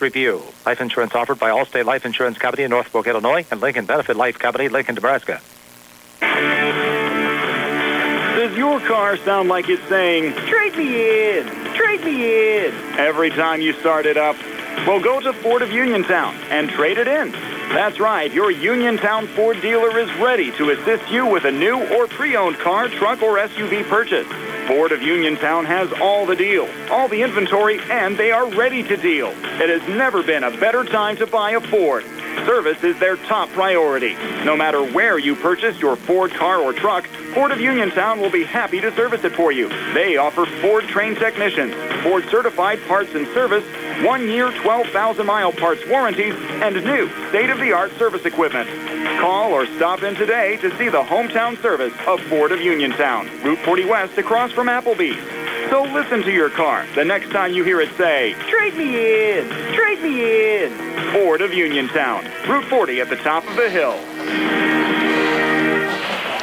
Review. Life insurance offered by Allstate Life Insurance Company in Northbrook, Illinois, and Lincoln Benefit Life Company, Lincoln, Nebraska. Does your car sound like it's saying, "Trade me in, trade me in," every time you start it up? Well, go to Ford of Uniontown and trade it in. That's right, your Uniontown Ford dealer is ready to assist you with a new or pre-owned car, truck, or SUV purchase. Ford of Uniontown has all the deals, all the inventory, and they are ready to deal. It has never been a better time to buy a Ford. Service is their top priority. No matter where you purchase your Ford car or truck, Ford of Uniontown will be happy to service it for you. They offer Ford-trained technicians, Ford-certified parts and service, 1-year, 12,000-mile parts warranties, and new state-of-the-art service equipment. Call or stop in today to see the hometown service of Ford of Uniontown, Route 40 West across from Applebee's. So listen to your car the next time you hear it say, "Trade me in, trade me in." Ford of Uniontown, Route 40 at the top of the hill.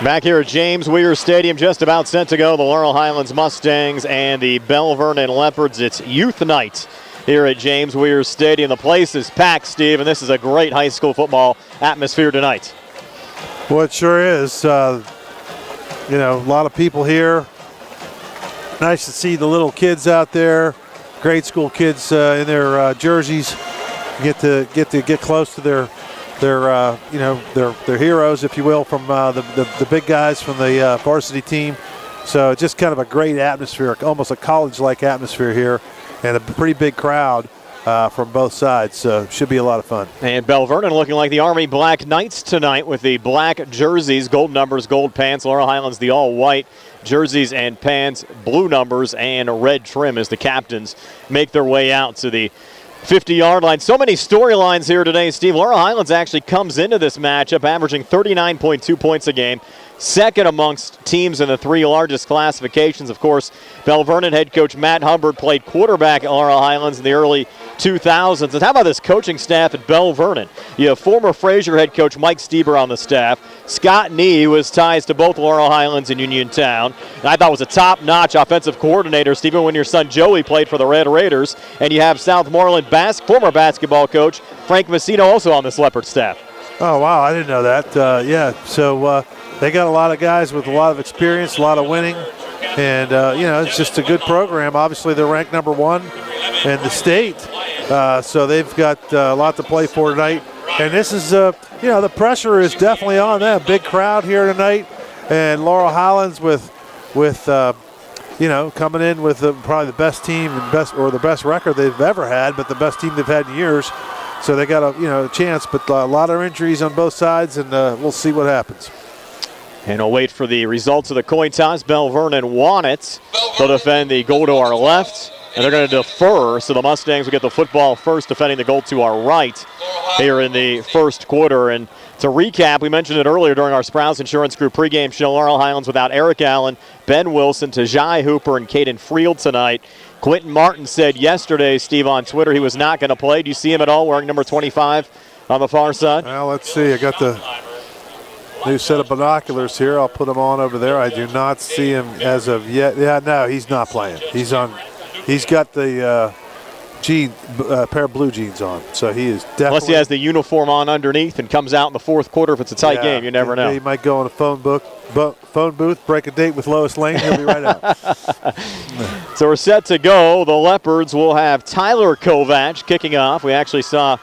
Back here at James Weir Stadium, just about set to go. The Laurel Highlands Mustangs and the Belle Vernon Leopards. It's youth night here at James Weir Stadium. The place is packed, Steve, and this is a great high school football atmosphere tonight. Well, it sure is. A lot of people here. Nice to see the little kids out there, grade school kids in their jerseys. Get close to their heroes, if you will, from the big guys from the varsity team. So just kind of a great atmosphere, almost a college-like atmosphere here, and a pretty big crowd from both sides. So should be a lot of fun. And Belle Vernon looking like the Army Black Knights tonight with the black jerseys, gold numbers, gold pants. Laurel Highlands the all-white jerseys and pants, blue numbers, and red trim as the captains make their way out to the 50-yard line. So many storylines here today, Steve. Laurel Highlands actually comes into this matchup averaging 39.2 points a game. Second amongst teams in the three largest classifications. Of course, Belle Vernon head coach Matt Humbert played quarterback at Laurel Highlands in the early 2000s. And how about this coaching staff at Belle Vernon? You have former Fraser head coach Mike Stieber on the staff. Scott Nee, who has ties to both Laurel Highlands and Uniontown. And I thought was a top-notch offensive coordinator, Stephen, when your son Joey played for the Red Raiders. And you have Southmoreland former basketball coach Frank Messino also on this Leopard staff. Oh, wow, I didn't know that. So they got a lot of guys with a lot of experience, a lot of winning. And, it's just a good program. Obviously, they're ranked number one in the state. So they've got a lot to play for tonight. And this is, the pressure is definitely on them. Big crowd here tonight. And Laurel Highlands with coming in with probably the best team and the best record they've ever had, but the best team they've had in years. So they got a chance, but a lot of injuries on both sides, and we'll see what happens. And we'll wait for the results of the coin toss. Belle Vernon won it. They'll defend the goal to our left, and they're going to defer. So the Mustangs will get the football first, defending the goal to our right here in the first quarter. And to recap, we mentioned it earlier during our Sprouse Insurance Group pregame show. Laurel Highlands without Eric Allen, Ben Wilson, Tajai Hooper, and Caden Friel tonight. Quentin Martin said yesterday, Steve, on Twitter, he was not going to play. Do you see him at all wearing number 25 on the far side? Well, let's see. I got the new set of binoculars here. I'll put them on over there. I do not see him as of yet. Yeah, no, he's not playing. He's got the pair of blue jeans on, so he is definitely. Unless he has the uniform on underneath and comes out in the fourth quarter if it's a tight game, you never know. He might go in a phone booth, break a date with Lois Lane. He'll be right out. So we're set to go. The Leopards will have Tyler Kovach kicking off. We actually saw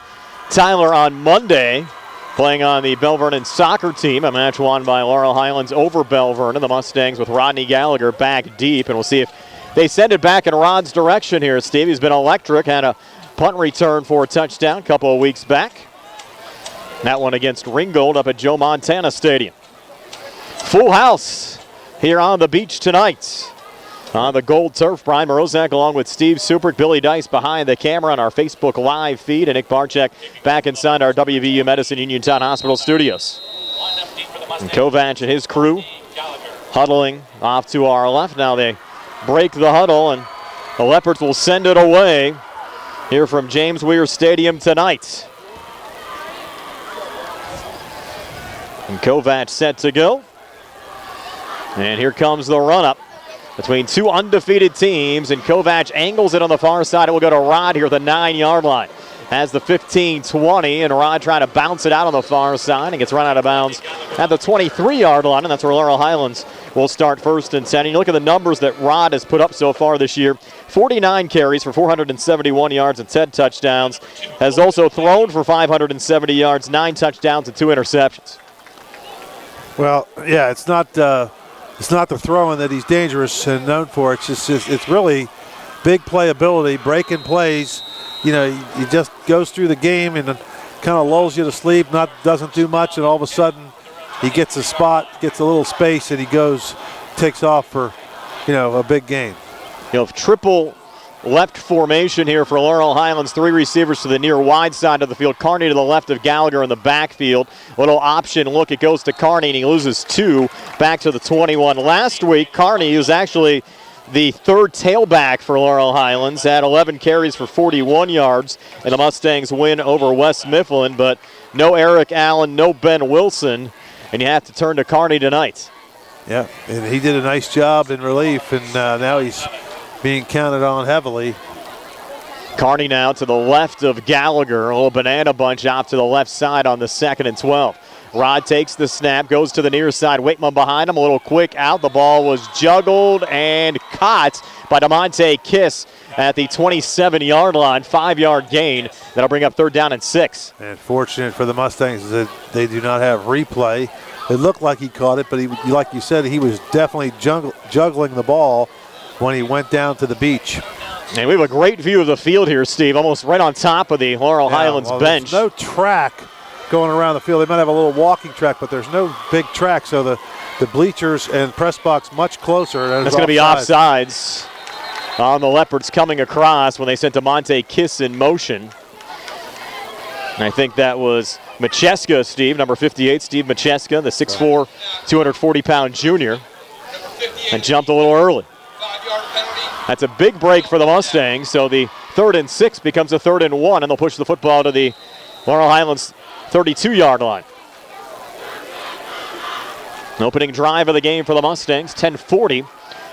Tyler on Monday playing on the Belle Vernon soccer team, a match won by Laurel Highlands over Belle Vernon. The Mustangs with Rodney Gallagher back deep, and we'll see if they send it back in Rod's direction here. Steve, he's been electric, had a punt return for a touchdown a couple of weeks back. That one against Ringgold up at Joe Montana Stadium. Full house here on the beach tonight. On the gold turf, Brian Morozak along with Steve Supert, Billy Dice behind the camera on our Facebook Live feed, and Nick Barczyk back inside our WVU Medicine Uniontown Hospital studios. And Kovach and his crew huddling off to our left. Now they break the huddle, and the Leopards will send it away here from James Weir Stadium tonight. And Kovach set to go. And here comes the run-up between two undefeated teams, and Kovach angles it on the far side. It will go to Rod here at the 9-yard line. has the 15-20, and Rod trying to bounce it out on the far side and gets run out of bounds at the 23-yard line, and that's where Laurel Highlands will start first and 10. And you look at the numbers that Rod has put up so far this year, 49 carries for 471 yards and 10 touchdowns. Has also thrown for 570 yards, 9 touchdowns and 2 interceptions. Well, yeah, it's not the throwing that he's dangerous and known for. It's really big playability, breaking plays. You know, he just goes through the game and kind of lulls you to sleep, doesn't do much, and all of a sudden he gets a spot, gets a little space, and he takes off for, a big gain. Triple left formation here for Laurel Highlands. 3 receivers to the near wide side of the field. Carney to the left of Gallagher in the backfield. Little option look. It goes to Carney, and he loses 2 back to the 21. Last week, Carney was actually the third tailback for Laurel Highlands, had 11 carries for 41 yards, and the Mustangs win over West Mifflin, but no Eric Allen, no Ben Wilson, and you have to turn to Carney tonight. Yeah, and he did a nice job in relief, and now he's being counted on heavily. Carney now to the left of Gallagher. A little banana bunch out to the left side on the 2nd and 12. Rod takes the snap, goes to the near side. Wakeman behind him, a little quick out. The ball was juggled and caught by DeMonte Kiss at the 27-yard line. 5-yard gain. That'll bring up 3rd down and 6. And fortunate for the Mustangs that they do not have replay. It looked like he caught it, but like you said, he was definitely juggling the ball when he went down to the beach. And we have a great view of the field here, Steve, almost right on top of the Laurel Highlands bench. There's no track going around the field. They might have a little walking track, but there's no big track, so the bleachers and press box much closer. That's going to be offsides on the Leopards coming across when they sent DeMonte Kiss in motion. And I think that was Macheska, Steve, number 58, Steve Macheska, the 6'4", 240-pound junior, and jumped a little early. That's a big break for the Mustangs, so the 3rd and 6 becomes a 3rd and 1, and they'll push the football to the Laurel Highlands 32-yard line. Opening drive of the game for the Mustangs, 10:40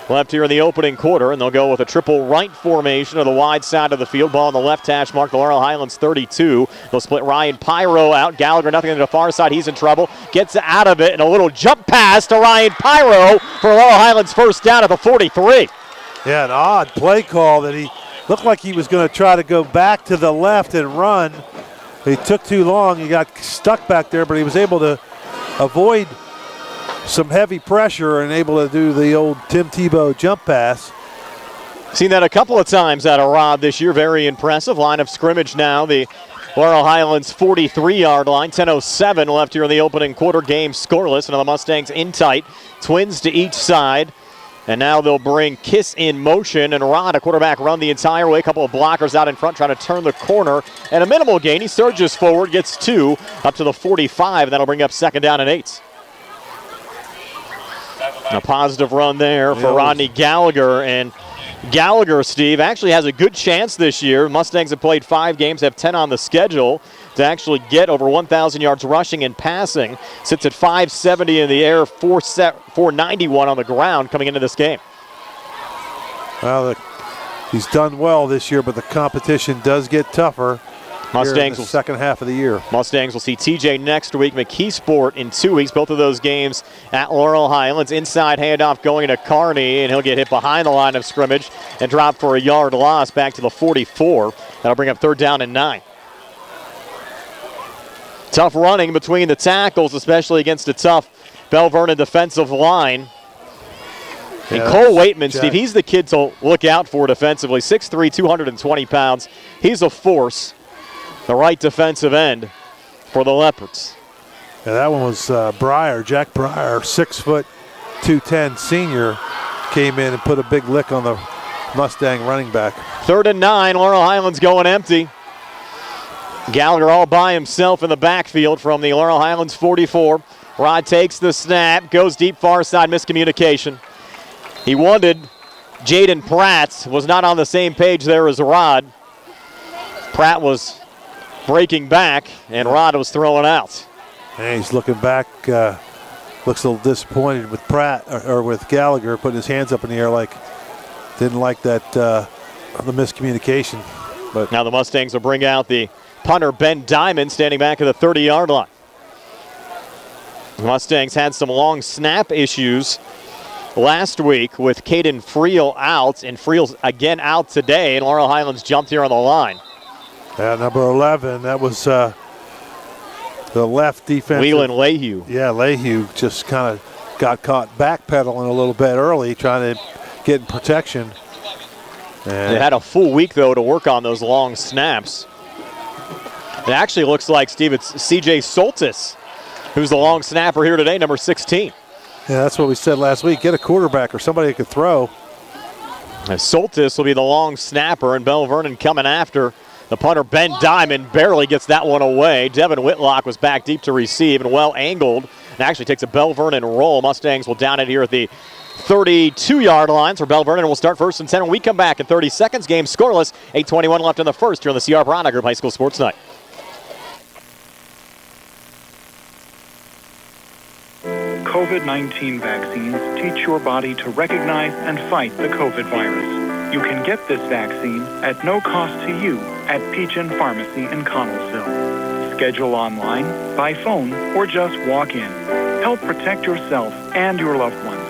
left here in the opening quarter, and they'll go with a triple right formation to the wide side of the field. Ball on the left hash mark, the Laurel Highlands 32. They'll split Ryan Pyro out. Gallagher nothing on the far side. He's in trouble. Gets out of it, and a little jump pass to Ryan Pyro for Laurel Highlands first down at the 43. Yeah, an odd play call that he looked like he was going to try to go back to the left and run. He took too long. He got stuck back there, but he was able to avoid some heavy pressure and able to do the old Tim Tebow jump pass. Seen that a couple of times out of Rod this year. Very impressive. Line of scrimmage now, the Laurel Highlands 43-yard line. 10:07 left here in the opening quarter. Game scoreless, and the Mustangs in tight. Twins to each side. And now they'll bring Kiss in motion, and Rod, a quarterback, run the entire way. A couple of blockers out in front trying to turn the corner. And a minimal gain. He surges forward, gets 2 up to the 45, and that'll bring up 2nd down and 8. A positive run there for Rodney Gallagher. And Gallagher, Steve, actually has a good chance this year. Mustangs have played 5 games, have 10 on the schedule to actually get over 1,000 yards rushing and passing. Sits at 570 in the air, 491 on the ground coming into this game. Well, he's done well this year, but the competition does get tougher. Mustangs in the second half of the year. Mustangs will see TJ next week, McKeesport in 2 weeks. Both of those games at Laurel Highlands. Inside handoff going to Carney, and he'll get hit behind the line of scrimmage and drop for a yard loss back to the 44. That'll bring up 3rd down and 9. Tough running between the tackles, especially against a tough Belle Vernon defensive line. And Cole Waitman, Steve, he's the kid to look out for defensively. 6'3", 220 pounds. He's a force. The right defensive end for the Leopards. Yeah, that one was Jack Breyer, 6', 210 senior, came in and put a big lick on the Mustang running back. 3rd and 9, Laurel Highlands going empty. Gallagher all by himself in the backfield from the Laurel Highlands 44. Rod takes the snap, goes deep far side, miscommunication. He wanted Jaden Pratt, was not on the same page there as Rod. Pratt was breaking back, and Rod was throwing out. And he's looking back, looks a little disappointed with Pratt, or with Gallagher, putting his hands up in the air like, didn't like that, the miscommunication. But now the Mustangs will bring out the punter, Ben Diamond, standing back at the 30-yard line. The Mustangs had some long snap issues last week with Caden Friel out, and Friel's again out today, and Laurel Highlands jumped here on the line. Yeah, number 11, that was the left defense. Leland Lehue. Yeah, Lehue just kind of got caught backpedaling a little bit early, trying to get in protection. And they had a full week, though, to work on those long snaps. It actually looks like, Steve, it's C.J. Soltis, who's the long snapper here today, number 16. Yeah, that's what we said last week. Get a quarterback or somebody who could throw. Soltis will be the long snapper, and Belle Vernon coming after. The punter, Ben Diamond, barely gets that one away. Devin Whitlock was back deep to receive and well angled. And actually takes a Belle Vernon roll. Mustangs will down it here at the 32-yard line. So Belle Vernon will start 1st and 10 when we come back in 30 seconds. Game scoreless. 8:21 left in the first here on the C.R. Piranha Group High School Sports Night. COVID-19 vaccines teach your body to recognize and fight the COVID virus. You can get this vaccine at no cost to you at Peachin Pharmacy in Connellsville. Schedule online, by phone, or just walk in. Help protect yourself and your loved ones.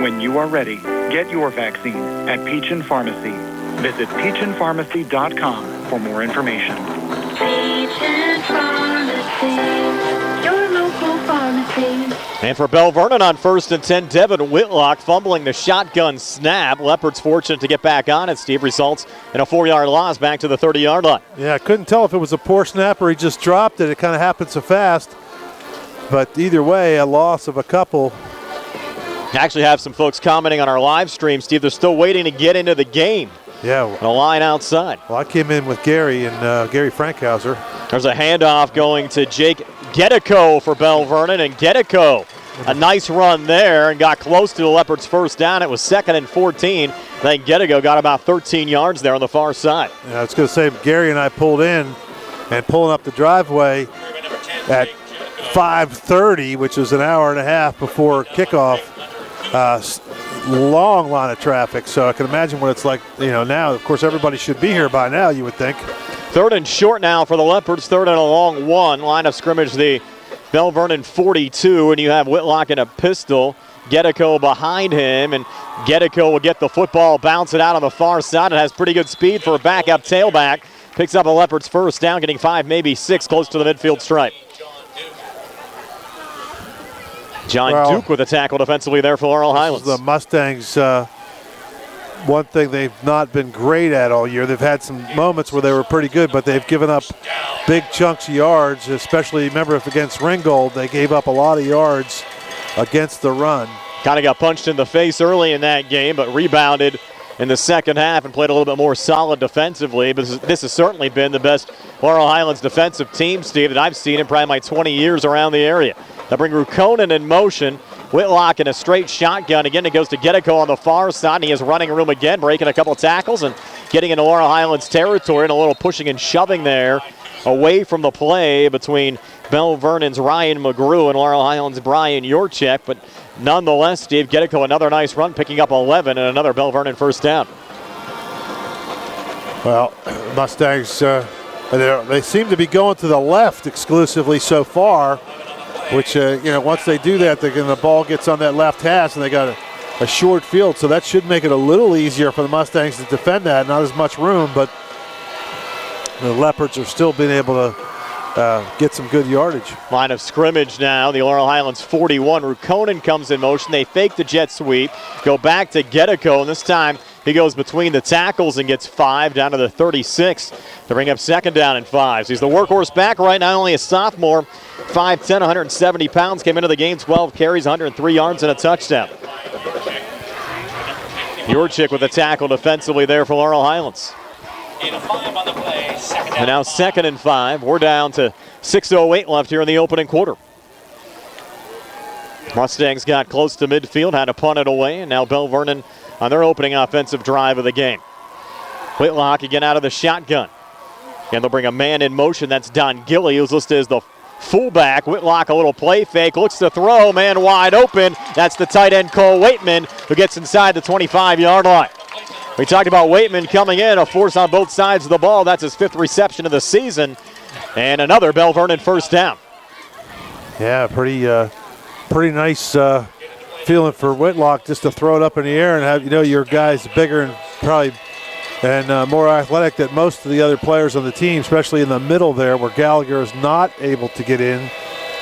When you are ready, get your vaccine at Peachin Pharmacy. Visit peachinpharmacy.com for more information. Peachin Pharmacy, your local pharmacy. And for Belle Vernon on 1st and 10, Devin Whitlock fumbling the shotgun snap. Leopards fortunate to get back on it. Steve, results in a 4-yard loss back to the 30-yard line. Yeah, I couldn't tell if it was a poor snap or he just dropped it. It kind of happened so fast. But either way, a loss of a couple. I actually have some folks commenting on our live stream, Steve. They're still waiting to get into the game. Yeah. And a line outside. Well, I came in with Gary and Gary Frankhauser. There's a handoff going to Jake Gedico for Belle Vernon, and Gedico, a nice run there and got close to the Leopards' first down. It was 2nd and 14. Then Gedico got about 13 yards there on the far side. Yeah, I was going to say, Gary and I pulled in and pulling up the driveway at 5:30, which was an hour and a half before kickoff. Long line of traffic, so I can imagine what it's like, now. Of course, everybody should be here by now, you would think. 3rd and short now for the Leopards, 3rd and a long one. Line of scrimmage, the Belle Vernon 42, and you have Whitlock in a pistol. Gedico behind him, and Gedico will get the football, bounce it out on the far side. It has pretty good speed for a backup tailback. Picks up a Leopards first down, getting 5, maybe 6, close to the midfield stripe. John Duke with a tackle defensively there for Laurel Highlands. The Mustangs, one thing they've not been great at all year. They've had some moments where they were pretty good, but they've given up big chunks of yards, especially, remember, if against Ringgold, they gave up a lot of yards against the run. Kind of got punched in the face early in that game, but rebounded in the second half and played a little bit more solid defensively. But this has certainly been the best Laurel Highlands defensive team, Steve, that I've seen in probably my 20 years around the area. They bring Rukonen in motion. Whitlock in a straight shotgun. Again, it goes to Gedico on the far side, and he has running room again, breaking a couple of tackles and getting into Laurel Highlands territory, and a little pushing and shoving there away from the play between Belle Vernon's Ryan McGrew and Laurel Highlands' Brian Yorchek. But nonetheless, Steve, Gedico, another nice run, picking up 11 and another Belle Vernon first down. Well, Mustangs, they seem to be going to the left exclusively so far, which, once they do that, the ball gets on that left hash and they got a short field. So that should make it a little easier for the Mustangs to defend that. Not as much room, but the Leopards are still being able to get some good yardage. Line of scrimmage now, the Laurel Highlands 41. Rukonen comes in motion. They fake the jet sweep, go back to Gedico, and this time he goes between the tackles and gets 5 down to the 36 to bring up 2nd down and 5. So he's the workhorse back right now, only a sophomore, 5'10", 170 pounds, came into the game, 12 carries, 103 yards and a touchdown. Yorchik with a tackle defensively there for Laurel Highlands. And now 2nd and 5. We're down to 6:08 left here in the opening quarter. Mustangs got close to midfield, had to punt it away, and now Belle Vernon on their opening offensive drive of the game. Whitlock again out of the shotgun. And they'll bring a man in motion. That's Don Gilly, who's listed as the fullback. Whitlock a little play fake, looks to throw, man wide open. That's the tight end Cole Waitman, who gets inside the 25-yard line. We talked about Waitman coming in, a force on both sides of the ball. That's his 5th reception of the season. And another Belle Vernon first down. Yeah, pretty nice feeling for Whitlock just to throw it up in the air and have, your guys bigger and probably more athletic than most of the other players on the team, especially in the middle there where Gallagher is not able to get in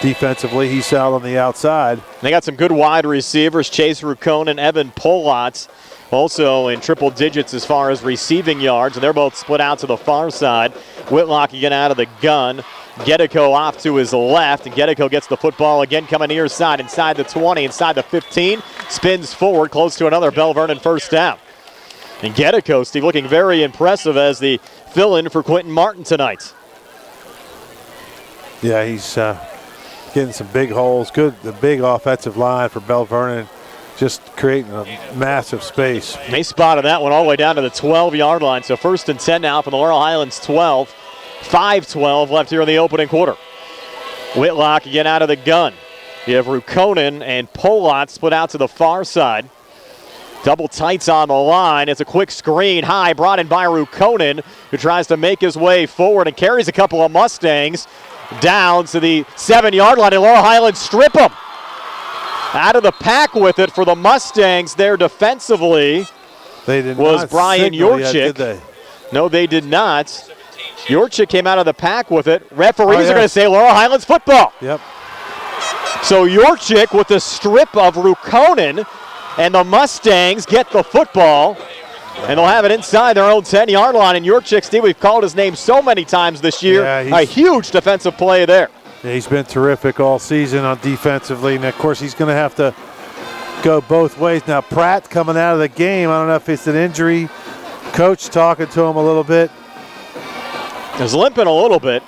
defensively. He's out on the outside. They got some good wide receivers, Chase Rucone and Evan Polotz, also in triple digits as far as receiving yards, and they're both split out to the far side. Whitlock again out of the gun. Gedeko off to his left, and Gedeko gets the football again coming near side, inside the 20, inside the 15, spins forward close to another Belle Vernon first down. And Gedeko, Steve, looking very impressive as the fill-in for Quentin Martin tonight. Yeah, he's getting some big holes. Good, the big offensive line for Belle Vernon, just creating a massive space. They spotted that one all the way down to the 12-yard line. So 1st and 10 now from the Laurel Highlands 12. 5:12 left here in the opening quarter. Whitlock again out of the gun. You have Rukonen and Polotz split out to the far side. Double tights on the line. It's a quick screen high brought in by Rukonen, who tries to make his way forward and carries a couple of Mustangs down to the 7-yard line, and Laurel Highlands strip them. Out of the pack with it for the Mustangs there defensively was Brian Yorchik. Did they? No, they did not. Yorchik came out of the pack with it. Referees are going to say Laurel Highlands football. Yep. So Yorchik with the strip of Rukonen, and the Mustangs get the football, and they'll have it inside their own 10-yard line. And Yorchik, Steve, we've called his name so many times this year. Yeah, a huge defensive play there. Yeah, he's been terrific all season on defensively, and of course he's going to have to go both ways. Now Pratt coming out of the game, I don't know if it's an injury. Coach talking to him a little bit. He's limping a little bit.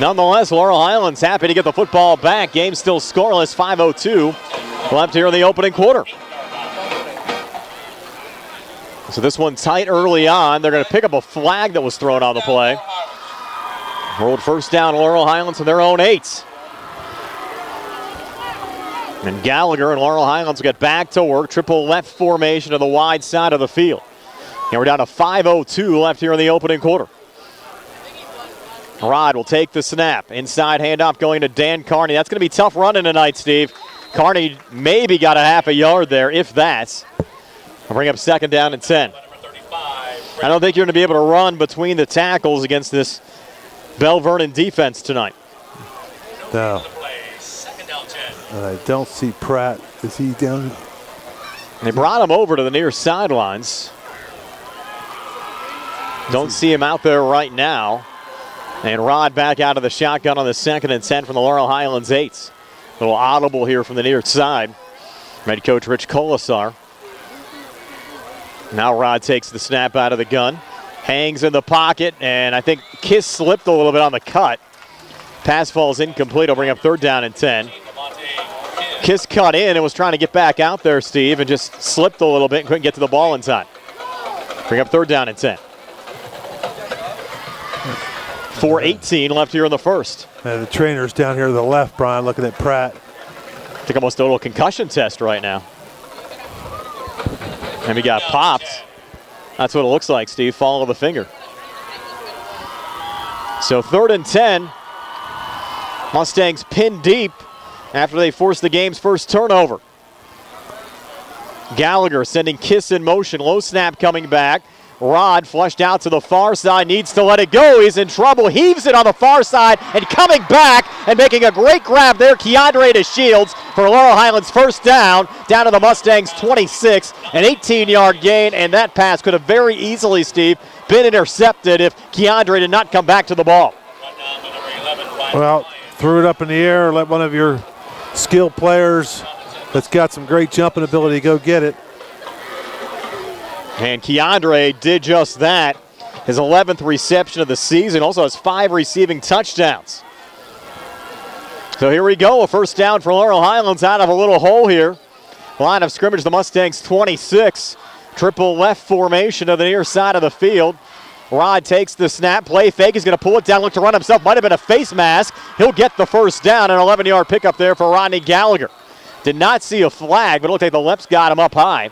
Nonetheless, Laurel Highlands happy to get the football back. Game still scoreless, 5:02 left here in the opening quarter. So this one tight early on. They're going to pick up a flag that was thrown on the play. Rolled first down, Laurel Highlands to their own 8. And Gallagher and Laurel Highlands will get back to work. Triple left formation to the wide side of the field. And we're down to 5:02 left here in the opening quarter. Rod will take the snap. Inside handoff going to Dan Carney. That's going to be tough running tonight, Steve. Carney maybe got a half a yard there, if that. I'll bring up 2nd down and 10. I don't think you're going to be able to run between the tackles against this Belle Vernon defense tonight. No. And I don't see Pratt. Is he down? They brought him over to the near sidelines. Don't see him out there right now. And Rod back out of the shotgun on the 2nd and 10 from the Laurel Highlands 8. A little audible here from the near side. Head coach Rich Colasar. Now Rod takes the snap out of the gun. Hangs in the pocket, and I think Kiss slipped a little bit on the cut. Pass falls incomplete. I'll bring up 3rd down and 10. Kiss cut in and was trying to get back out there, Steve, and just slipped a little bit and couldn't get to the ball in time. Bring up 3rd down and 10. 4:18 left here in the first. And the trainer's down here to the left, Brian, looking at Pratt. I think almost a little concussion test right now. And he got popped. That's what it looks like, Steve. Follow the finger. So 3rd and 10. Mustangs pinned deep after they forced the game's first turnover. Gallagher sending Kiss in motion. Low snap coming back. Rod flushed out to the far side, needs to let it go. He's in trouble, heaves it on the far side, and coming back and making a great grab there, Keandre to Shields for Laurel Highlands first down to the Mustangs 26, an 18-yard gain, and that pass could have very easily, Steve, been intercepted if Keandre did not come back to the ball. Well, threw it up in the air, let one of your skilled players that's got some great jumping ability go get it. And Keandre did just that. His 11th reception of the season, also has 5 receiving touchdowns. So here we go, a first down for Laurel Highlands out of a little hole here. Line of scrimmage, the Mustangs 26. Triple left formation to the near side of the field. Rod takes the snap, play fake, he's going to pull it down, look to run himself, might have been a face mask. He'll get the first down, an 11-yard pickup there for Rodney Gallagher. Did not see a flag, but it looked like the Leps got him up high.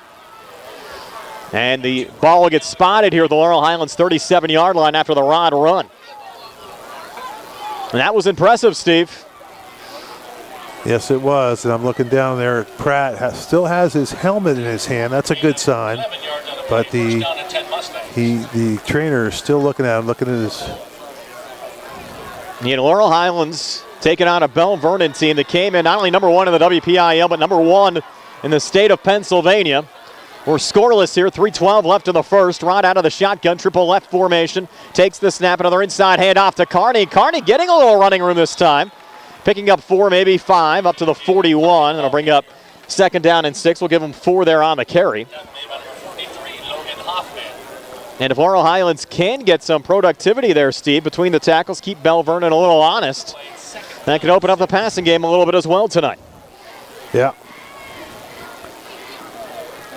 And the ball will get spotted here at the Laurel Highlands 37-yard line after the Rod run. And that was impressive, Steve. Yes, it was. And I'm looking down there. Pratt still has his helmet in his hand. That's a good sign. But the trainer is still looking at him, looking at his. Laurel Highlands taking on a Belle Vernon team that came in not only number 1 in the WPIAL, but number 1 in the state of Pennsylvania. We're scoreless here, 3:12 left in the first. Rod out of the shotgun, triple left formation. Takes the snap, another inside handoff to Carney. Carney getting a little running room this time. Picking up 4, maybe 5, up to the 41. That'll bring up 2nd down and 6. We'll give him 4 there on the carry. And if Laurel Highlands can get some productivity there, Steve, between the tackles, keep Belle Vernon a little honest, that could open up the passing game a little bit as well tonight. Yeah.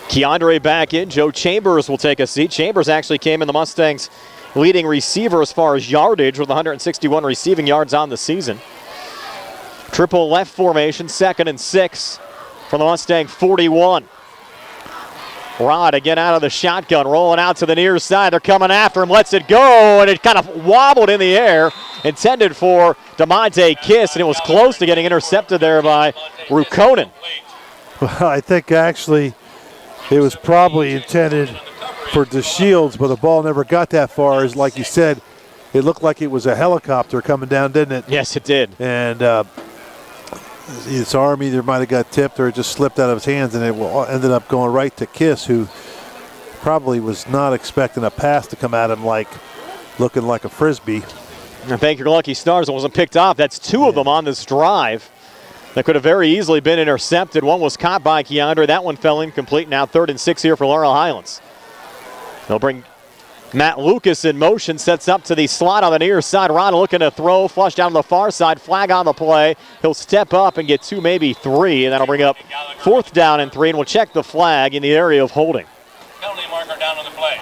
Keandre back in. Joe Chambers will take a seat. Chambers actually came in the Mustangs' leading receiver as far as yardage with 161 receiving yards on the season. Triple left formation, 2nd and 6 from the Mustang 41. Rod again out of the shotgun, rolling out to the near side. They're coming after him, lets it go, and it kind of wobbled in the air. Intended for DeMonte Kiss, and it was close to getting intercepted there by Rukonen. Well, I think actually it was probably intended for DeShields, but the ball never got that far. As like you said, it looked like it was a helicopter coming down, didn't it? Yes, it did. And his arm either might have got tipped or it just slipped out of his hands, and it ended up going right to Kiss, who probably was not expecting a pass to come at him looking like a Frisbee. And thank your lucky stars it wasn't picked off. That's 2 of them on this drive. That could have very easily been intercepted. One was caught by Keandre. That one fell incomplete. Now 3rd and 6 here for Laurel Highlands. They'll bring Matt Lucas in motion. Sets up to the slot on the near side. Rod looking to throw. Flush down to the far side. Flag on the play. He'll step up and get 2, maybe 3. And that'll bring up 4th down and 3. And we'll check the flag in the area of holding. Penalty marker down on the play.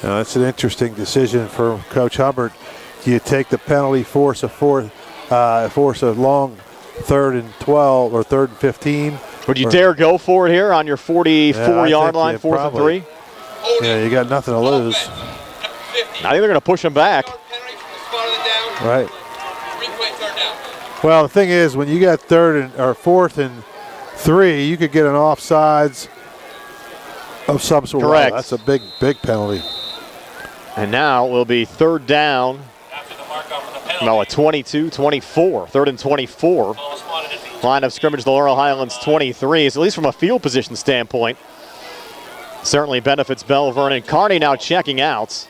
Now, that's an interesting decision for Coach Hubbard. Do you take the penalty, force a long 3rd and 12 or 3rd and 15? Would you dare go for it here on your 44-yard line, 4th and 3? Yeah, you got nothing to lose. I think they're going to push him back. Right. Well, the thing is, when you got 4th and 3, you could get an offsides of some sort. Correct. Wow, that's a big penalty. And now it will be 3rd down. No, a 22-24. 3rd and 24. Line of scrimmage, the Laurel Highlands 23. So at least from a field position standpoint, certainly benefits Belle Vernon. Carney now checking out.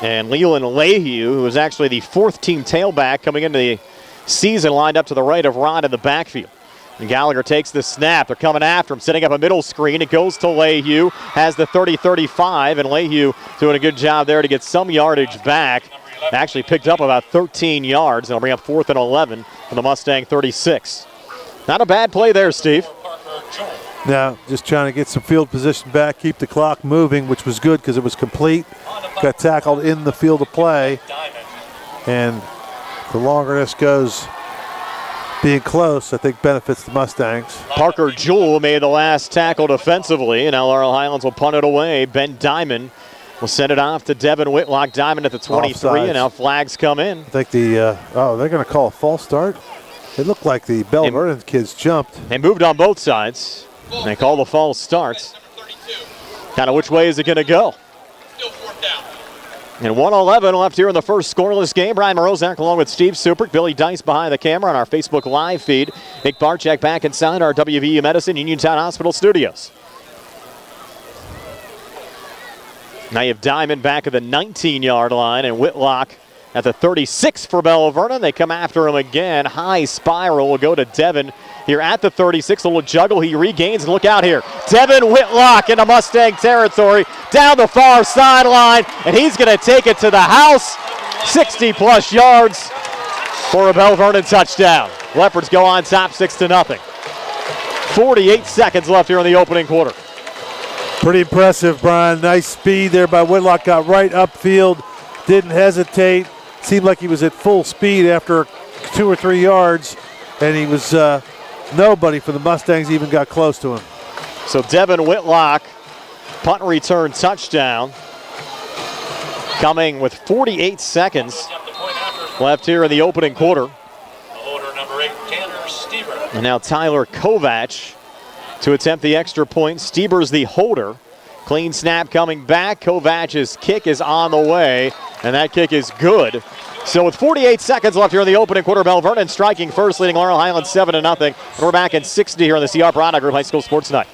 And Leland Lehue, who is actually the 4th-team tailback coming into the season, lined up to the right of Rod in the backfield. And Gallagher takes the snap. They're coming after him, setting up a middle screen. It goes to Lehue, has the 30-35, and Lehue doing a good job there to get some yardage back. Actually picked up about 13 yards, and it'll bring up 4th and 11 for the Mustang 36. Not a bad play there, Steve. Now, just trying to get some field position back, keep the clock moving, which was good because it was complete. Got tackled in the field of play. And the longer this goes, being close, I think benefits the Mustangs. Parker Jewell made the last tackle defensively, and now Laurel Highlands will punt it away. Ben Diamond will send it off to Devin Whitlock. Diamond at the 23, Offsides. And now flags come in. I think they're going to call a false start. It looked like the Belle Vernon kids jumped. They moved on both sides. And they call the false starts. Kind of which way is it going to go? And 1:11 left here in the first scoreless game. Brian Morozak along with Steve Supert, Billy Dice behind the camera on our Facebook Live feed. Nick Barczyk back inside our WVU Medicine Uniontown Hospital studios. Now you have Diamond back at the 19-yard line and Whitlock at the 36 for Belle Vernon. They come after him again. High spiral will go to Devin here at the 36. A little juggle he regains, and look out here. Devin Whitlock into Mustang territory down the far sideline, and he's going to take it to the house. 60-plus yards for a Belle Vernon touchdown. Leopards go on top 6-0. 48 seconds left here in the opening quarter. Pretty impressive, Brian. Nice speed there by Whitlock. Got right upfield, didn't hesitate. Seemed like he was at full speed after 2 or 3 yards, and he was nobody for the Mustangs even got close to him. So Devin Whitlock, punt return touchdown. Coming with 48 seconds left here in the opening quarter. And now Tyler Kovac to attempt the extra point. Stieber's the holder. Clean snap coming back. Kovac's kick is on the way, and that kick is good. So with 48 seconds left here in the opening quarter, Belle Vernon striking first, leading Laurel Highlands 7-0. And we're back in 60 here on the CR Product Group High School Sports Night.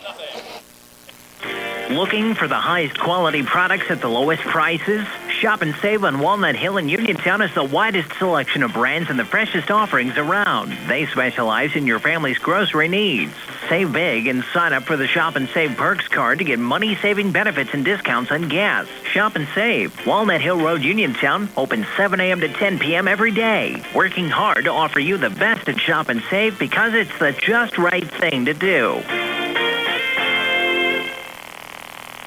Looking for the highest quality products at the lowest prices? Shop and save on Walnut Hill and Uniontown has the widest selection of brands and the freshest offerings around. They specialize in your family's grocery needs. Save big and sign up for the Shop and Save Perks card to get money-saving benefits and discounts on gas. Shop and save. Walnut Hill Road, Uniontown, open 7 a.m. to 10 p.m. every day. Working hard to offer you the best at Shop and Save because it's the just right thing to do.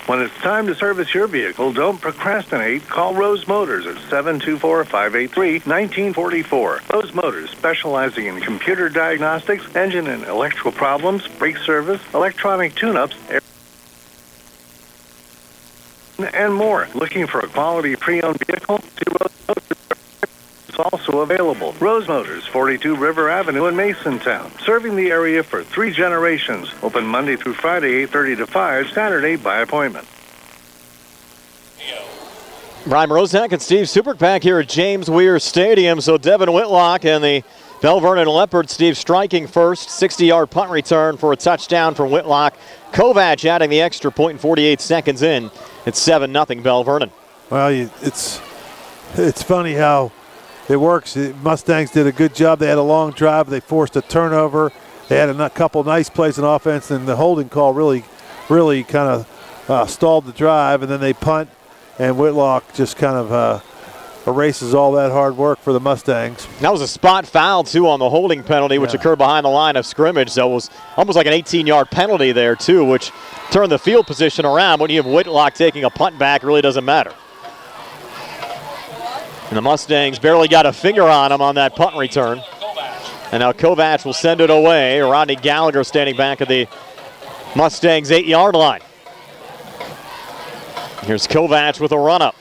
When it's time to service your vehicle, don't procrastinate. Call Rose Motors at 724-583-1944. Rose Motors, specializing in computer diagnostics, engine and electrical problems, brake service, electronic tune-ups, and more. Looking for a quality pre-owned vehicle? See Rose Motors. It's also available. Rose Motors, 42 River Avenue in Masontown. Serving the area for 3 generations. Open Monday through Friday, 8:30 to 5, Saturday by appointment. Brian Rozak and Steve Supert back here at James Weir Stadium. So Devin Whitlock and the Belle Vernon Leopards. Steve striking first. 60-yard punt return for a touchdown from Whitlock. Kovac adding the extra point in 48 seconds in. It's 7-0 Belle Vernon. Well, it's funny how it works. The Mustangs did a good job. They had a long drive. They forced a turnover. They had a couple nice plays in offense, and the holding call really kind of stalled the drive, and then they punt, and Whitlock just kind of erases all that hard work for the Mustangs. That was a spot foul, too, on the holding penalty, which occurred behind the line of scrimmage. So it was almost like an 18-yard penalty there, too, which turned the field position around. When you have Whitlock taking a punt back, it really doesn't matter. And the Mustangs barely got a finger on him on that punt return. And now Kovac will send it away. Rodney Gallagher standing back at the Mustangs' 8-yard line. Here's Kovac with a run-up.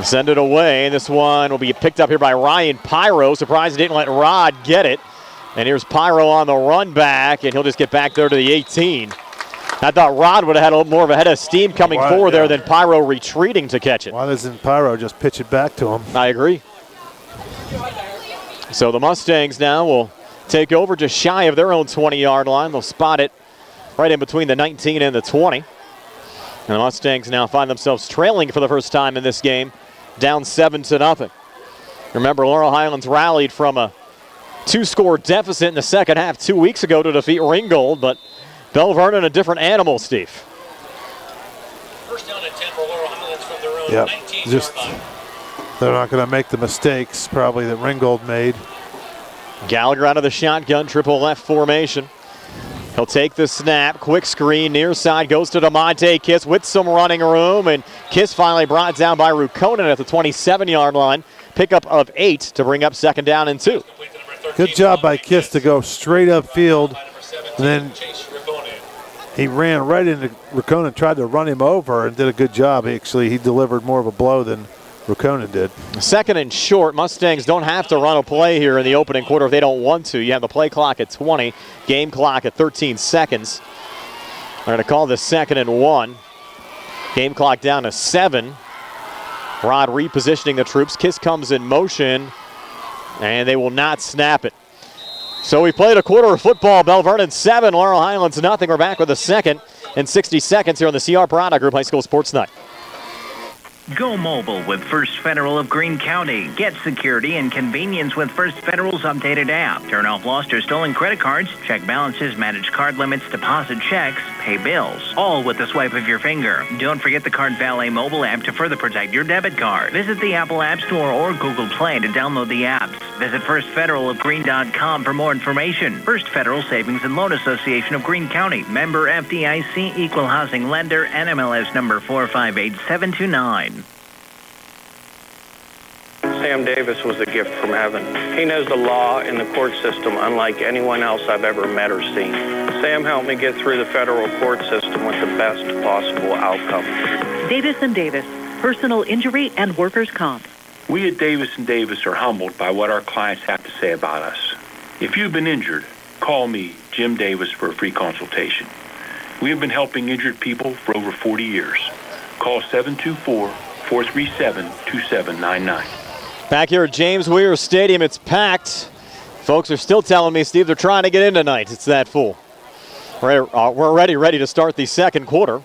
Send it away. This one will be picked up here by Ryan Pyro. Surprised he didn't let Rod get it. And here's Pyro on the run back, and he'll just get back there to the 18. I thought Rod would have had a little more of a head of steam coming forward there than Pyro retreating to catch it. Why doesn't Pyro just pitch it back to him? I agree. So the Mustangs now will take over just shy of their own 20-yard line. They'll spot it right in between the 19 and the 20. And the Mustangs now find themselves trailing for the first time in this game, down 7-0. Remember, Laurel Highlands rallied from a 2-score deficit in the second half 2 weeks ago to defeat Ringgold, but Belle Vernon, a different animal, Steve. First down and 10 for Laurel Highlands from their own 19-yard line. They're not going to make the mistakes probably that Ringgold made. Gallagher out of the shotgun, triple left formation. He'll take the snap, quick screen, near side, goes to DeMonte Kiss with some running room, and Kiss finally brought down by Rukonen at the 27-yard line. Pickup of 8 to bring up second down and 2. Good job by Kiss to go straight upfield, and then he ran right into Rukonen, tried to run him over, and did a good job. Actually, he delivered more of a blow than Rukonen did. Second and short. Mustangs don't have to run a play here in the opening quarter if they don't want to. You have the play clock at 20, game clock at 13 seconds. They're going to call this 2nd and 1. Game clock down to 7. Rod repositioning the troops. Kiss comes in motion, and they will not snap it. So we played a quarter of football. Belle Vernon 7, Laurel Highlands nothing. We're back with the 2nd and 60 seconds here on the CR Product Group High School Sports Night. Go mobile with First Federal of Greene County. Get security and convenience with First Federal's updated app. Turn off lost or stolen credit cards, check balances, manage card limits, deposit checks, pay bills, all with the swipe of your finger. Don't forget the Card Valet mobile app to further protect your debit card. Visit the Apple App Store or Google Play to download the apps. Visit firstfederalofgreene.com for more information. First Federal Savings and Loan Association of Greene County. Member FDIC, Equal Housing Lender, NMLS number 458729. Sam Davis was a gift from heaven. He knows the law and the court system unlike anyone else I've ever met or seen. Sam helped me get through the federal court system with the best possible outcome. Davis & Davis, personal injury and workers' comp. We at Davis & Davis are humbled by what our clients have to say about us. If you've been injured, call me, Jim Davis, for a free consultation. We have been helping injured people for over 40 years. Call 724-437-2799. Back here at James Weir Stadium, it's packed. Folks are still telling me, Steve, they're trying to get in tonight. It's that full. We're already ready to start the second quarter.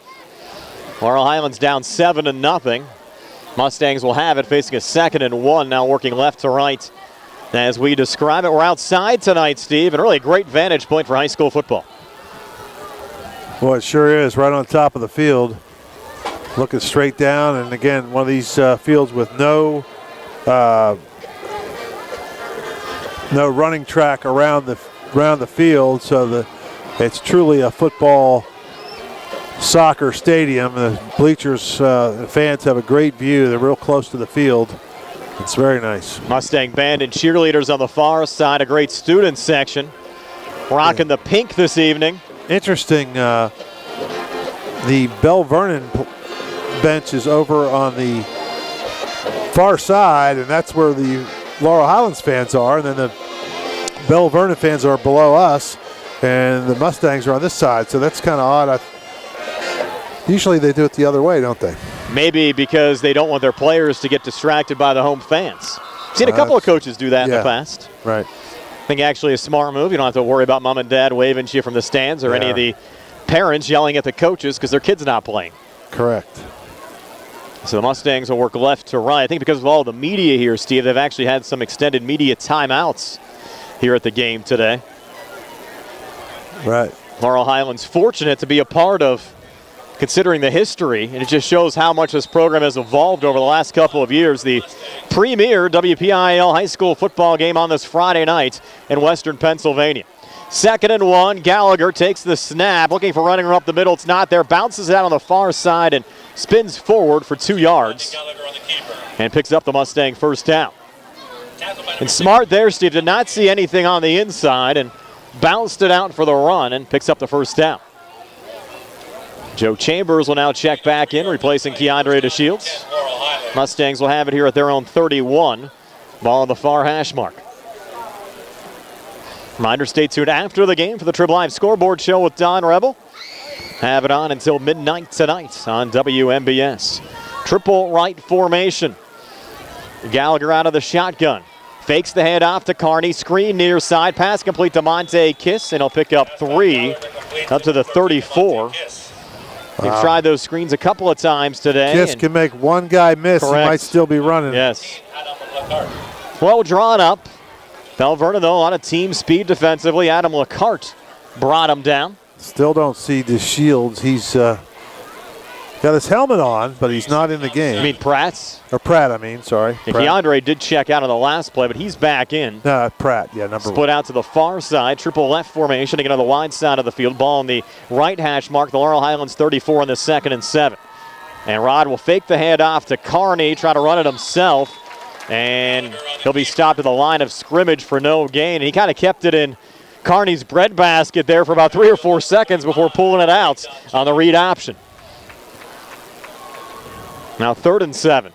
Laurel Highlands down 7-0. Mustangs will have it, facing a 2nd and 1, now working left to right. As we describe it, we're outside tonight, Steve, and really a great vantage point for high school football. Well, it sure is, right on top of the field. Looking straight down, and again, one of these fields with no running track around the field, so it's truly a football soccer stadium. The bleachers, the fans have a great view. They're real close to the field. It's very nice. Mustang band and cheerleaders on the far side, a great student section. Rocking the pink this evening. Interesting, the Belle Vernon bench is over on the far side, and that's where the Laurel Highlands fans are, and then the Belle Vernon fans are below us, and the Mustangs are on this side, so that's kind of odd. Usually they do it the other way, don't they? Maybe because they don't want their players to get distracted by the home fans. Seen a couple of coaches do that in the past. Right. I think actually a smart move. You don't have to worry about mom and dad waving to you from the stands or any of the parents yelling at the coaches because their kid's not playing. Correct. So the Mustangs will work left to right. I think because of all the media here, Steve, they've actually had some extended media timeouts here at the game today. Right. Laurel Highlands fortunate to be a part of, considering the history, and it just shows how much this program has evolved over the last couple of years. The premier WPIAL high school football game on this Friday night in Western Pennsylvania. 2nd and 1, Gallagher takes the snap, looking for running up the middle. It's not there, bounces it out on the far side and spins forward for 2 yards and picks up the Mustang first down. And smart there, Steve, did not see anything on the inside and bounced it out for the run and picks up the first down. Joe Chambers will now check back in, replacing Keandre DeShields. Mustangs will have it here at their own 31. Ball on the far hash mark. Reminder, stay tuned after the game for the Trib Live Scoreboard Show with Don Rebel. Have it on until midnight tonight on WMBS. Triple right formation. Gallagher out of the shotgun. Fakes the handoff to Carney. Screen near side. Pass complete to Monte Kiss, and he'll pick up 3 up to the 34. They've tried those screens a couple of times today. Kiss can make one guy miss. Correct. He might still be running. Yes. Well drawn up. Belle Vernon, though, a lot of team speed defensively. Adam LeCarte brought him down. Still don't see DeShields. He's got his helmet on, but he's not in the game. You mean Pratt's? Or Pratt, I mean, sorry. Yeah, Keandre did check out on the last play, but he's back in. Pratt, yeah, number 1. Split out to the far side. Triple left formation, again on the wide side of the field. Ball on the right hash mark. The Laurel Highlands 34 on the 2nd and 7. And Rod will fake the handoff to Carney, try to run it himself. And he'll be stopped at the line of scrimmage for no gain. And he kind of kept it in Carney's breadbasket there for about 3 or 4 seconds before pulling it out on the read option. Now 3rd and 7.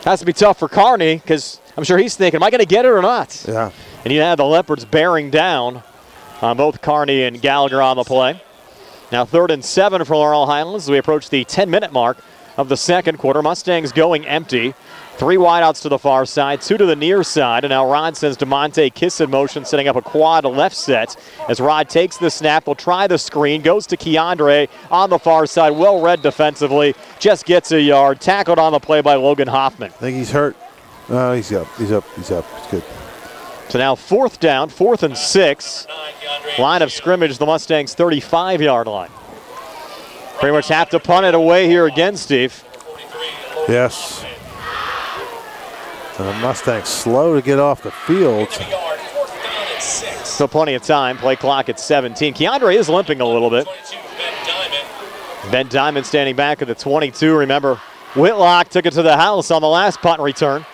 Has to be tough for Carney because I'm sure he's thinking, am I going to get it or not? Yeah. And you have the Leopards bearing down on both Carney and Gallagher on the play. Now 3rd and 7 for Laurel Highlands as we approach the 10-minute mark of the second quarter. Mustangs going empty. 3 wideouts to the far side, 2 to the near side, and now Rod sends DeMonte Kiss in motion, setting up a quad left set. As Rod takes the snap, will try the screen, goes to Keandre on the far side, well read defensively, just gets a yard, tackled on the play by Logan Hoffman. I think he's hurt. He's up. It's good. So now 4th down, 4th and 6. Line of scrimmage, the Mustangs' 35-yard line. Pretty much have to punt it away here again, Steve. Yes. The Mustangs slow to get off the field. Still plenty of time. Play clock at 17. Keandre is limping a little bit. Ben Diamond standing back at the 22. Remember, Whitlock took it to the house on the last punt return.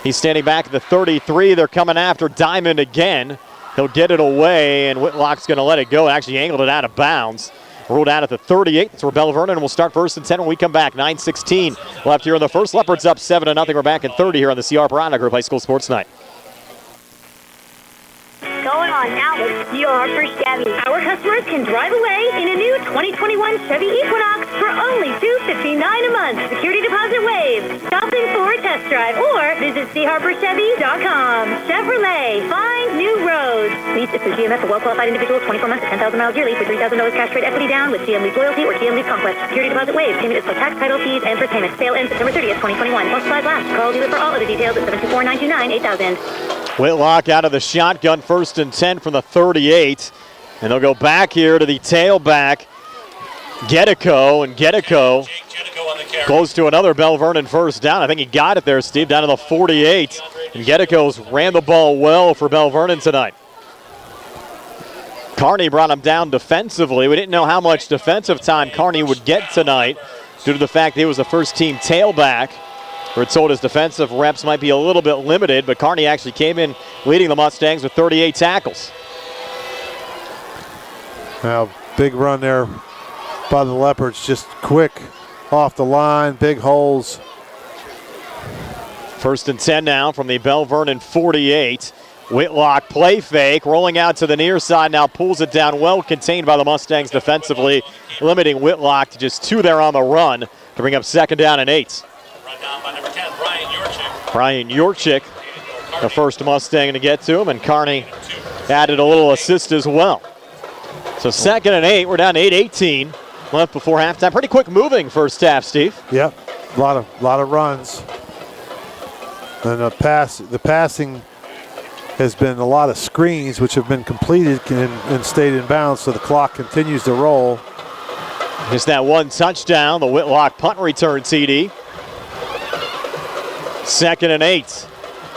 He's standing back at the 33. They're coming after Diamond again. He'll get it away, and Whitlock's going to let it go. Actually angled it out of bounds. Ruled out at the 38. That's where Belle Vernon will start 1st and 10 when we come back. 9:16 left here in the first. Leopards up 7-0. We're back in 30 here on the CR Piranha Group High School Sports Night. Going on now with CR for Chevy. Our customers can drive away in a new 2021 Chevy Equinox for only $259 a month. Security deposit waived. Stop in for a test drive or visit CHarperChevy.com. Chevrolet, find new roads. Lease is through GMF for well-qualified individuals, 24 months to 10,000 miles yearly for $3,000 cash trade equity down with GM Lease Loyalty or GM Lease Conquest. Security deposit waived. Payment is plus tax, title fees, and first payment. Sale ends September 30th, 2021. Plus supplies last. Call dealer for all other details at 724-929-8000. Whitlock out of the shotgun, 1st and 10 from the 38. And they'll go back here to the tailback, Getico, and Getico goes to another Belle Vernon first down. I think he got it there, Steve, down to the 48. And Getico's ran the ball well for Belle Vernon tonight. Kearney brought him down defensively. We didn't know how much defensive time Kearney would get tonight due to the fact that he was the first-team tailback. We're told his defensive reps might be a little bit limited, but Kearney actually came in leading the Mustangs with 38 tackles. Now, big run there by the Leopards, just quick off the line, big holes. 1st and 10 now from the Belle Vernon 48. Whitlock play fake, rolling out to the near side, now pulls it down, well contained by the Mustangs defensively, limiting Whitlock to just 2 there on the run to bring up 2nd down and 8. Run down by number 10, Brian Yorchik, the first Mustang to get to him, and Kearney added a little assist as well. So 2nd and 8, we're down to 8:18 left before halftime. Pretty quick moving first half, Steve. Yep, a lot of runs. And the passing has been a lot of screens which have been completed and stayed in bounds, so the clock continues to roll. Just that one touchdown, the Whitlock punt return TD. 2nd and 8.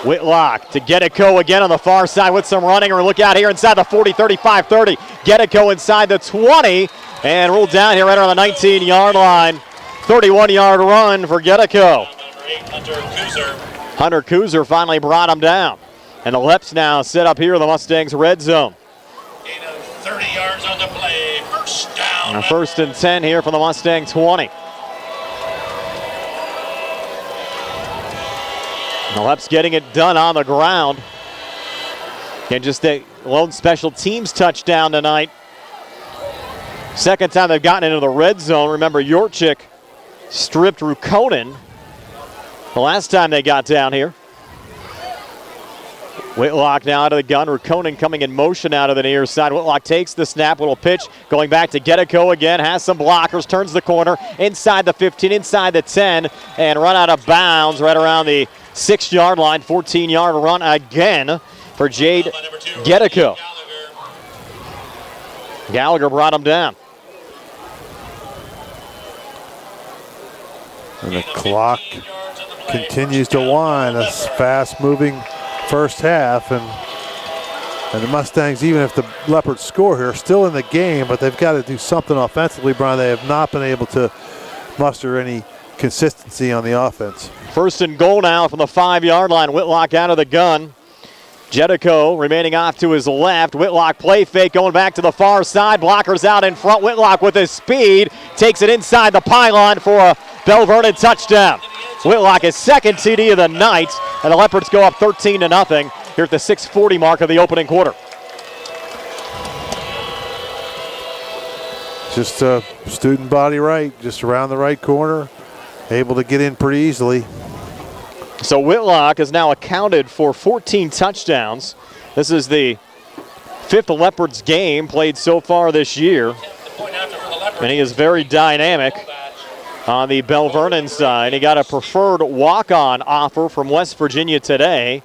Whitlock to Getico again on the far side with some running. Or look out here inside the 40, 35, 30. Getico inside the 20 and ruled down here right around the 19-yard line. 31-yard run for Getico. Hunter Kuzer finally brought him down. And the Leps now set up here in the Mustangs red zone. 30 yards on the play. First down. And 1st and 10 here from the Mustang 20. The Leps getting it done on the ground. And just a lone special teams touchdown tonight. 2nd time they've gotten into the red zone. Remember, Yorchik stripped Rukonen the last time they got down here. Whitlock now out of the gun. Rukonen coming in motion out of the near side. Whitlock takes the snap, little pitch, going back to Getico again, has some blockers, turns the corner, inside the 15, inside the 10, and run out of bounds right around the 6-yard line. 14-yard run again for Jade Getico. Gallagher brought him down. And the clock continues to wind. A fast-moving first half, and the Mustangs, even if the Leopards score here, are still in the game, but they've got to do something offensively, Brian. They have not been able to muster any consistency on the offense. 1st and goal now from the 5-yard line. Whitlock out of the gun. Getico remaining off to his left. Whitlock play fake going back to the far side. Blockers out in front. Whitlock with his speed takes it inside the pylon for a Belle Vernon touchdown. Whitlock his 2nd TD of the night, and the Leopards go up 13-0 here at the 6:40 mark of the opening quarter. Just a student body right, just around the right corner, able to get in pretty easily. So Whitlock has now accounted for 14 touchdowns. This is the 5th Leopards game played so far this year, and he is very dynamic on the Belle Vernon side. He got a preferred walk-on offer from West Virginia today.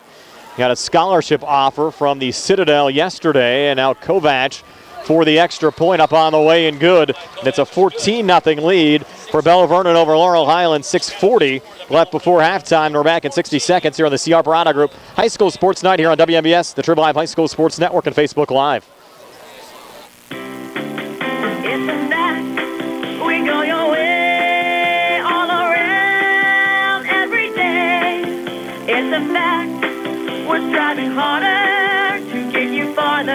He got a scholarship offer from the Citadel yesterday, and now Kovac for the extra point up on the way and good. And it's a 14-0 lead for Belle Vernon over Laurel. Highlands. 6:40 left before halftime. We're back in 60 seconds here on the CR Piranha Group High School Sports Night here on WMBS, the Triple Live High School Sports Network, and Facebook Live. We go your way all around. striving harder to get you farther.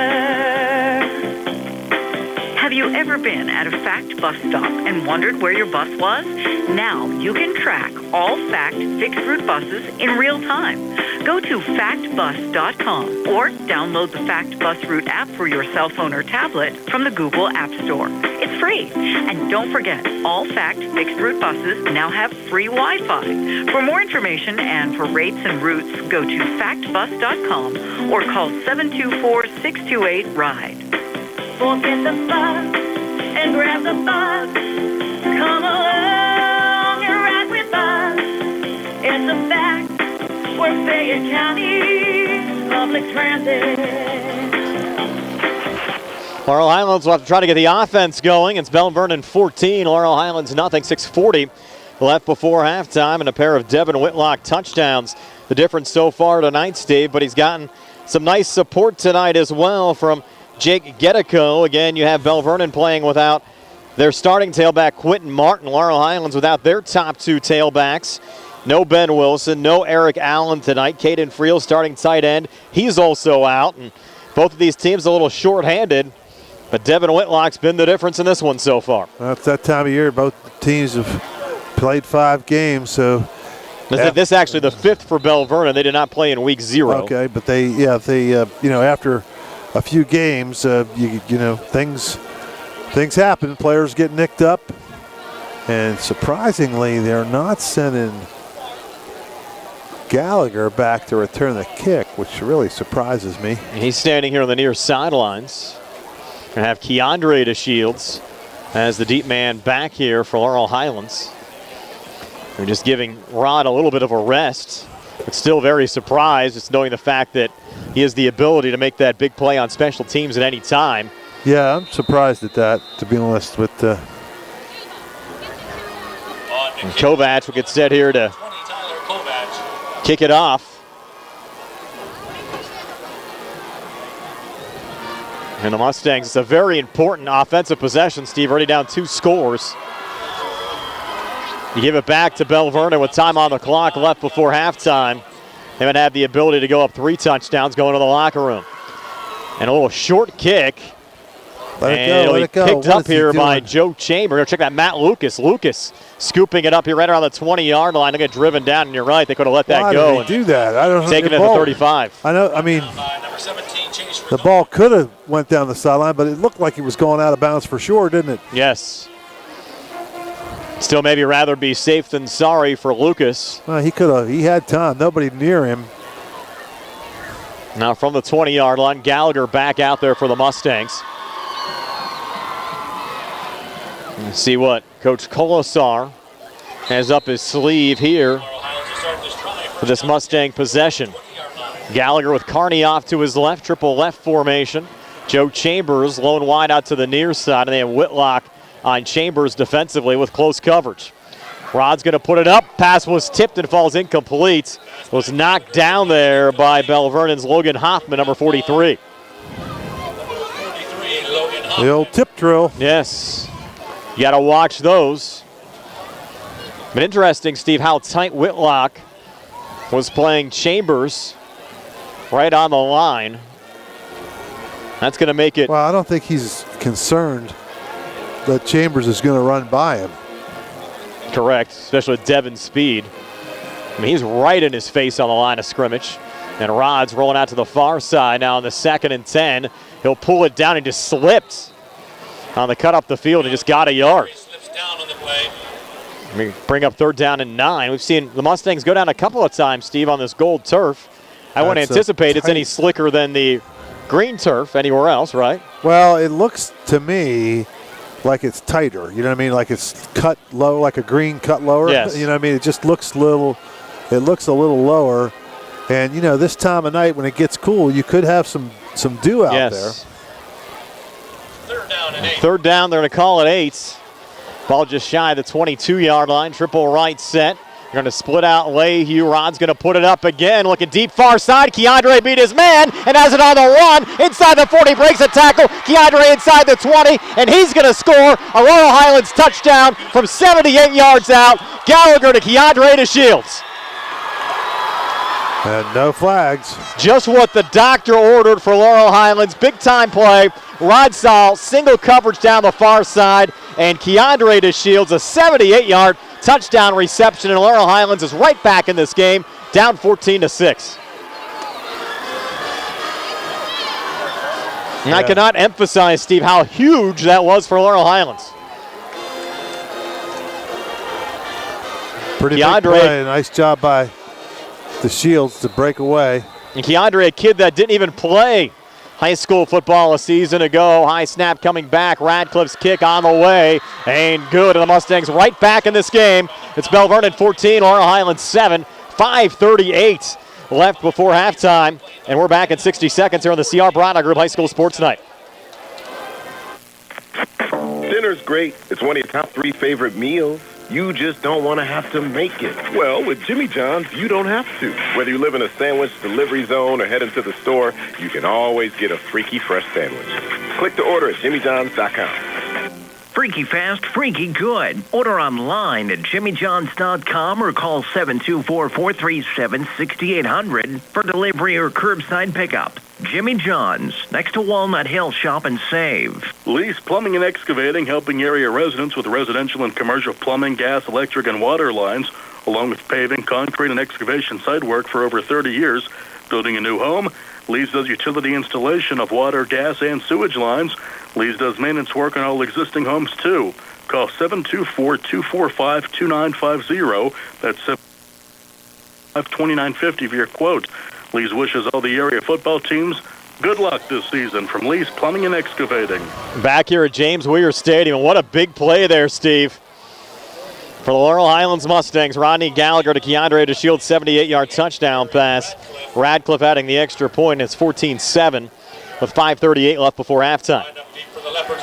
Have you ever been at a Fact bus stop and wondered where your bus was? Now you can track all Fact fixed route buses in real time. Go to factbus.com or download the Fact Bus Route app for your cell phone or tablet from the Google App Store. It's free. And don't forget, all Fact fixed route buses now have free Wi-Fi. For more information and for rates and routes, go to factbus.com or call 724-628-RIDE. Forget the bus and grab the bus. Come along and ride with us. It's a fact. We're Fayette County Public Transit. Laurel Highlands will have to try to get the offense going. It's Belle Vernon 14, Laurel Highlands nothing. 6:40 left before halftime, and a pair of Devin Whitlock touchdowns. The difference so far tonight, Steve, but he's gotten some nice support tonight as well from Jake Gettico. Again, you have Belle Vernon playing without their starting tailback, Quentin Martin. Laurel Highlands without their top two tailbacks. No Ben Wilson, no Eric Allen tonight. Caden Friel starting tight end. He's also out. And both of these teams a little short-handed, but Devin Whitlock's been the difference in this one so far. Well, it's that time of year. Both teams have played 5 games, so. This is actually the 5th for Belle Vernon. They did not play in week 0. Okay, but they after a few games, things happen. Players get nicked up, and surprisingly, they're not sending Gallagher back to return the kick, which really surprises me. He's standing here on the near sidelines. Gonna have Keandre to Shields as the deep man back here for Laurel Highlands. We're just giving Rod a little bit of a rest, but still very surprised just knowing the fact that he has the ability to make that big play on special teams at any time. Yeah, I'm surprised at that, to be honest. With Kovac will get set here to kick it off. And the Mustangs, it's a very important offensive possession, Steve, already down 2 scores. You give it back to Belle Vernon with time on the clock left before halftime. They would have the ability to go up 3 touchdowns going to the locker room. And a little short kick. Let it go. Picked up here by Joe Chambers. Check that, Matt Lucas. Lucas scooping it up here right around the 20-yard line. They get driven down, and you're right. They could have let that go. Why did they do that? I don't know. Taking it to 35. I know. I mean, the ball could have went down the sideline, but it looked like it was going out of bounds for sure, didn't it? Yes. Still maybe rather be safe than sorry for Lucas. He could have. He had time. Nobody near him. Now from the 20-yard line, Gallagher back out there for the Mustangs. Let's see what Coach Kolosar has up his sleeve here for this Mustang possession. Gallagher with Carney off to his left, triple left formation. Joe Chambers lone wide out to the near side, and they have Whitlock on Chambers defensively with close coverage. Rod's going to put it up. Pass was tipped and falls incomplete. Was knocked down there by Belle Vernon's Logan Hoffman, number 43. The old tip drill. Yes. You got to watch those. But interesting, Steve, how tight Whitlock was playing Chambers right on the line. That's going to make it. Well, I don't think he's concerned that Chambers is going to run by him. Correct, especially with Devin's speed. I mean, he's right in his face on the line of scrimmage. And Rod's rolling out to the far side now on the 2nd and 10. He'll pull it down and just slipped on the cut up the field and just got a yard. We bring up 3rd down and 9. We've seen the Mustangs go down a couple of times, Steve, on this gold turf. I wouldn't anticipate it's any slicker than the green turf anywhere else, right? Well, it looks to me like it's tighter. You know what I mean? Like it's cut low, like a green cut lower. Yes. You know what I mean? It just looks it looks a little lower. And, you know, this time of night when it gets cool, you could have some dew out there. 3rd down and 8. 3rd down, they're going to call it 8. Ball just shy of the 22-yard line. Triple right set. They're going to split out Lehue. Rod's going to put it up again. Looking deep far side. Keandre beat his man and has it on the run. Inside the 40, breaks a tackle. Keandre inside the 20, and he's going to score a Laurel Highlands touchdown from 78 yards out. Gallagher to Keandre to Shields. And no flags. Just what the doctor ordered for Laurel Highlands. Big-time play. Rod Saul, single coverage down the far side, and Keandre DeShields, a 78-yard touchdown reception, and Laurel Highlands is right back in this game, down 14-6. And I cannot emphasize, Steve, how huge that was for Laurel Highlands. Pretty big play. Nice job by DeShields to break away. And Keandre, a kid that didn't even play high school football a season ago. High snap coming back. Radcliffe's kick on the way. And good. And the Mustangs right back in this game. It's Belle Vernon 14, Laurel Highlands 7. 5:38 left before halftime. And we're back in 60 seconds here on the CR Bronner Group High School Sports Night. Dinner's great. It's one of your top 3 favorite meals. You just don't want to have to make it. Well, with Jimmy John's, you don't have to. Whether you live in a sandwich delivery zone or head into the store, you can always get a freaky fresh sandwich. Click to order at jimmyjohns.com. Freaky fast, freaky good. Order online at jimmyjohns.com or call 724-437-6800 for delivery or curbside pickup. Jimmy John's, next to Walnut Hill. Shop and save. Lease Plumbing and Excavating, helping area residents with residential and commercial plumbing, gas, electric, and water lines, along with paving, concrete, and excavation site work for over 30 years. Building a new home, Lease does utility installation of water, gas, and sewage lines. Lease does maintenance work on all existing homes, too. Call 724-245-2950. That's 725-2950 for your quote. Lease wishes all the area football teams good luck this season from Lease Plumbing and Excavating. Back here at James Weir Stadium. What a big play there, Steve. For the Laurel Highlands Mustangs, Rodney Gallagher to Keandre DeShields, 78-yard touchdown pass. Radcliffe adding the extra point. It's 14-7 with 5:38 left before halftime.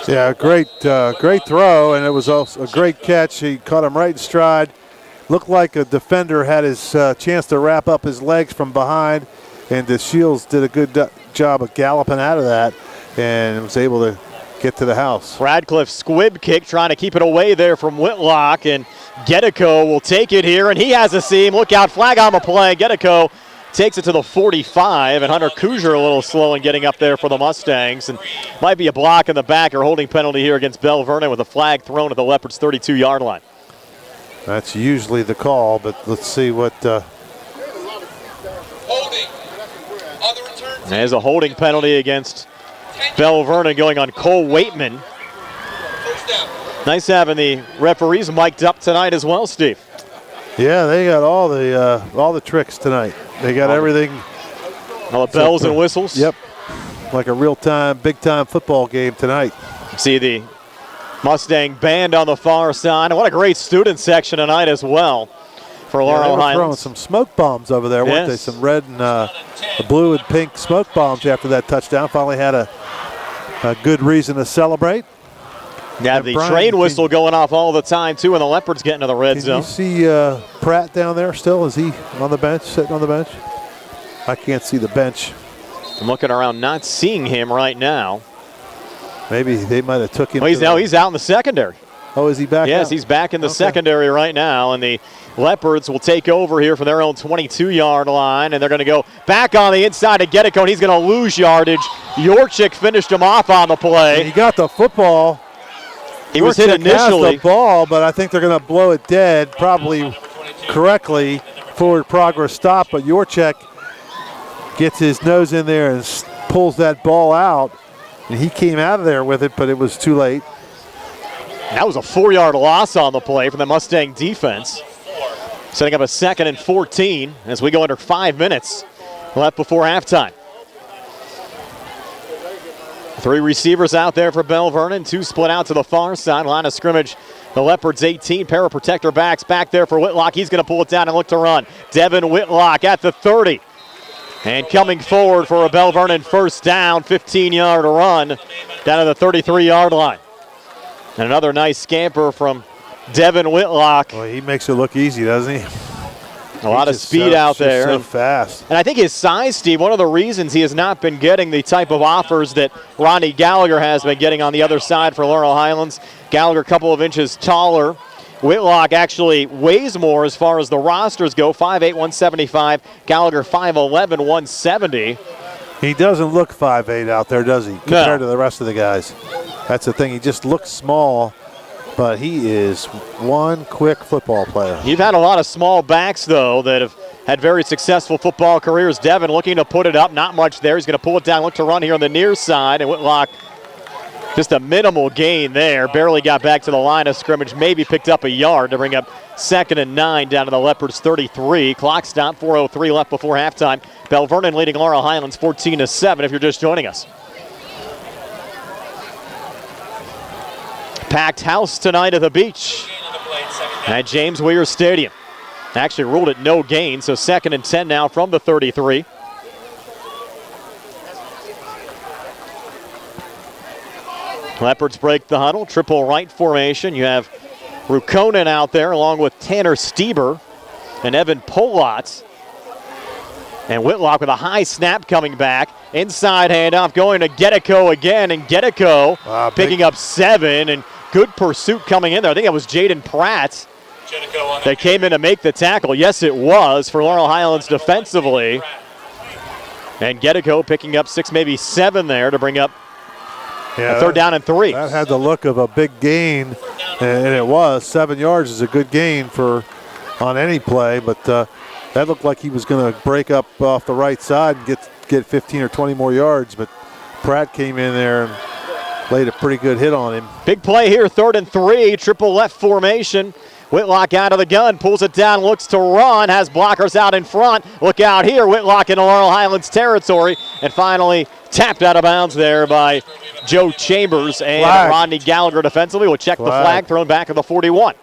Yeah, great throw, and it was also a great catch. He caught him right in stride. Looked like a defender had his chance to wrap up his legs from behind, and DeShields did a good job of galloping out of that and was able to get to the house. Radcliffe squib kick, trying to keep it away there from Whitlock, and Gedico will take it here, and he has a seam. Look out, flag on the play. Gedico takes it to the 45, and Hunter Kuzier a little slow in getting up there for the Mustangs, and might be a block in the back or holding penalty here against Belle Vernon with a flag thrown at the Leopards' 32-yard line. That's usually the call, but let's see what... There's a holding penalty against Belle Vernon going on Cole Waitman. Nice having the referees mic'd up tonight as well, Steve. Yeah, they got all the tricks tonight. They got everything. All the bells and whistles. Yep, like a real-time, big-time football game tonight. See the Mustang band on the far side. And what a great student section tonight as well for Laurel Highlands. Highlands. Throwing some smoke bombs over there, weren't they? Some red and blue and pink smoke bombs after that touchdown. Finally had a good reason to celebrate. Yeah, the train whistle going off all the time, too, and the Leopards getting to the red zone. Can you see Pratt down there still? Is he on the bench, sitting on the bench? I can't see the bench. I'm looking around, not seeing him right now. Maybe they might have took him. Well, he's out in the secondary. Oh, is he back? Yes, out? He's back in the secondary right now, and the Leopards will take over here from their own 22-yard line, and they're going to go back on the inside to Gedico, and he's going to lose yardage. Yorchik finished him off on the play. And he got the football. He was hit initially. The ball, but I think they're going to blow it dead, probably correctly. Forward progress stop, but Yorchik gets his nose in there and pulls that ball out. And he came out of there with it, but it was too late. That was a 4-yard loss on the play from the Mustang defense. Setting up a 2nd and 14 as we go under 5 minutes left before halftime. 3 receivers out there for Belle Vernon. 2 split out to the far side. Line of scrimmage, the Leopards 18. Pair of protector backs back there for Whitlock. He's going to pull it down and look to run. Devin Whitlock at the 30. And coming forward for a Belle Vernon first down, 15-yard run down to the 33-yard line. And another nice scamper from Devin Whitlock. Well, he makes it look easy, doesn't he? A lot of speed out there. So fast. And I think his size, Steve, one of the reasons he has not been getting the type of offers that Ronnie Gallagher has been getting on the other side for Laurel Highlands. Gallagher a couple of inches taller Whitlock actually weighs more as far as the rosters go. 5'8", 175. Gallagher 5'11", 170. He doesn't look 5'8" out there, does he? Compared to the rest of the guys. That's the thing. He just looks small, but he is one quick football player. You've had a lot of small backs, though, that have had very successful football careers. Devin looking to put it up. Not much there. He's going to pull it down, look to run here on the near side, and Whitlock just a minimal gain there. Barely got back to the line of scrimmage. Maybe picked up a yard to bring up 2nd and 9 down to the Leopards 33. Clock stop, 4:03 left before halftime. Belle Vernon leading Laurel Highlands 14-7 if you're just joining us. Packed house tonight at the beach at James Weir Stadium. Actually ruled it no gain, so 2nd and 10 now from the 33. Leopards break the huddle, triple right formation. You have Rukonen out there along with Tanner Stieber and Evan Polotz. And Whitlock with a high snap coming back. Inside handoff going to Getico again, and Getico picking up 7, and good pursuit coming in there. I think it was Jaden Pratt that came in to make the tackle. Yes, it was for Laurel Highlands defensively. And Getico picking up 6, maybe 7 there to bring up a 3rd down and 3. That had the look of a big gain, and it was. 7 yards is a good gain on any play, but that looked like he was going to break up off the right side and get 15 or 20 more yards, but Pratt came in there and laid a pretty good hit on him. Big play here, 3rd and 3, triple left formation. Whitlock out of the gun, pulls it down, looks to run, has blockers out in front. Look out here, Whitlock into Laurel Highlands territory, and finally tapped out of bounds there by Joe Chambers, and Rodney Gallagher defensively will check the flag, thrown back at the 41.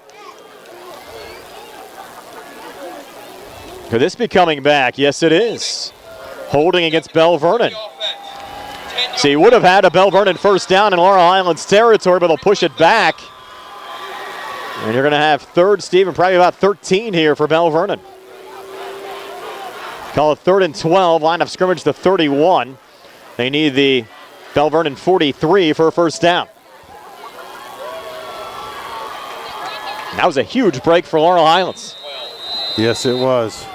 Could this be coming back? Yes, it is. Holding against Belle Vernon. So you would have had a Belle Vernon 1st down in Laurel Highlands territory, but they'll push it back. And you're going to have 3rd, Steve, and probably about 13 here for Belle Vernon. Call it 3rd and 12, line of scrimmage to 31. They need the Belle Vernon 43 for a 1st down. And that was a huge break for Laurel Highlands. Yes, it was.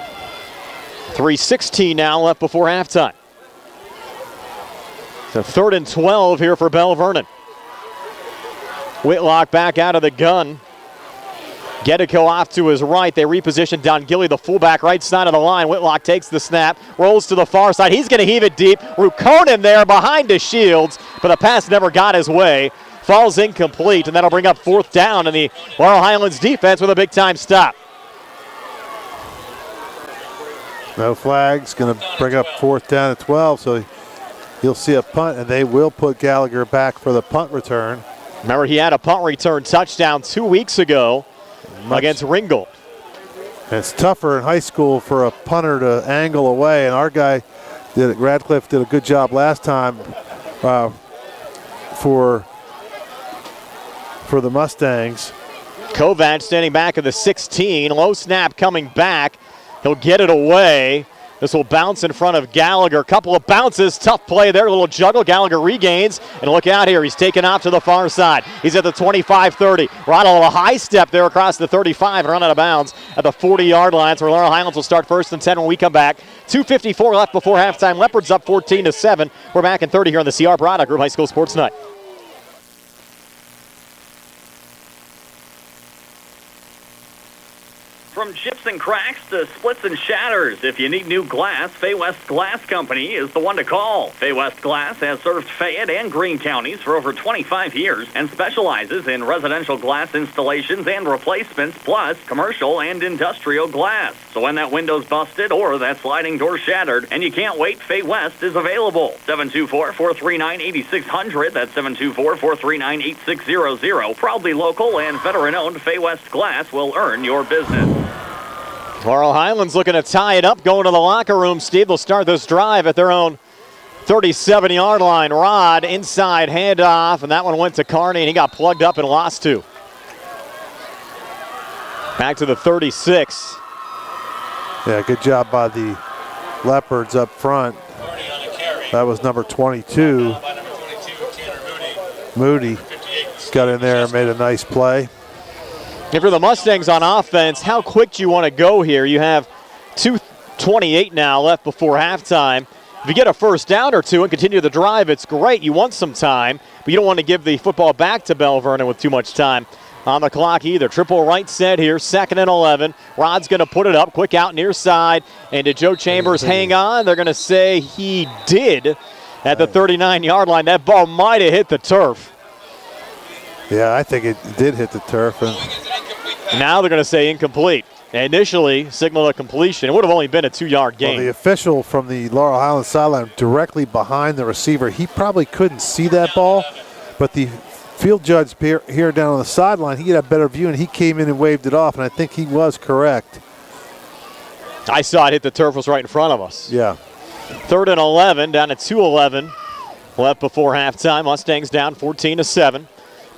3:16 now left before halftime. So 3rd and 12 here for Belle Vernon. Whitlock back out of the gun. Getico off to his right. They reposition Don Gilly, the fullback, right side of the line. Whitlock takes the snap, rolls to the far side. He's going to heave it deep. Rukonen there behind the Shields, but the pass never got his way. Falls incomplete, and that'll bring up 4th down, and the Laurel Highlands defense with a big-time stop. No flags, going to bring up 4th down at 12, so you'll see a punt, and they will put Gallagher back for the punt return. Remember, he had a punt return touchdown 2 weeks ago against Ringgold. It's tougher in high school for a punter to angle away, and our guy, Radcliffe, did a good job last time for the Mustangs. Kovac standing back at the 16. Low snap coming back. He'll get it away. This will bounce in front of Gallagher. Couple of bounces. Tough play there. A little juggle. Gallagher regains. And look out here. He's taken off to the far side. He's at the 25-30. Right on a high step there across the 35 and run out of bounds at the 40-yard line. So Laurel Highlands will start 1st and 10 when we come back. 2:54 left before halftime. Leopards up 14-7. We're back in 30 here on the CR Product Group High School Sports Night. From chips and cracks to splits and shatters, if you need new glass, Fay West Glass Company is the one to call. Fay West Glass has served Fayette and Greene counties for over 25 years and specializes in residential glass installations and replacements, plus commercial and industrial glass. So when that window's busted or that sliding door shattered and you can't wait, Fay West is available. 724-439-8600. That's 724-439-8600. Proudly local and veteran-owned, Fay West Glass will earn your business. Laurel Highlands looking to tie it up, going to the locker room. Steve, they'll start this drive at their own 37-yard line. Rod inside handoff, and that one went to Carney, and he got plugged up and lost 2. Back to the 36. Yeah, good job by the Leopards up front. That was number 22. Moody got in there and made a nice play. If you're the Mustangs on offense, how quick do you want to go here? You have 2:28 now left before halftime. If you get a first down or two and continue the drive, it's great. You want some time, but you don't want to give the football back to Belle Vernon with too much time on the clock either. Triple right set here, 2nd and 11. Rod's going to put it up, quick out near side. And did Joe Chambers hang on? They're going to say he did at the 39-yard line. That ball might have hit the turf. Yeah, I think it did hit the turf. And now they're going to say incomplete. Initially signaled a completion. It would have only been a 2-yard gain. Well, the official from the Laurel Highlands sideline directly behind the receiver, he probably couldn't see that ball, but the field judge here down on the sideline, he had a better view, and he came in and waved it off, and I think he was correct. I saw it hit the turf, was right in front of us. Yeah. 3rd and 11, down to 2:11 left before halftime. Mustangs down 14-7.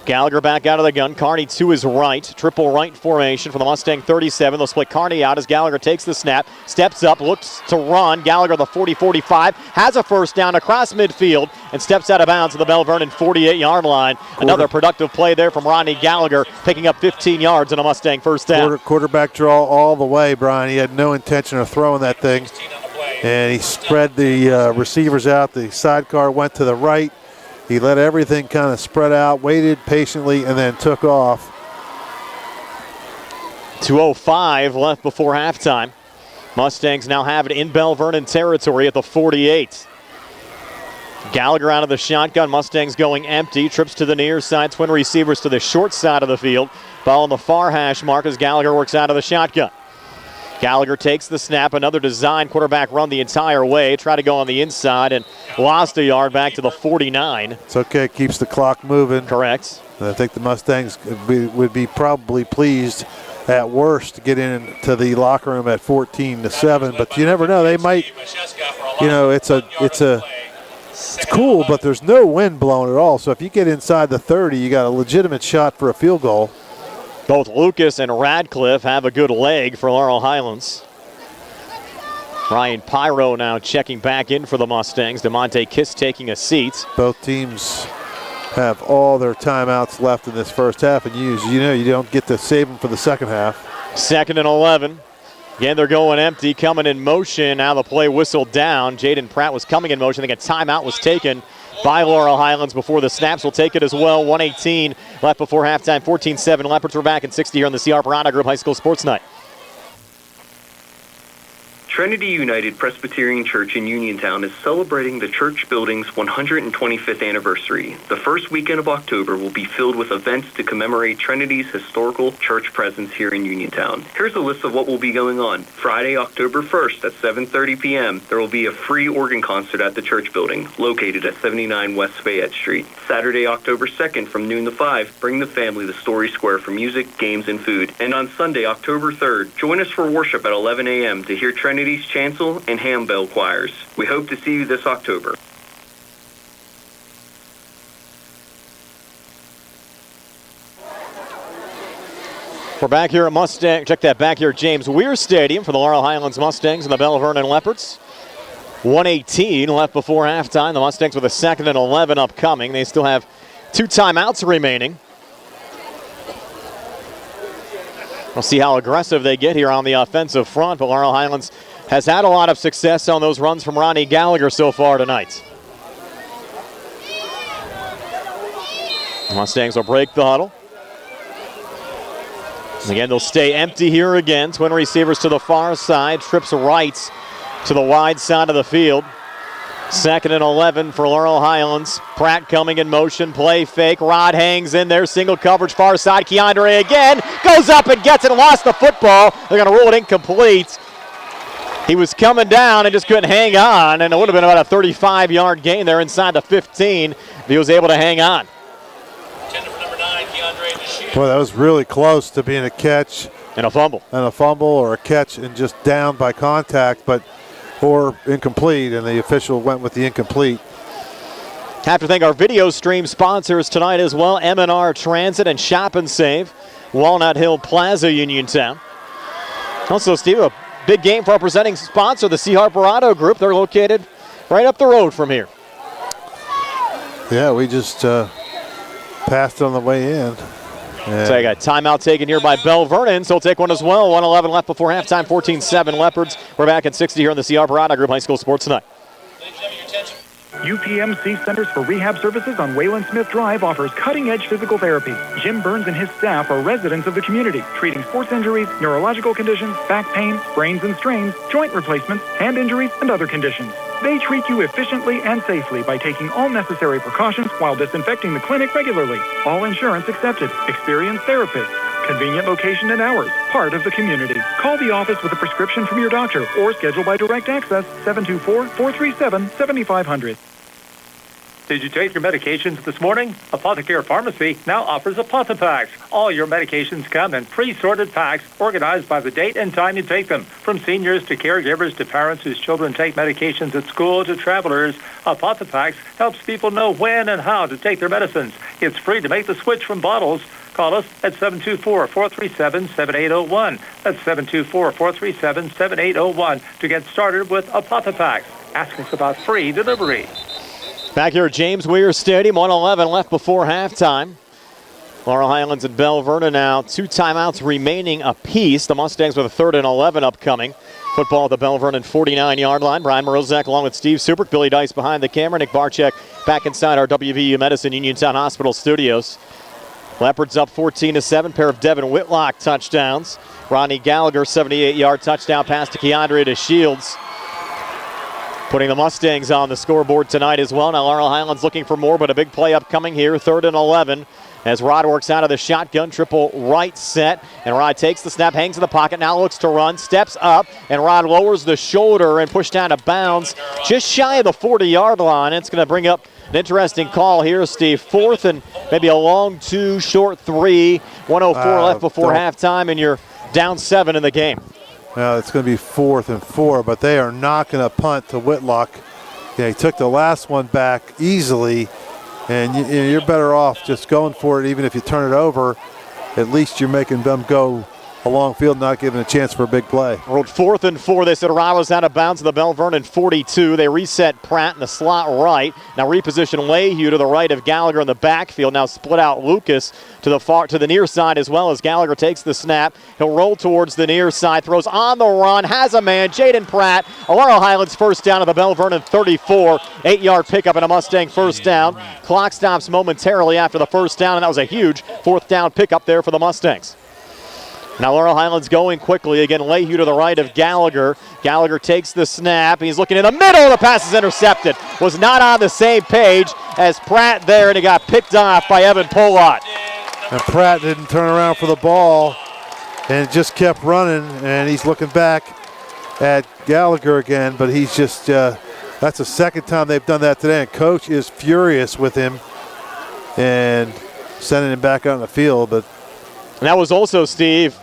Gallagher back out of the gun. Carney to his right. Triple right formation for the Mustang 37. They'll split Carney out as Gallagher takes the snap. Steps up, looks to run. Gallagher, the 40-45, has a first down across midfield and steps out of bounds to the Belle Vernon 48-yard line. Another productive play there from Rodney Gallagher, picking up 15 yards on a Mustang first down. Quarterback draw all the way, Brian. He had no intention of throwing that thing. And he spread the receivers out. The sidecar went to the right. He let everything kind of spread out, waited patiently, and then took off. 2:05 left before halftime. Mustangs now have it in Belle Vernon territory at the 48. Gallagher out of the shotgun. Mustangs going empty. Trips to the near side. Twin receivers to the short side of the field. Ball on the far hash mark as Gallagher works out of the shotgun. Gallagher takes the snap, another design quarterback run the entire way. Tried to go on the inside and lost a yard back to the 49. It's okay, it keeps the clock moving. Correct. I think the Mustangs would be probably pleased at worst to get into the locker room at 14-7, but you never know. They might, it's cool, but there's no wind blowing at all. So if you get inside the 30, you got a legitimate shot for a field goal. Both Lucas and Radcliffe have a good leg for Laurel Highlands. Ryan Pyro now checking back in for the Mustangs. DeMonte Kiss taking a seat. Both teams have all their timeouts left in this first half, and you don't get to save them for the second half. 2nd and 11. Again, they're going empty, coming in motion. Now the play whistled down. Jaden Pratt was coming in motion. I think a timeout was taken by Laurel Highlands before the snaps will take it as well. 1:18 left before halftime. 14-7. Leopards are back in 60 here on the C. Harper Honda Group High School Sports Night. Trinity United Presbyterian Church in Uniontown is celebrating the church building's 125th anniversary. The first weekend of October will be filled with events to commemorate Trinity's historical church presence here in Uniontown. Here's a list of what will be going on. Friday, October 1st at 7:30 p.m., there will be a free organ concert at the church building, located at 79 West Fayette Street. Saturday, October 2nd from noon to 5, bring the family to Story Square for music, games, and food. And on Sunday, October 3rd, join us for worship at 11 a.m. to hear Trinity's chancel and handbell choirs. We hope to see you this October. We're back here at Mustang. Check that back here at James Weir Stadium for the Laurel Highlands Mustangs and the Belle Vernon Leopards. 1:18 left before halftime. The Mustangs with a 2nd and 11 upcoming. They still have 2 timeouts remaining. We'll see how aggressive they get here on the offensive front, but Laurel Highlands has had a lot of success on those runs from Ronnie Gallagher so far tonight. The Mustangs will break the huddle. Again, they'll stay empty here again. Twin receivers to the far side. Trips right to the wide side of the field. 2nd and 11 for Laurel Highlands. Pratt coming in motion. Play fake. Rod hangs in there. Single coverage far side. Keandre again. Goes up and gets it. Lost the football. They're going to rule it incomplete. He was coming down and just couldn't hang on. And it would have been about a 35-yard gain there inside the 15 if he was able to hang on. Boy, that was really close to being a catch. And a fumble. And a fumble or a catch and just down by contact, or incomplete, and the official went with the incomplete. Have to thank our video stream sponsors tonight as well, M&R Transit and Shop and Save, Walnut Hill Plaza, Uniontown. Also, Steve, a big game for our presenting sponsor, the C. Harper Auto Group. They're located right up the road from here. Yeah, we just passed on the way in. Yeah. So you got timeout taken here by Belle Vernon, so we'll take one as well. 1:11 left before halftime, 14-7 Leopards. We're back at 60 here in the CR Parada Group High School Sports Tonight. UPMC Centers for Rehab Services on Wayland Smith Drive offers cutting-edge physical therapy. Jim Burns and his staff are residents of the community, treating sports injuries, neurological conditions, back pain, sprains and strains, joint replacements, hand injuries, and other conditions. They treat you efficiently and safely by taking all necessary precautions while disinfecting the clinic regularly. All insurance accepted. Experienced therapists. Convenient location and hours. Part of the community. Call the office with a prescription from your doctor or schedule by direct access 724-437-7500. Did you take your medications this morning? Apothecary Pharmacy now offers Apothepacks. All your medications come in pre-sorted packs organized by the date and time you take them. From seniors to caregivers to parents whose children take medications at school to travelers, Apothepacks helps people know when and how to take their medicines. It's free to make the switch from bottles. Call us at 724-437-7801. That's 724-437-7801 to get started with Apothepacks. Ask us about free delivery. Back here at James Weir Stadium, 1:11 left before halftime. Laurel Highlands and Belle Vernon now 2 timeouts remaining apiece. The Mustangs with a 3rd and 11 upcoming. Football at the Belle Vernon 49-yard line. Brian Morozak along with Steve Subrick, Billy Dice behind the camera, Nick Barczyk back inside our WVU Medicine Uniontown Hospital studios. Leopards up 14-7, pair of Devin Whitlock touchdowns. Ronnie Gallagher, 78-yard touchdown pass to Keandre to Shields. Putting the Mustangs on the scoreboard tonight as well. Now Laurel Highlands looking for more, but a big play upcoming here, 3rd and 11. As Rod works out of the shotgun, triple right set. And Rod takes the snap, hangs in the pocket, now looks to run, steps up, and Rod lowers the shoulder and pushed out of bounds just shy of the 40-yard line. It's going to bring up an interesting call here, Steve. 4th and maybe a long 2, short 3. 1:04 left before halftime, and you're down 7 in the game. Well, it's going to be 4th and 4, but they are not going to punt to Whitlock. Yeah, he took the last one back easily, and you're better off just going for it. Even if you turn it over, at least you're making them go a long field, not giving a chance for a big play. Rolled 4th and 4. They said Rod was out of bounds at the Belle Vernon 42. They reset Pratt in the slot right. Now reposition Lehue to the right of Gallagher in the backfield. Now split out Lucas to the near side as well as Gallagher takes the snap. He'll roll towards the near side, throws on the run, has a man, Jaden Pratt. Laurel Highlands first down at the Belle Vernon 34. 8-yard pickup and a Mustang first down. Clock stops momentarily after the first down, and that was a huge 4th down pickup there for the Mustangs. Now Laurel Highlands going quickly. Again, Lehue to the right of Gallagher. Gallagher takes the snap. He's looking in the middle. The pass is intercepted. Was not on the same page as Pratt there, and he got picked off by Evan Polott. And Pratt didn't turn around for the ball and just kept running, and he's looking back at Gallagher again, but he's just, that's the second time they've done that today, and Coach is furious with him and sending him back out on the field. But and that was also, Steve,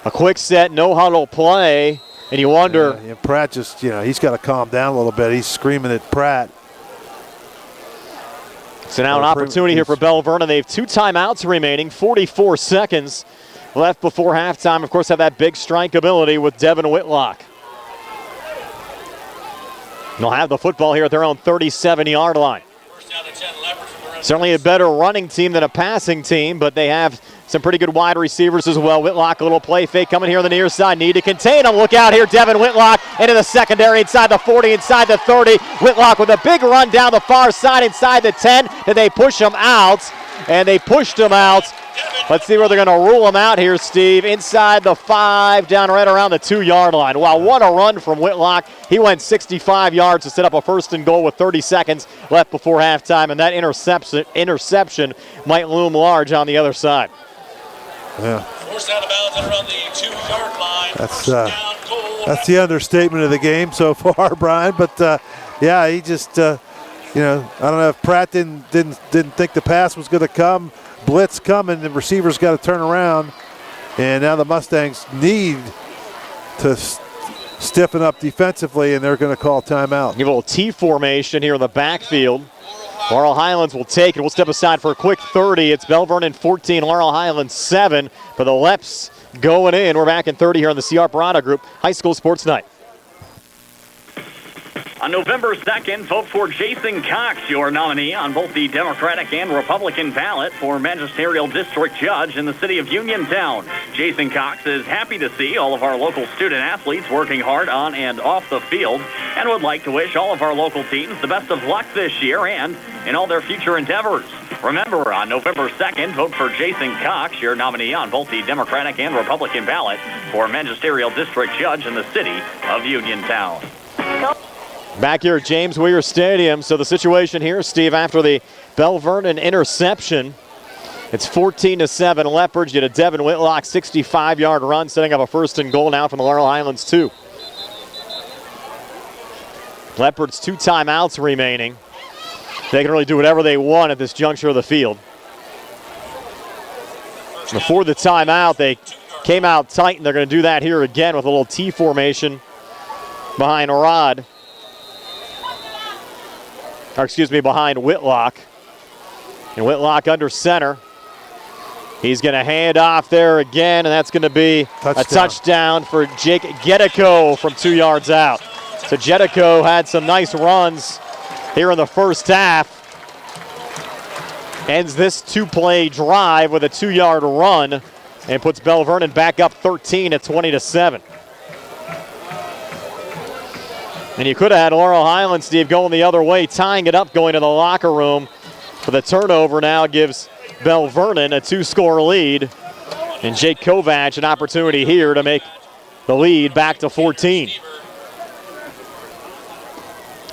a quick set, no huddle play, and you wonder. Yeah, Pratt just, he's got to calm down a little bit. He's screaming at Pratt. So now an opportunity here for Belle Vernon. They have 2 timeouts remaining, 44 seconds left before halftime. Of course, have that big strike ability with Devin Whitlock. They'll have the football here at their own 37-yard line. Certainly a better running team than a passing team, but they have some pretty good wide receivers as well. Whitlock, a little play fake coming here on the near side. Need to contain him. Look out here, Devin Whitlock into the secondary, inside the 40, inside the 30. Whitlock with a big run down the far side, inside the 10. And they push him out, and they pushed him out. Let's see where they're going to rule him out here, Steve. Inside the 5, down right around the 2-yard line. Wow, what a run from Whitlock. He went 65 yards to set up a 1st and goal with 30 seconds left before halftime, and that interception might loom large on the other side. Yeah. Forced out of bounds around the 2-yard line. That's the understatement of the game so far, Brian. But yeah, he just, I don't know if Pratt didn't think the pass was going to come. Blitz coming, the receiver's got to turn around, and now the Mustangs need to stiffen up defensively, and they're going to call timeout. Give a little T formation here in the backfield. Laurel Highlands will take it. We'll step aside for a quick 30. It's Belle Vernon 14, Laurel Highlands 7. For the Leps going in. We're back in 30 here on the CR Parada Group High School Sports Night. On November 2nd, vote for Jason Cox, your nominee on both the Democratic and Republican ballot for magisterial district judge in the city of Uniontown. Jason Cox is happy to see all of our local student athletes working hard on and off the field and would like to wish all of our local teams the best of luck this year and in all their future endeavors. Remember, on November 2nd, vote for Jason Cox, your nominee on both the Democratic and Republican ballot for magisterial district judge in the city of Uniontown. Back here at James Weir Stadium. So the situation here, Steve, after the Belle Vernon interception, it's 14-7 Leopards. You had a Devin Whitlock 65-yard run, setting up a 1st and goal now from the Laurel Highlands 2. Leopards 2 timeouts remaining. They can really do whatever they want at this juncture of the field. Before the timeout, they came out tight, and they're going to do that here again with a little T formation behind Rod. Behind Whitlock. And Whitlock under center. He's going to hand off there again, and that's going to be a touchdown for Jake Gedico from 2 yards out. So Gedico had some nice runs here in the first half. Ends this 2-play drive with a 2-yard run and puts Belle Vernon back up 13 at 20-7. And you could have had Laurel Highlands, Steve, going the other way, tying it up, going to the locker room. For the turnover now gives Belle Vernon a 2-score lead. And Jake Kovac an opportunity here to make the lead back to 14.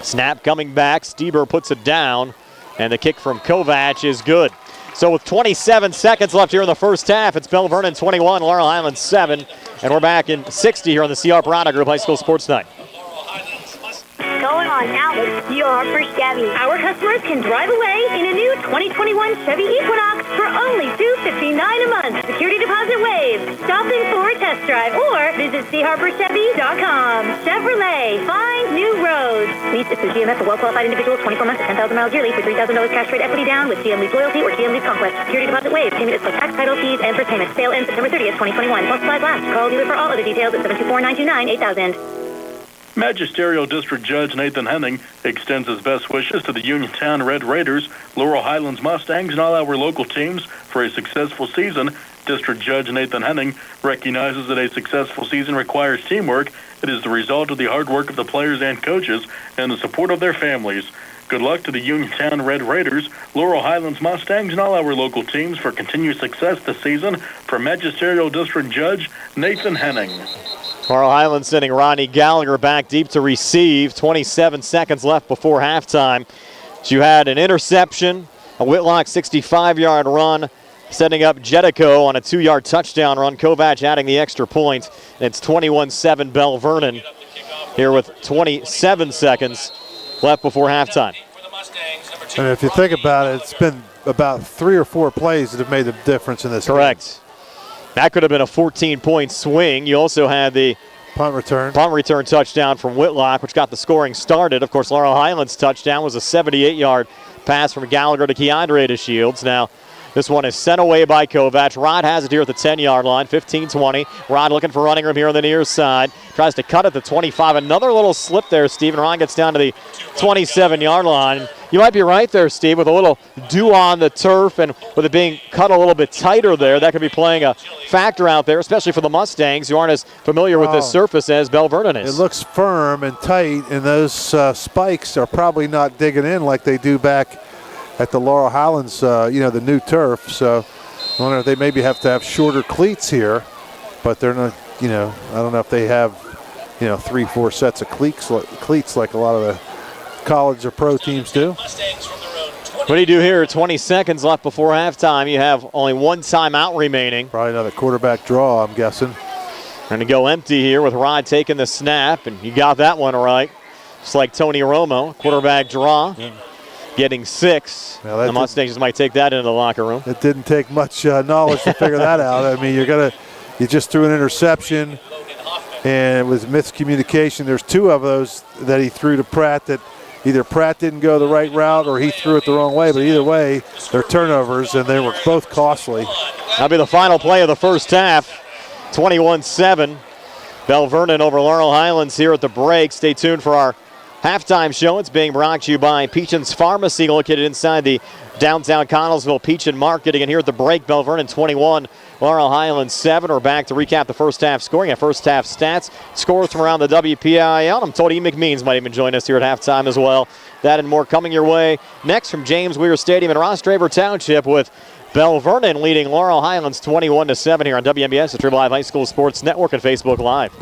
Snap coming back, Stieber puts it down, and the kick from Kovac is good. So with 27 seconds left here in the first half, it's Belle Vernon 21, Laurel Highlands 7, and we're back in 60 here on the CR Piranha Group High School Sports Night. Going on now with CR for Chevy. Our customers can drive away in a new 2021 Chevy Equinox for only $259 a month. Security deposit waived. Stop in for a test drive or visit CHarperChevy.com. Chevrolet, find new roads. Lease is through GMF for well-qualified individuals, 24 months to 10,000 miles yearly for $3,000 cash rate equity down with GM Lease Loyalty or GM Lease Conquest. Security deposit waived. Payment is plus tax, title fees, and first payment. Sale ends September 30th, 2021. Plus supplies last. Call dealer for all other details at 724-929-8000. Magisterial District Judge Nathan Henning extends his best wishes to the Uniontown Red Raiders, Laurel Highlands Mustangs, and all our local teams for a successful season. District Judge Nathan Henning recognizes that a successful season requires teamwork. It is the result of the hard work of the players and coaches and the support of their families. Good luck to the Uniontown Red Raiders, Laurel Highlands Mustangs, and all our local teams for continued success this season. From Magisterial District Judge Nathan Henning. Laurel Highlands sending Ronnie Gallagher back deep to receive. 27 seconds left before halftime. So you had an interception, a Whitlock 65-yard run, setting up Gedico on a 2-yard touchdown run. Kovac adding the extra point. And it's 21-7 Belle Vernon here with 27 seconds left before halftime. And if you think about it, it's been about 3 or 4 plays that have made the difference in this game. Correct. That could have been a 14-point swing. You also had the punt return touchdown from Whitlock, which got the scoring started. Of course, Laurel Highlands' touchdown was a 78-yard pass from Gallagher to Keandre to Shields. Now, this one is sent away by Kovac. Rod has it here at the 10-yard line, 15-20. Rod looking for running room here on the near side. Tries to cut at the 25. Another little slip there, Steve. And Ron gets down to the 27-yard line. You might be right there, Steve, with a little dew on the turf and with it being cut a little bit tighter there. That could be playing a factor out there, especially for the Mustangs, who aren't as familiar with this surface as Belle Vernon is. It looks firm and tight, and those spikes are probably not digging in like they do back at the Laurel Highlands, the new turf. So I wonder if they maybe have to have shorter cleats here, but they're not, I don't know if they have, 3-4 sets of cleats like a lot of the college or pro teams do. What do you do here? 20 seconds left before halftime. You have only 1 timeout remaining. Probably another quarterback draw, I'm guessing. Going to go empty here with Rod taking the snap, and you got that one right. Just like Tony Romo, quarterback draw. Yeah. Getting 6. The Mustangs just might take that into the locker room. It didn't take much knowledge to figure that out. I mean, you just threw an interception, and it was miscommunication. There's 2 of those that he threw to Pratt that either Pratt didn't go the right route or he threw it the wrong way. But either way, they're turnovers, and they were both costly. That'll be the final play of the first half. 21-7. Belle Vernon over Laurel Highlands here at the break. Stay tuned for our halftime show. It's being brought to you by Peachin's Pharmacy, located inside the downtown Connellsville Peachin Market. Again, here at the break, Belle Vernon 21, Laurel Highlands 7. We're back to recap the first half scoring and first half stats. Scores from around the WPIAL. I'm told E. McMeans might even join us here at halftime as well. That and more coming your way next from James Weir Stadium in Ross Draper Township, with Belle Vernon leading Laurel Highlands 21-7 here on WMBS, the Triple Live High School Sports Network, and Facebook Live.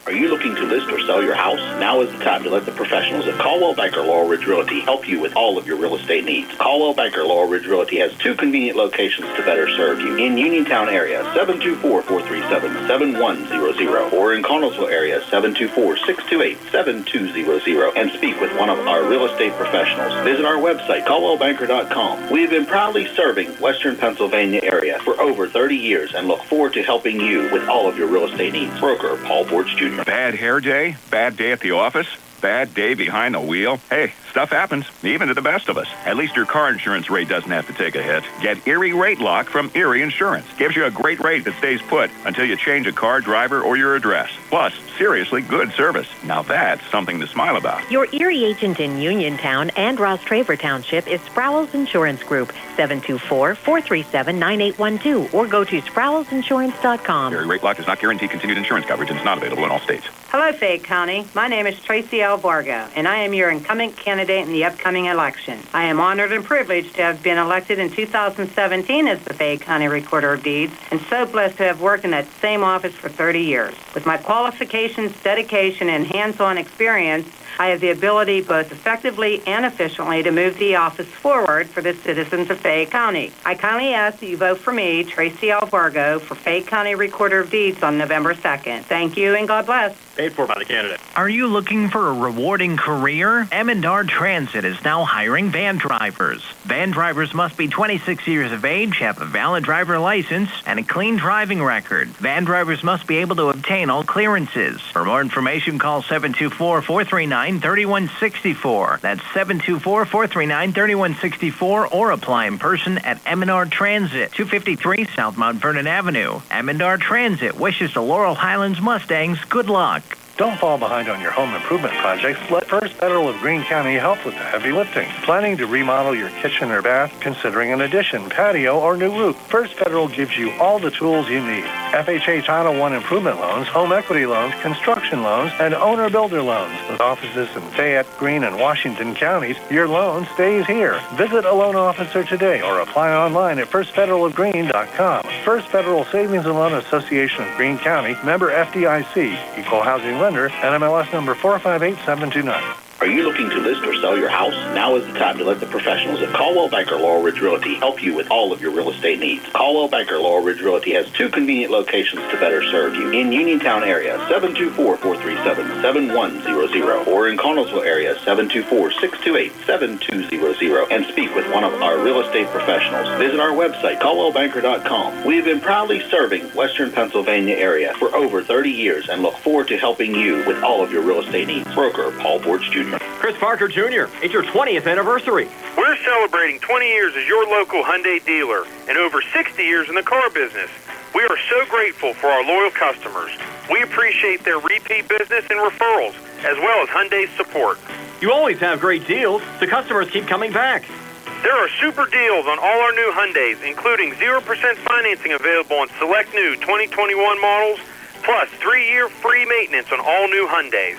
Are you looking to list or sell your house? Now is the time to let the professionals at Caldwell Banker Laurel Ridge Realty help you with all of your real estate needs. Caldwell Banker Laurel Ridge Realty has 2 convenient locations to better serve you. In Uniontown area, 724-437-7100, or in Connellsville area, 724-628-7200, and speak with one of our real estate professionals. Visit our website, caldwellbanker.com. We have been proudly serving Western Pennsylvania area for over 30 years and look forward to helping you with all of your real estate needs. Broker Paul Borch Jr. Bad hair day? Bad day at the office? Bad day behind the wheel? Hey, stuff happens, even to the best of us. At least your car insurance rate doesn't have to take a hit. Get Erie Rate Lock from Erie Insurance. Gives you a great rate that stays put until you change a car, driver, or your address. Plus, seriously good service. Now that's something to smile about. Your Erie agent in Uniontown and Ross Traver Township is Sproul's Insurance Group, 724-437-9812, or go to SproulsInsurance.com. Erie Rate Lock does not guarantee continued insurance coverage and is not available in all states. Hello, Fayette County. My name is Tracy L. Vargo, and I am your incumbent candidate in the upcoming election. I am honored and privileged to have been elected in 2017 as the Fayette County Recorder of Deeds, and so blessed to have worked in that same office for 30 years. With my qualifications, dedication, and hands-on experience, I have the ability both effectively and efficiently to move the office forward for the citizens of Fayette County. I kindly ask that you vote for me, Tracy L. Vargo, for Fayette County Recorder of Deeds on November 2nd. Thank you and God bless. Paid for by the candidate. Are you looking for a rewarding career? M&R Transit is now hiring van drivers. Van drivers must be 26 years of age, have a valid driver license, and a clean driving record. Van drivers must be able to obtain all clearances. For more information, call 724-439-3164. That's 724-439-3164, or apply in person at M&R Transit, 253 South Mount Vernon Avenue. M&R Transit wishes the Laurel Highlands Mustangs good luck. Don't fall behind on your home improvement projects. Let First Federal of Greene County help with the heavy lifting. Planning to remodel your kitchen or bath, considering an addition, patio, or new roof. First Federal gives you all the tools you need. FHA Title I improvement loans, home equity loans, construction loans, and owner-builder loans. With offices in Fayette, Greene, and Washington counties, your loan stays here. Visit a loan officer today or apply online at firstfederalofgreene.com. First Federal Savings and Loan Association of Greene County, member FDIC, equal housing lender, NMLS number 458729. Are you looking to list or sell your house? Now is the time to let the professionals at Caldwell Banker Laurel Ridge Realty help you with all of your real estate needs. Caldwell Banker Laurel Ridge Realty has 2 convenient locations to better serve you. In Uniontown area, 724-437-7100, or in Connellsville area, 724-628-7200, and speak with one of our real estate professionals. Visit our website, caldwellbanker.com. We have been proudly serving Western Pennsylvania area for over 30 years and look forward to helping you with all of your real estate needs. Broker Paul Borch Jr. Chris Parker Jr., it's your 20th anniversary. We're celebrating 20 years as your local Hyundai dealer and over 60 years in the car business. We are so grateful for our loyal customers. We appreciate their repeat business and referrals, as well as Hyundai's support. You always have great deals, so customers keep coming back. There are super deals on all our new Hyundais, including 0% financing available on select new 2021 models, plus 3-year free maintenance on all new Hyundais.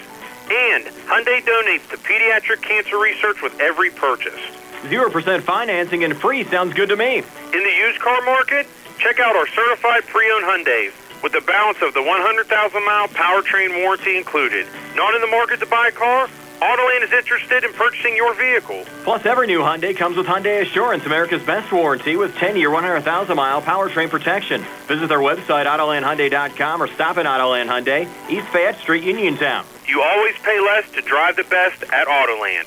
And Hyundai donates to pediatric cancer research with every purchase. 0% financing and free sounds good to me. In the used car market, check out our certified pre-owned Hyundais with the balance of the 100,000-mile powertrain warranty included. Not in the market to buy a car? Autoland is interested in purchasing your vehicle. Plus, every new Hyundai comes with Hyundai Assurance, America's best warranty with 10-year, 100,000-mile powertrain protection. Visit their website, AutolandHyundai.com, or stop in Autoland Hyundai, East Fayette Street, Uniontown. You always pay less to drive the best at Autoland.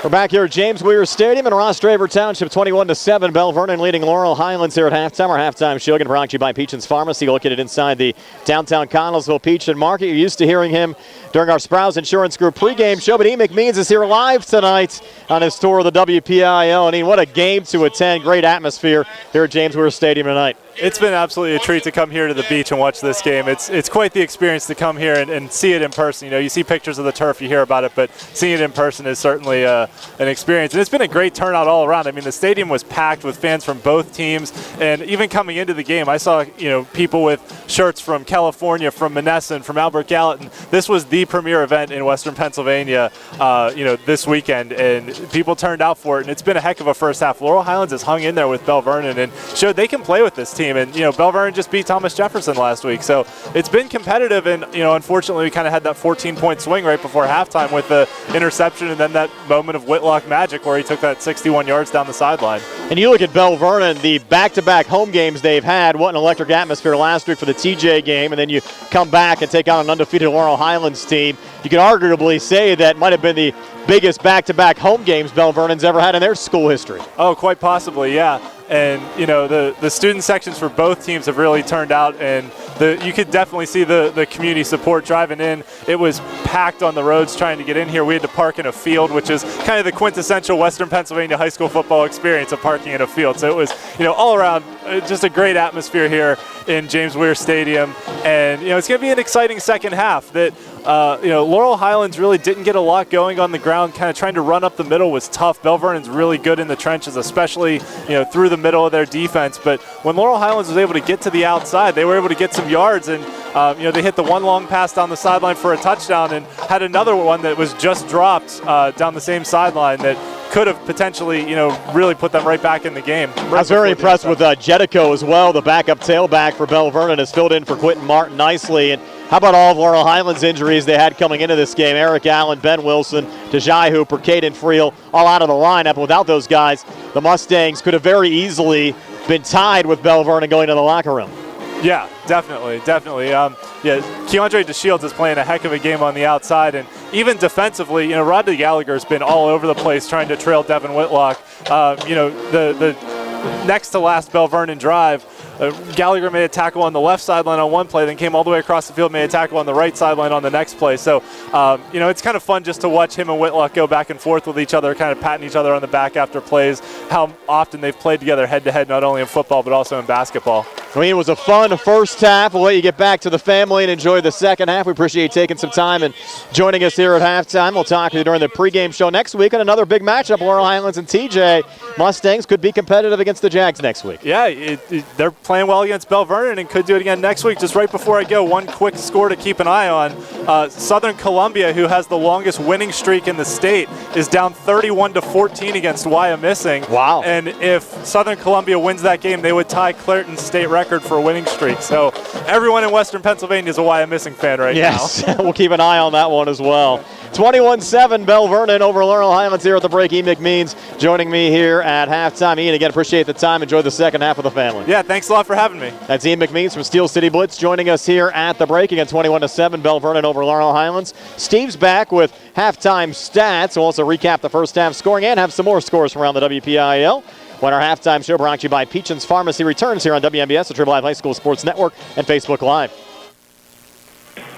We're back here at James Weir Stadium in Ross Draper Township, 21-7. Belle Vernon leading Laurel Highlands here at halftime. Our halftime show brought to you by Peachin's Pharmacy, located inside the downtown Connellsville Peachin Market. You're used to hearing him during our Sprouse Insurance Group pregame show, but E. McMeans is here live tonight on his tour of the WPIAL. And what a game to attend. Great atmosphere here at James Weir Stadium tonight. it's been absolutely a treat to come here to the beach and watch this game. It's quite the experience to come here and see it in person. You know, you see pictures of the turf, you hear about it, but seeing it in person is certainly an experience. And it's been a great turnout all around. I mean, the stadium was packed with fans from both teams, and even coming into the game, I saw, you know, people with shirts from California, from Menneson, from Albert Gallatin. This was the premier event in Western Pennsylvania, you know, this weekend, and people turned out for it, and it's been a heck of a first half. Laurel Highlands has hung in there with Belle Vernon and showed they can play with this team. And, you know, Belle Vernon just beat Thomas Jefferson last week. So it's been competitive. And, you know, unfortunately, we kind of had that 14-point swing right before halftime with the interception and then that moment of Whitlock magic where he took that 61 yards down the sideline. And you look at Belle Vernon, the back-to-back home games they've had. What an electric atmosphere last week for the TJ game. And then you come back and take on an undefeated Laurel Highlands team. You could arguably say that might have been the biggest back-to-back home games Belle Vernon's ever had in their school history. Oh, quite possibly, yeah. And, you know, the student sections for both teams have really turned out, and you could definitely see the community support driving in. It was packed on the roads trying to get in here. We had to park in a field, which is kind of the quintessential Western Pennsylvania high school football experience of parking in a field. So it was, you know, all around just a great atmosphere here in James Weir Stadium. And, you know, it's going to be an exciting second half that, you know, Laurel Highlands really didn't get a lot going on the ground. Kind of trying to run up the middle was tough. Belle Vernon's really good in the trenches, especially, you know, through the middle of their defense. But when Laurel Highlands was able to get to the outside, they were able to get some yards. And, you know, they hit the one long pass down the sideline for a touchdown and had another one that was just dropped down the same sideline that could have potentially, you know, really put them right back in the game. I was very impressed with Jetico as well. The backup tailback for Belle Vernon has filled in for Quentin Martin nicely. And how about all of Laurel Highlands' injuries they had coming into this game? Eric Allen, Ben Wilson, Tajai Hooper, Caden Friel, all out of the lineup. And without those guys, the Mustangs could have very easily been tied with Belle Vernon going to the locker room. Yeah, definitely. Yeah, Keandre DeShields is playing a heck of a game on the outside, and even defensively, you know, Rodney Gallagher's been all over the place trying to trail Devin Whitlock. You know, the next to last Belle Vernon drive, Gallagher made a tackle on the left sideline on one play, then came all the way across the field, made a tackle on the right sideline on the next play. So, you know, it's kind of fun just to watch him and Whitlock go back and forth with each other, kind of patting each other on the back after plays, how often they've played together head-to-head, not only in football but also in basketball. I mean, it was a fun first half. We'll let you get back to the family and enjoy the second half. We appreciate you taking some time and joining us here at halftime. We'll talk to you during the pregame show next week on another big matchup. Laurel Highlands and TJ. Mustangs could be competitive against the Jags next week. Yeah, they're playing well against Belle Vernon and could do it again next week. Just right before I go, one quick score to keep an eye on. Southern Columbia, who has the longest winning streak in the state, is down 31-14 against Wyomissing. Wow. And if Southern Columbia wins that game, they would tie Clairton's state record for a winning streak. So everyone in Western Pennsylvania is a Wyomissing fan right now. Yes, we'll keep an eye on that one as well. 21-7, Belle Vernon over Laurel Highlands here at the break. Ian McMeans joining me here at halftime. Ian, again, appreciate the time. Enjoy the second half with the family. Yeah, thanks a lot for having me. That's Ian McMeans from Steel City Blitz joining us here at the break. Again, 21-7, Belle Vernon over Laurel Highlands. Steve's back with halftime stats. We'll also recap the first half scoring and have some more scores from around the WPIAL. When our halftime show brought to you by Peachin's Pharmacy returns here on WMBS, the Triple Live High School Sports Network, and Facebook Live.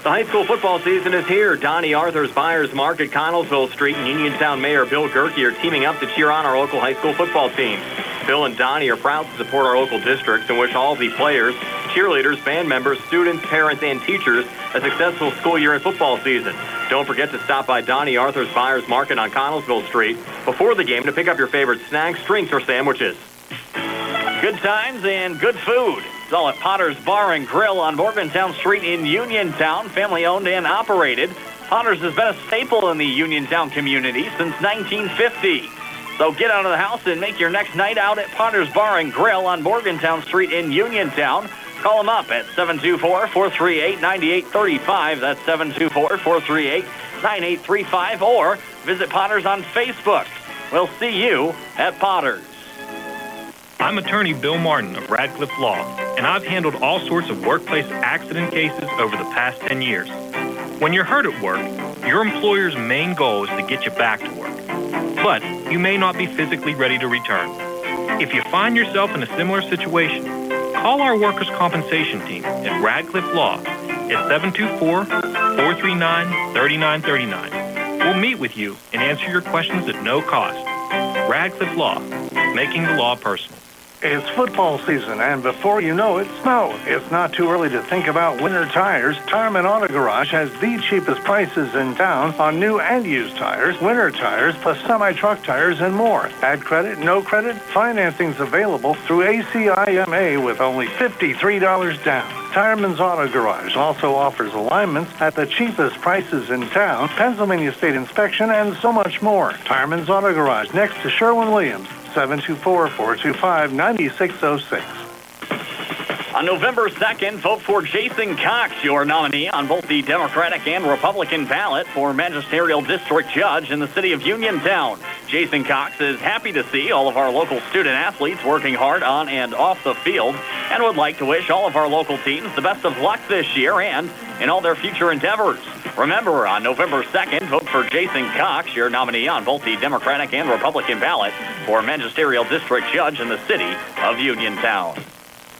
The high school football season is here. Donnie Arthur's Buyers Market, Connellsville Street, and Uniontown Mayor Bill Gerke are teaming up to cheer on our local high school football teams. Bill and Donnie are proud to support our local districts and wish all of the players, cheerleaders, band members, students, parents, and teachers a successful school year and football season. Don't forget to stop by Donnie Arthur's Buyers Market on Connellsville Street before the game to pick up your favorite snacks, drinks, or sandwiches. Good times and good food. It's all at Potter's Bar and Grill on Morgantown Street in Uniontown, family owned and operated. Potter's has been a staple in the Uniontown community since 1950. So get out of the house and make your next night out at Potter's Bar and Grill on Morgantown Street in Uniontown. Call them up at 724-438-9835. That's 724-438-9835. Or visit Potter's on Facebook. We'll see you at Potter's. I'm attorney Bill Martin of Radcliffe Law, and I've handled all sorts of workplace accident cases over the past 10 years. When you're hurt at work, your employer's main goal is to get you back to work. But you may not be physically ready to return. If you find yourself in a similar situation, call our workers' compensation team at Radcliffe Law at 724-439-3939. We'll meet with you and answer your questions at no cost. Radcliffe Law, making the law personal. It's football season, and before you know it, snow. It's not too early to think about winter tires. Tireman Auto Garage has the cheapest prices in town on new and used tires, winter tires, plus semi-truck tires, and more. Add credit, no credit, financing's available through ACIMA with only $53 down. Tireman's Auto Garage also offers alignments at the cheapest prices in town, Pennsylvania State Inspection, and so much more. Tireman's Auto Garage next to Sherwin-Williams. 724-425-9606. On November 2nd, vote for Jason Cox, your nominee on both the Democratic and Republican ballot for magisterial district judge in the city of Uniontown. Jason Cox is happy to see all of our local student athletes working hard on and off the field and would like to wish all of our local teams the best of luck this year and in all their future endeavors. Remember, on November 2nd, vote for Jason Cox, your nominee on both the Democratic and Republican ballot for magisterial district judge in the city of Uniontown.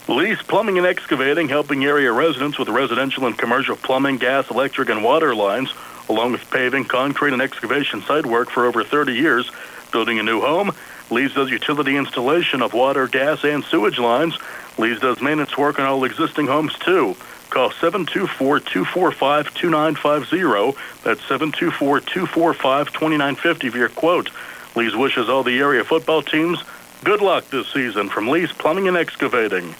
Lease Plumbing and Excavating, helping area residents with residential and commercial plumbing, gas, electric, and water lines, along with paving, concrete, and excavation site work for over 30 years. Building a new home, Lease does utility installation of water, gas, and sewage lines. Lease does maintenance work on all existing homes, too. Call 724-245-2950. That's 724-245-2950 for your quote. Lease wishes all the area football teams good luck this season from Lease Plumbing and Excavating.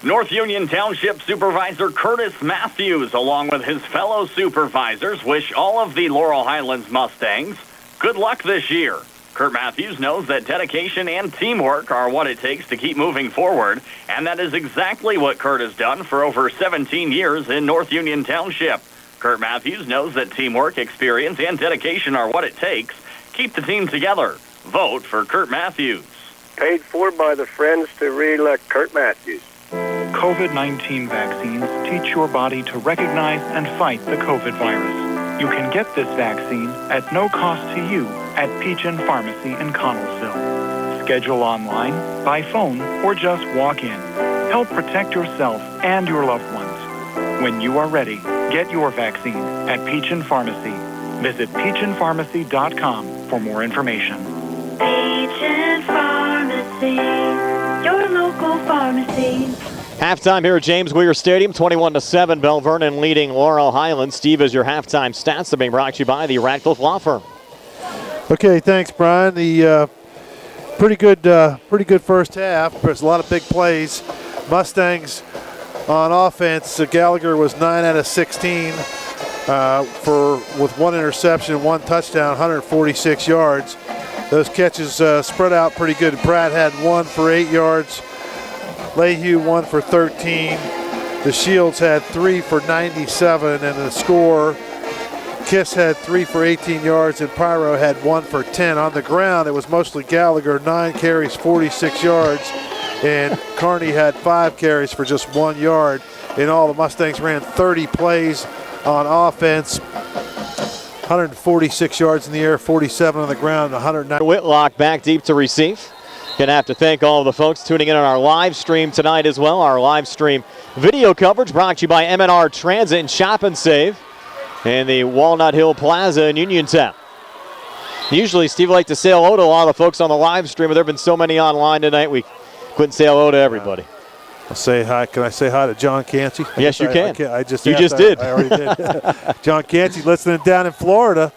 North Union Township Supervisor Curtis Matthews, along with his fellow supervisors, wish all of the Laurel Highlands Mustangs good luck this year. Kurt Matthews knows that dedication and teamwork are what it takes to keep moving forward, and that is exactly what Kurt has done for over 17 years in North Union Township. Kurt Matthews knows that teamwork, experience, and dedication are what it takes. Keep the team together. Vote for Kurt Matthews. Paid for by the Friends to re-elect Kurt Matthews. COVID-19 vaccines teach your body to recognize and fight the COVID virus. You can get this vaccine at no cost to you at Peachin Pharmacy in Connellsville. Schedule online, by phone, or just walk in. Help protect yourself and your loved ones. When you are ready, get your vaccine at Peachin Pharmacy. Visit peachinpharmacy.com for more information. Peachin Pharmacy, your local pharmacy. Halftime here at James Weir Stadium, 21-7. Belle Vernon leading Laurel Highlands. Steve, is your halftime stats. They're being brought to you by the Radcliffe Law Firm. Okay, thanks, Brian. The pretty good first half. There's a lot of big plays. Mustangs on offense. Gallagher was 9 out of 16 with one interception, one touchdown, 146 yards. Those catches spread out pretty good. Pratt had one for 8 yards. Lehue 1 for 13. The Shields had 3 for 97, and the score, Kiss had 3 for 18 yards, and Pyro had 1 for 10. On the ground, it was mostly Gallagher, 9 carries, 46 yards, and Carney had 5 carries for just 1 yard. In all, the Mustangs ran 30 plays on offense, 146 yards in the air, 47 on the ground, 109. Whitlock back deep to receive. Gonna have to thank all of the folks tuning in on our live stream tonight as well. Our live stream video coverage brought to you by M&R Transit and Shop and Save in the Walnut Hill Plaza in Uniontown. Usually, Steve, like to say hello to a lot of the folks on the live stream, but there have been so many online tonight, we couldn't say hello to everybody. I'll say hi. Can I say hi to John Canty? Yes, you can. You just did. I already did. John Canty listening down in Florida.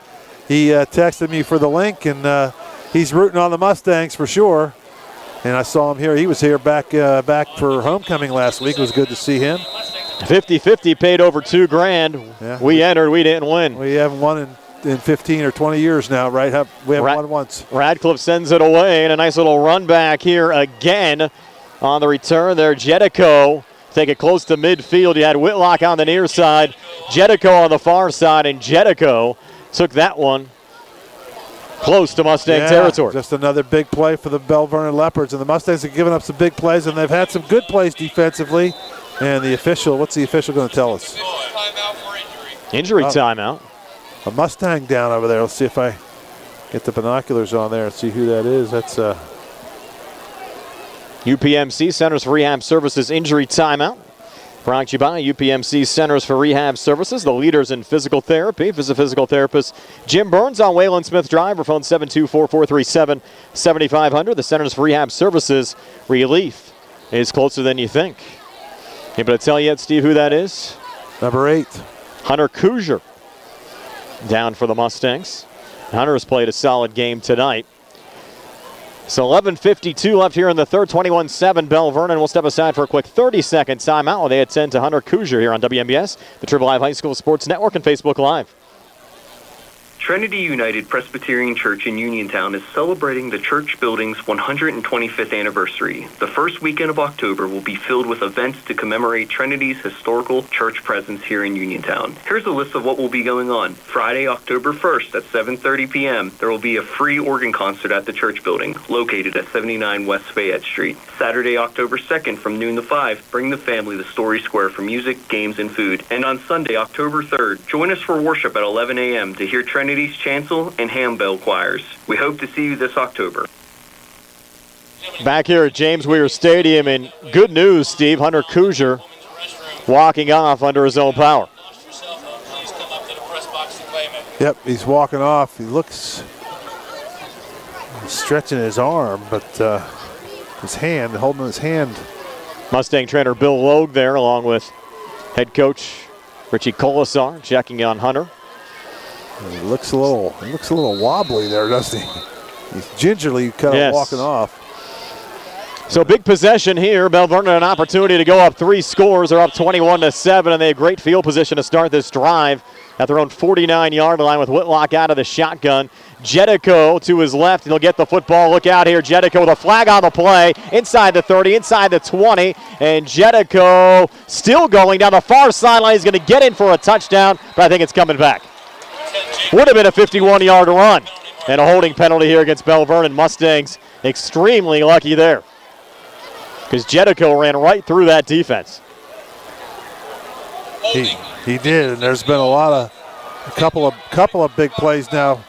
He texted me for the link, and he's rooting on the Mustangs for sure. And I saw him here. He was here back for homecoming last week. It was good to see him. 50-50 paid over $2,000. Yeah. We entered. We didn't win. We haven't won in 15 or 20 years now, right? We haven't won once. Radcliffe sends it away, and a nice little run back here again on the return there. Jetico take it close to midfield. You had Whitlock on the near side, Jetico on the far side, and Jetico took that one close to Mustang territory. Just another big play for the Belle Vernon Leopards. And the Mustangs have given up some big plays, and they've had some good plays defensively. And the official, what's the official going to tell us? Injury timeout. A Mustang down over there. Let's see if I get the binoculars on there and see who that is. That's UPMC, Centers for Rehab Services injury timeout. Brought to you by UPMC Centers for Rehab Services, the leaders in physical therapy. Visit physical therapist Jim Burns on Wayland Smith Drive, or phone 724-437-7500. The Centers for Rehab Services, relief is closer than you think. Able to tell yet, Steve, who that is? Number 8. Hunter Kuzier down for the Mustangs. Hunter has played a solid game tonight. So 11:52 left here in the third, 21-7 Belle Vernon. We'll step aside for a quick 30-second timeout while they attend to Hunter Kuzier here on WMBS, the Triple Live High School Sports Network, and Facebook Live. Trinity United Presbyterian Church in Uniontown is celebrating the church building's 125th anniversary. The first weekend of October will be filled with events to commemorate Trinity's historical church presence here in Uniontown. Here's a list of what will be going on. Friday, October 1st at 7:30 p.m., there will be a free organ concert at the church building, located at 79 West Fayette Street. Saturday, October 2nd from noon to 5, bring the family to Story Square for music, games, and food. And on Sunday, October 3rd, join us for worship at 11 a.m. to hear Trinity's chancel and handbell choirs. We hope to see you this October. Back here at James Weir Stadium, and good news, Steve, Hunter Kuzier walking off under his own power. Yep, he's walking off. He looks stretching his arm, but his hand, holding his hand. Mustang trainer Bill Logue there, along with head coach Richie Colasar, checking on Hunter. He looks a little wobbly there, doesn't he? He's gingerly kind of walking off. So big possession here. Belle Vernon an opportunity to go up 3 scores. They're up 21-7, and they have great field position to start this drive at their own 49-yard line with Whitlock out of the shotgun. Jedico to his left. He'll get the football. Look out here. Jedico with a flag on the play. Inside the 30, inside the 20. And Jedico still going down the far sideline. He's going to get in for a touchdown, but I think it's coming back. Would have been a 51-yard run. And a holding penalty here against Belle Vernon. Mustangs extremely lucky there, because Jedico ran right through that defense. He did, and there's been a couple of big plays now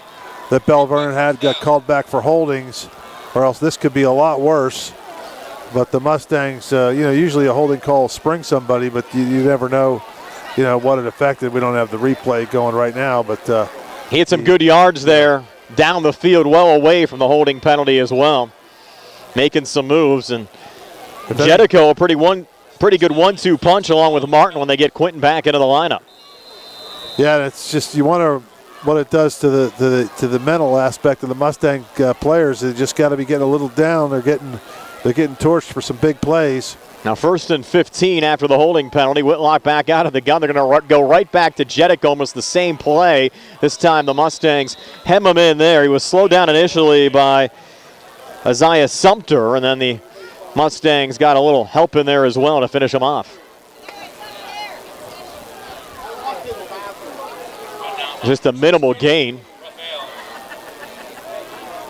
that Belle Vernon got called back for holdings, or else this could be a lot worse. But the Mustangs, usually a holding call will spring somebody, but you never know, what it affected. We don't have the replay going right now, but he had some good yards there down the field, well away from the holding penalty as well, making some moves. And Jedico, a pretty good 1-2 punch along with Martin when they get Quentin back into the lineup. Yeah, it's just, you wonder what it does to the mental aspect of the Mustang players. They just got to be getting a little down. They're getting torched for some big plays. Now 1st and 15 after the holding penalty. Whitlock back out of the gun. They're going to go right back to Jedico, almost the same play. This time the Mustangs hem him in there. He was slowed down initially by Isaiah Sumter, and then the Mustangs got a little help in there as well to finish him off. Just a minimal gain.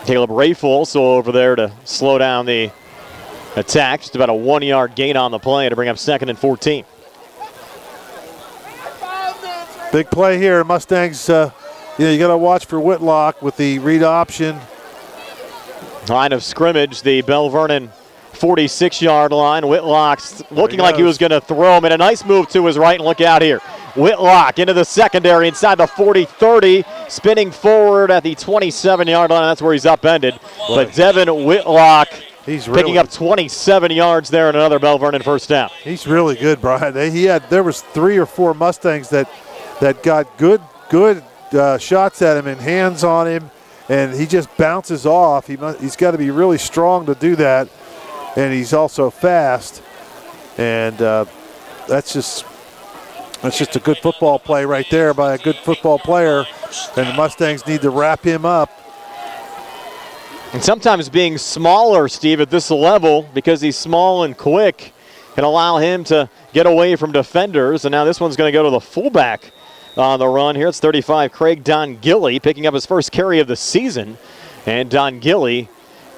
Caleb Rayful also over there to slow down the attack. Just about a 1-yard gain on the play to bring up 2nd and 14. Big play here. Mustangs, you got to watch for Whitlock with the read option. Line of scrimmage, the Belle Vernon 46-yard line. Whitlock's looking like he was going to throw him, and a nice move to his right, and look out here. Whitlock into the secondary inside the 40-30, spinning forward at the 27-yard line. That's where he's upended. But Devin Whitlock, he's picking up 27 yards there and another Belle Vernon first down. He's really good, Brian. There was 3 or 4 Mustangs that got good shots at him and hands on him, and he just bounces off. He's got to be really strong to do that, and he's also fast. And that's just a good football play right there by a good football player, and the Mustangs need to wrap him up. And sometimes being smaller, Steve, at this level, because he's small and quick, can allow him to get away from defenders. And now this one's going to go to the fullback on the run here. It's 35, Craig Don Gilly, picking up his first carry of the season. And Don Gilly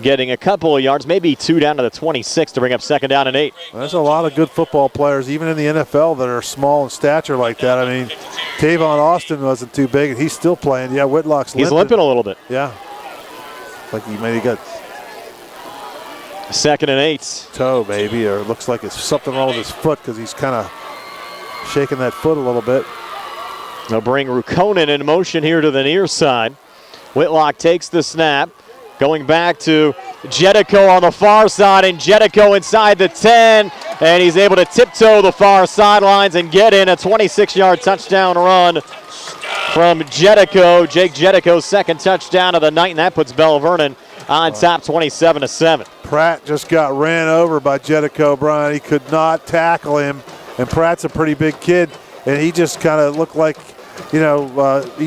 getting a couple of yards, maybe 2 down to the 26 to bring up 2nd down and 8. There's a lot of good football players, even in the NFL, that are small in stature like that. I mean, Tavon Austin wasn't too big, and he's still playing. Yeah, Whitlock's limping. He's limping a little bit. Yeah. Like he maybe got 2nd and 8. Toe, maybe, or it looks like it's something wrong with his foot because he's kind of shaking that foot a little bit. They'll bring Rukonen in motion here to the near side. Whitlock takes the snap. Going back to Jedico on the far side, and Jedico inside the 10, and he's able to tiptoe the far sidelines and get in a 26-yard touchdown run from Jedico. Jake Jedico's second touchdown of the night, and that puts Belle Vernon on top 27-7. Pratt just got ran over by Jedico, Brian. He could not tackle him, and Pratt's a pretty big kid, and he just kind of looked like, he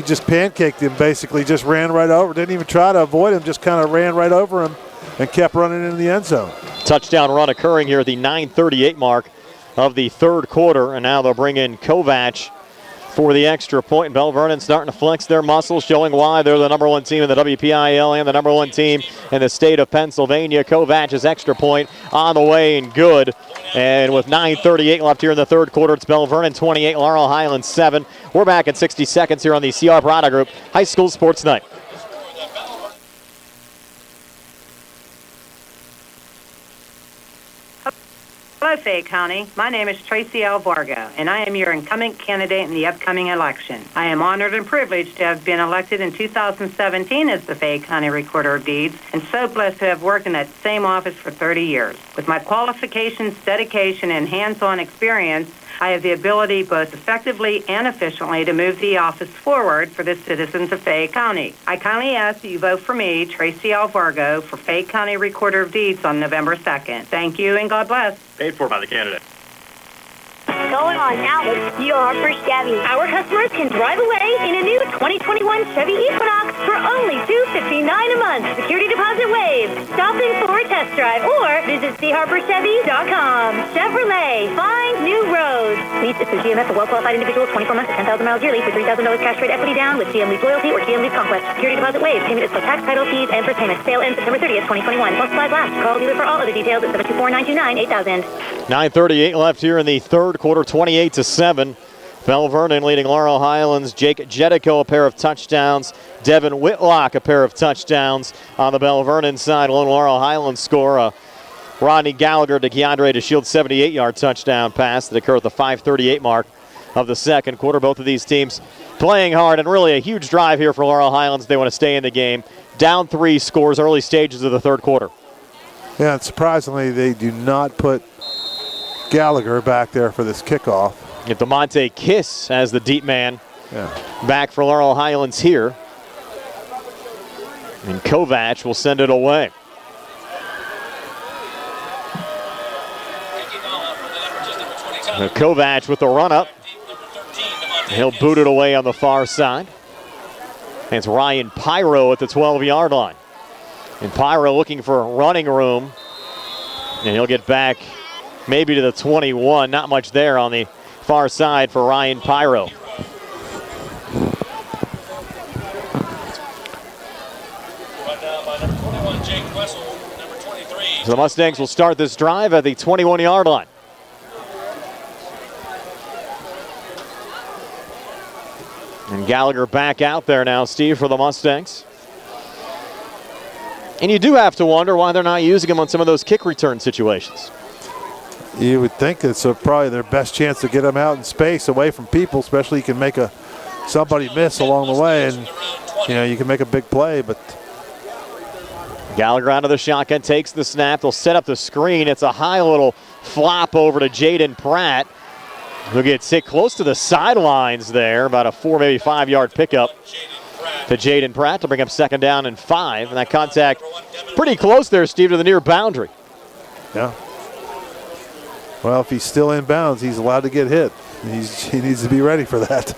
just pancaked him, basically, just ran right over. Didn't even try to avoid him, just kind of ran right over him and kept running into the end zone. Touchdown run occurring here at the 9:38 mark of the third quarter, and now they'll bring in Kovac for the extra point. And Belle Vernon starting to flex their muscles, showing why they're the number one team in the WPIAL and the number one team in the state of Pennsylvania. Kovac's extra point on the way and good. And with 9:38 left here in the third quarter, it's Belle Vernon 28, Laurel Highlands 7. We're back in 60 seconds here on the CR Prada Group High School Sports Night. Hello, Fayette County. My name is Tracy L. Vargo, and I am your incumbent candidate in the upcoming election. I am honored and privileged to have been elected in 2017 as the Fayette County Recorder of Deeds, and so blessed to have worked in that same office for 30 years. With my qualifications, dedication, and hands-on experience, I have the ability both effectively and efficiently to move the office forward for the citizens of Fayette County. I kindly ask that you vote for me, Tracy L. Vargo, for Fayette County Recorder of Deeds on November 2nd. Thank you and God bless. Paid for by the candidate. Going on now with your for Chevy. Our customers can drive away in a new 2021 Chevy Equinox for only $259 a month. Security deposit waived. Stop in for a test drive or visit CHarperChevy.com. Chevrolet, find new roads. Lease is through GMF for well-qualified individuals, 24 months at 10,000 miles yearly for $3,000 cash rate equity down with GM Lease Loyalty or GM Lease Conquest. Security deposit waived. Payment is plus tax, title, fees, and first payment. Sale ends September 30th, 2021. Plus supplies last. Call dealer for all other details at 724-929-8000. 9:38 left here in the third quarter, 28-7. Belle Vernon leading Laurel Highlands. Jake Jedico a pair of touchdowns. Devin Whitlock a pair of touchdowns on the Belle Vernon side. Lone Laurel Highlands score. Rodney Gallagher to Keandre DeShields 78-yard touchdown pass that occurred at the 5:38 mark of the second quarter. Both of these teams playing hard, and really a huge drive here for Laurel Highlands. They want to stay in the game. Down 3 scores early stages of the third quarter. Yeah, and surprisingly, they do not put Gallagher back there for this kickoff. Get DeMonte Kiss as the deep man. Yeah. Back for Laurel Highlands here. And Kovac will send it away. Now Kovac with the run up. He'll boot it away on the far side. And it's Ryan Pyro at the 12-yard line. And Pyro looking for running room. And he'll get back maybe to the 21. Not much there on the far side for Ryan Pyro. So the Mustangs will start this drive at the 21-yard line. And Gallagher back out there now, Steve, for the Mustangs. And you do have to wonder why they're not using him on some of those kick return situations. You would think it's probably their best chance to get him out in space away from people, especially you can make somebody miss along the way, and you can make a big play. But Gallagher out of the shotgun, takes the snap. They'll set up the screen. It's a high little flop over to Jaden Pratt, who gets hit close to the sidelines there, about a 4, maybe 5-yard pickup to Jaden Pratt to bring up second down and 5. And that contact pretty close there, Steve, to the near boundary. Yeah. Well, if he's still in bounds, he's allowed to get hit. He needs to be ready for that.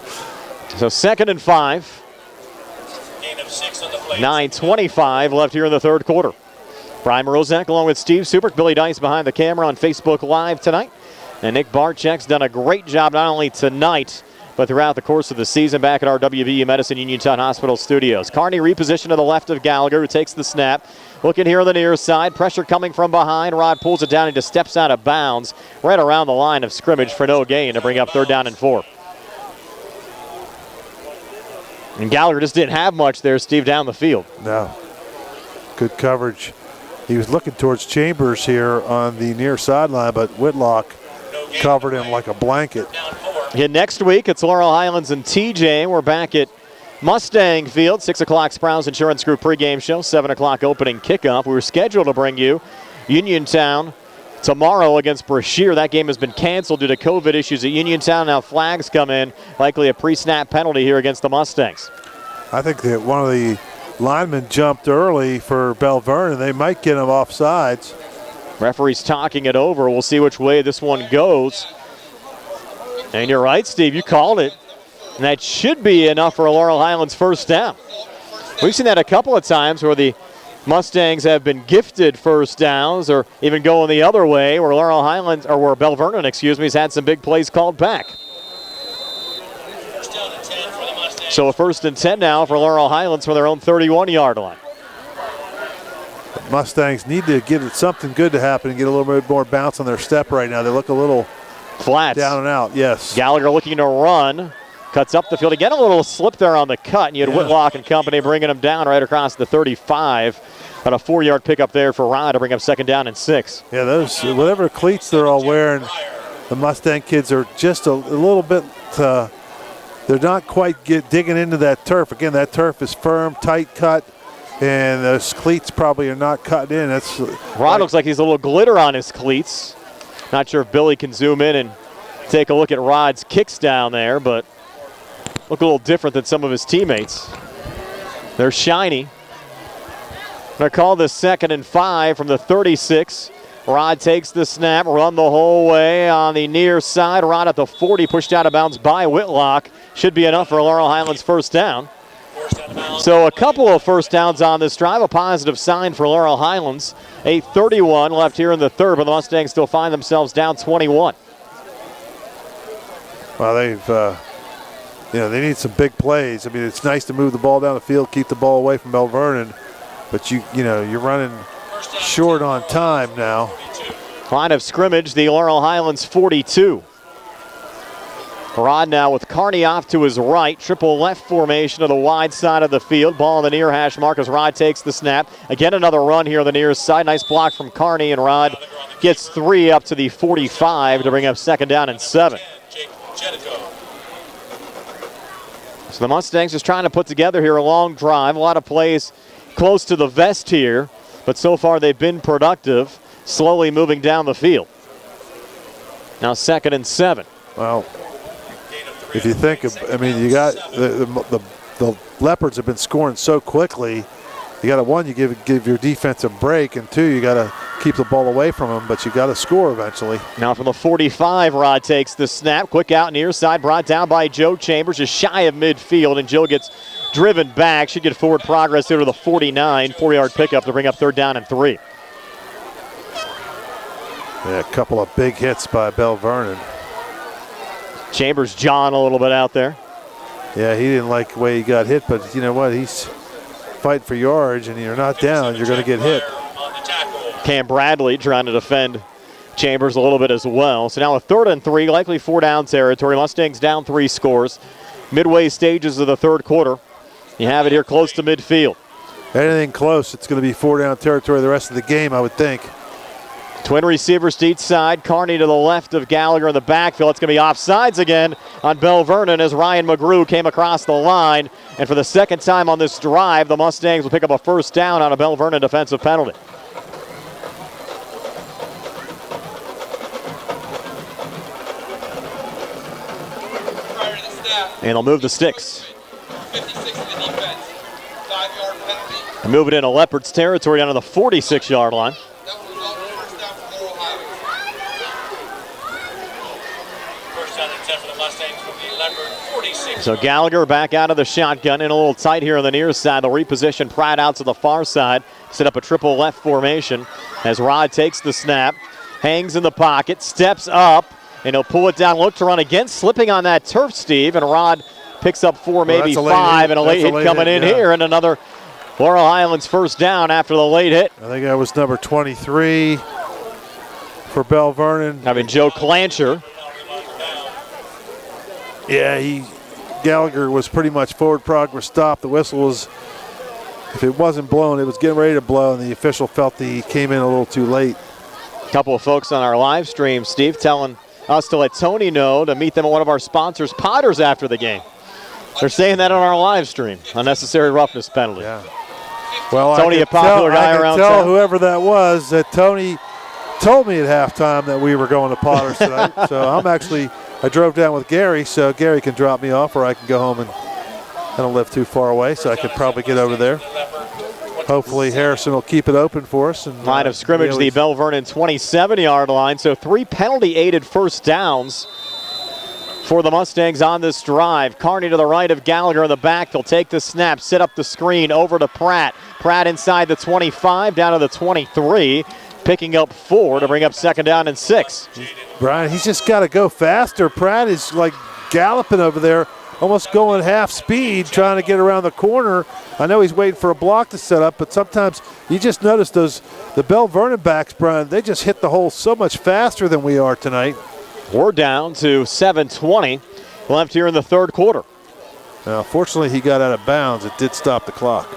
So second and 5. 9:25 left here in the third quarter. Brian Morozak along with Steve Supert, Billy Dice behind the camera on Facebook Live tonight. And Nick Barczyk's done a great job not only tonight, but throughout the course of the season back at our WVU Medicine Uniontown Hospital studios. Carney repositioned to the left of Gallagher, who takes the snap. Looking here on the near side, pressure coming from behind. Rod pulls it down and just steps out of bounds right around the line of scrimmage for no gain to bring up third down and 4. And Gallagher just didn't have much there, Steve, down the field. No. Good coverage. He was looking towards Chambers here on the near sideline, but Whitlock covered him like a blanket. Again, next week, it's Laurel, Highlands, and TJ. We're back at Mustang Field, 6 o'clock Sprouse Insurance Group pregame show, 7 o'clock opening kickoff. We were scheduled to bring you Uniontown tomorrow against Brashear. That game has been canceled due to COVID issues at Uniontown. Now flags come in, likely a pre-snap penalty here against the Mustangs. I think that one of the linemen jumped early for Belle Vernon. They might get him off sides. Referee's talking it over. We'll see which way this one goes. And you're right, Steve, you called it. And that should be enough for a Laurel Highlands first down. We've seen that a couple of times where the Mustangs have been gifted first downs, or even going the other way, where Laurel Highlands, or where Belle Vernon, has had some big plays called back. So a 1st and 10 now for Laurel Highlands from their own 31-yard line. The Mustangs need to get something good to happen and get a little bit more bounce on their step right now. They look a little flat, down and out. Yes. Gallagher looking to run. Cuts up the field. Again, a little slip there on the cut, and you had Whitlock and company bringing him down right across the 35. But a 4-yard pickup there for Rod to bring up 2nd down and 6. Yeah, those whatever cleats they're all wearing, the Mustang kids are just a little bit, they're not quite digging into that turf. Again, that turf is firm, tight cut, and those cleats probably are not cutting in. That's Rod looks like he's a little glitter on his cleats. Not sure if Billy can zoom in and take a look at Rod's kicks down there, but look a little different than some of his teammates. They're shiny. They're called this 2nd and 5 from the 36. Rod takes the snap, run the whole way on the near side. Rod at the 40, pushed out of bounds by Whitlock. Should be enough for Laurel Highlands first down. So a couple of first downs on this drive, a positive sign for Laurel Highlands. 8:31 left here in the third, but the Mustangs still find themselves down 21. Well, they need some big plays. I mean, it's nice to move the ball down the field, keep the ball away from Belle Vernon, but you're running short on time now. Line of scrimmage, the Laurel Highlands 42. Rod now with Carney off to his right. Triple left formation to the wide side of the field. Ball on the near hash mark as Rod takes the snap. Again, another run here on the near side. Nice block from Carney, and Rod gets 3 up to the 45 to bring up 2nd down and 7. So the Mustangs just trying to put together here a long drive. A lot of plays close to the vest here, but so far they've been productive, slowly moving down the field. Now 2nd and 7. Well, if you think of, you got the Leopards have been scoring so quickly. You got you give your defense a break, and 2, you got to keep the ball away from them, but you got to score eventually. Now from the 45, Rod takes the snap. Quick out near side, brought down by Joe Chambers, just shy of midfield, and Joe gets driven back. Should get forward progress here to the 49. 4-yard pickup to bring up 3rd down and 3. Yeah, a couple of big hits by Belle Vernon. Chambers jawing a little bit out there. Yeah, he didn't like the way he got hit, but you know what? He's fighting for yards, and you're not down, you're going to get hit. Cam Bradley trying to defend Chambers a little bit as well. So now a 3rd and 3, likely 4-down territory. Mustangs down 3 scores. Midway stages of the third quarter. You have it here close to midfield. Anything close, it's going to be 4-down territory the rest of the game, I would think. Twin receivers to each side. Carney to the left of Gallagher in the backfield. It's going to be offsides again on Belle Vernon as Ryan McGrew came across the line. And for the 2nd time on this drive, the Mustangs will pick up a first down on a Belle Vernon defensive penalty. And they'll move the sticks. 56 in the defense. 5-yard penalty. And move it into Leopards territory down to the 46-yard line. So Gallagher back out of the shotgun, in a little tight here on the near side. They'll reposition Pratt out to the far side, set up a triple left formation as Rod takes the snap, hangs in the pocket, steps up, and he'll pull it down, look to run again, slipping on that turf, Steve, and Rod picks up 4, maybe 5, and a late hit coming in here, and another Laurel Highlands first down after the late hit. I think that was number 23 for Belle Vernon. Joe Clancher. Yeah, Gallagher was pretty much forward progress stop. The whistle was, if it wasn't blown, it was getting ready to blow, and the official felt he came in a little too late. A couple of folks on our live stream, Steve, telling us to let Tony know to meet them at one of our sponsors, Potters, after the game. They're saying that on our live stream. Unnecessary roughness penalty. Yeah. Well, Tony, a popular guy around town. town. Whoever that was, that Tony told me at halftime that we were going to Potters tonight. So I drove down with Gary, so Gary can drop me off, or I can go home, and I don't live too far away, so I could probably get over there. Hopefully Harrison will keep it open for us. And line of scrimmage, the Belle Vernon 27-yard line. So 3 penalty-aided first downs for the Mustangs on this drive. Carney to the right of Gallagher in the back. They'll take the snap, set up the screen, over to Pratt. Pratt inside the 25, down to the 23, picking up 4 to bring up 2nd down and 6. Brian, he's just got to go faster. Pratt is like galloping over there, almost going half speed, trying to get around the corner. I know he's waiting for a block to set up, but sometimes you just notice the Belle Vernon backs, Brian, they just hit the hole so much faster than we are tonight. We're down to 7:20 left here in the third quarter. Now, fortunately, he got out of bounds. It did stop the clock.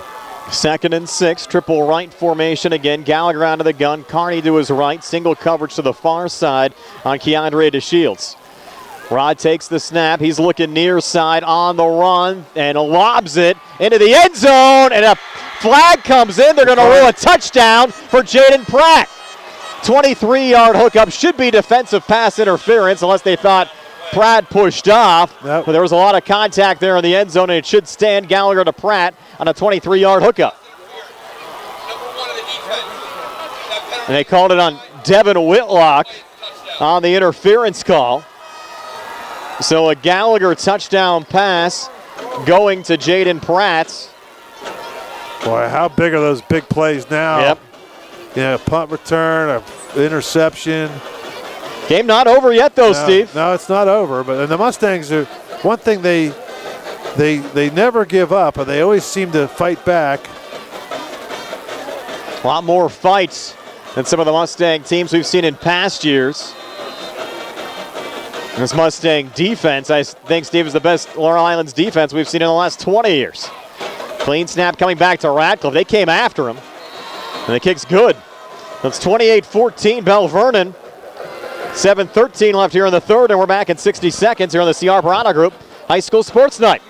2nd and 6, triple right formation again. Gallagher out of the gun, Carney to his right, single coverage to the far side on Keandre DeShields. Rod takes the snap. He's looking near side on the run and lobs it into the end zone, and a flag comes in. They're going to roll a touchdown for Jaden Pratt. 23-yard hookup, should be defensive pass interference unless they thought Pratt pushed off. But there was a lot of contact there in the end zone, and it should stand. Gallagher to Pratt on a 23-yard hookup. And they called it on Devin Whitlock on the interference call. So a Gallagher touchdown pass going to Jaden Pratt. Boy, how big are those big plays now? Yep. Yeah, punt return, an interception. Game not over yet, though, Steve. No, it's not over. But the Mustangs are one thing they never give up, and they always seem to fight back. A lot more fights than some of the Mustang teams we've seen in past years. This Mustang defense, I think, Steve, is the best Laurel Highlands defense we've seen in the last 20 years. Clean snap coming back to Radcliffe. They came after him, and the kick's good. It's 28-14, Belle Vernon. 7:13 left here in the third, and we're back in 60 seconds here on the CR Piranha Group High School Sports Night.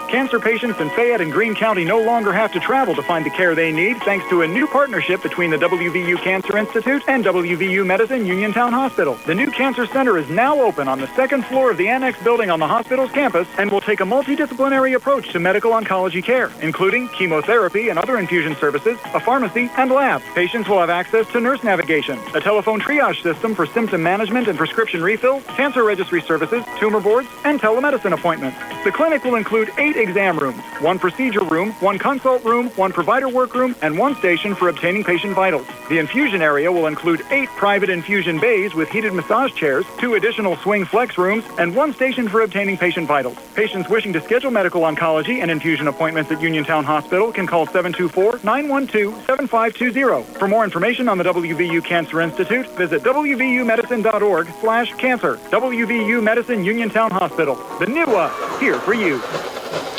Cancer patients in Fayette and Greene County no longer have to travel to find the care they need thanks to a new partnership between the WVU Cancer Institute and WVU Medicine Uniontown Hospital. The new cancer center is now open on the second floor of the annex building on the hospital's campus and will take a multidisciplinary approach to medical oncology care, including chemotherapy and other infusion services, a pharmacy, and lab. Patients will have access to nurse navigation, a telephone triage system for symptom management and prescription refills, cancer registry services, tumor boards, and telemedicine appointments. The clinic will include 8 exam rooms, 1 procedure room, 1 consult room, 1 provider workroom, and 1 station for obtaining patient vitals. The infusion area will include 8 private infusion bays with heated massage chairs, 2 additional swing flex rooms, and 1 station for obtaining patient vitals. Patients wishing to schedule medical oncology and infusion appointments at Uniontown Hospital can call 724-912-7520. For more information on the WVU Cancer Institute, visit wvumedicine.org/cancer. WVU Medicine Uniontown Hospital. The new us, here for you.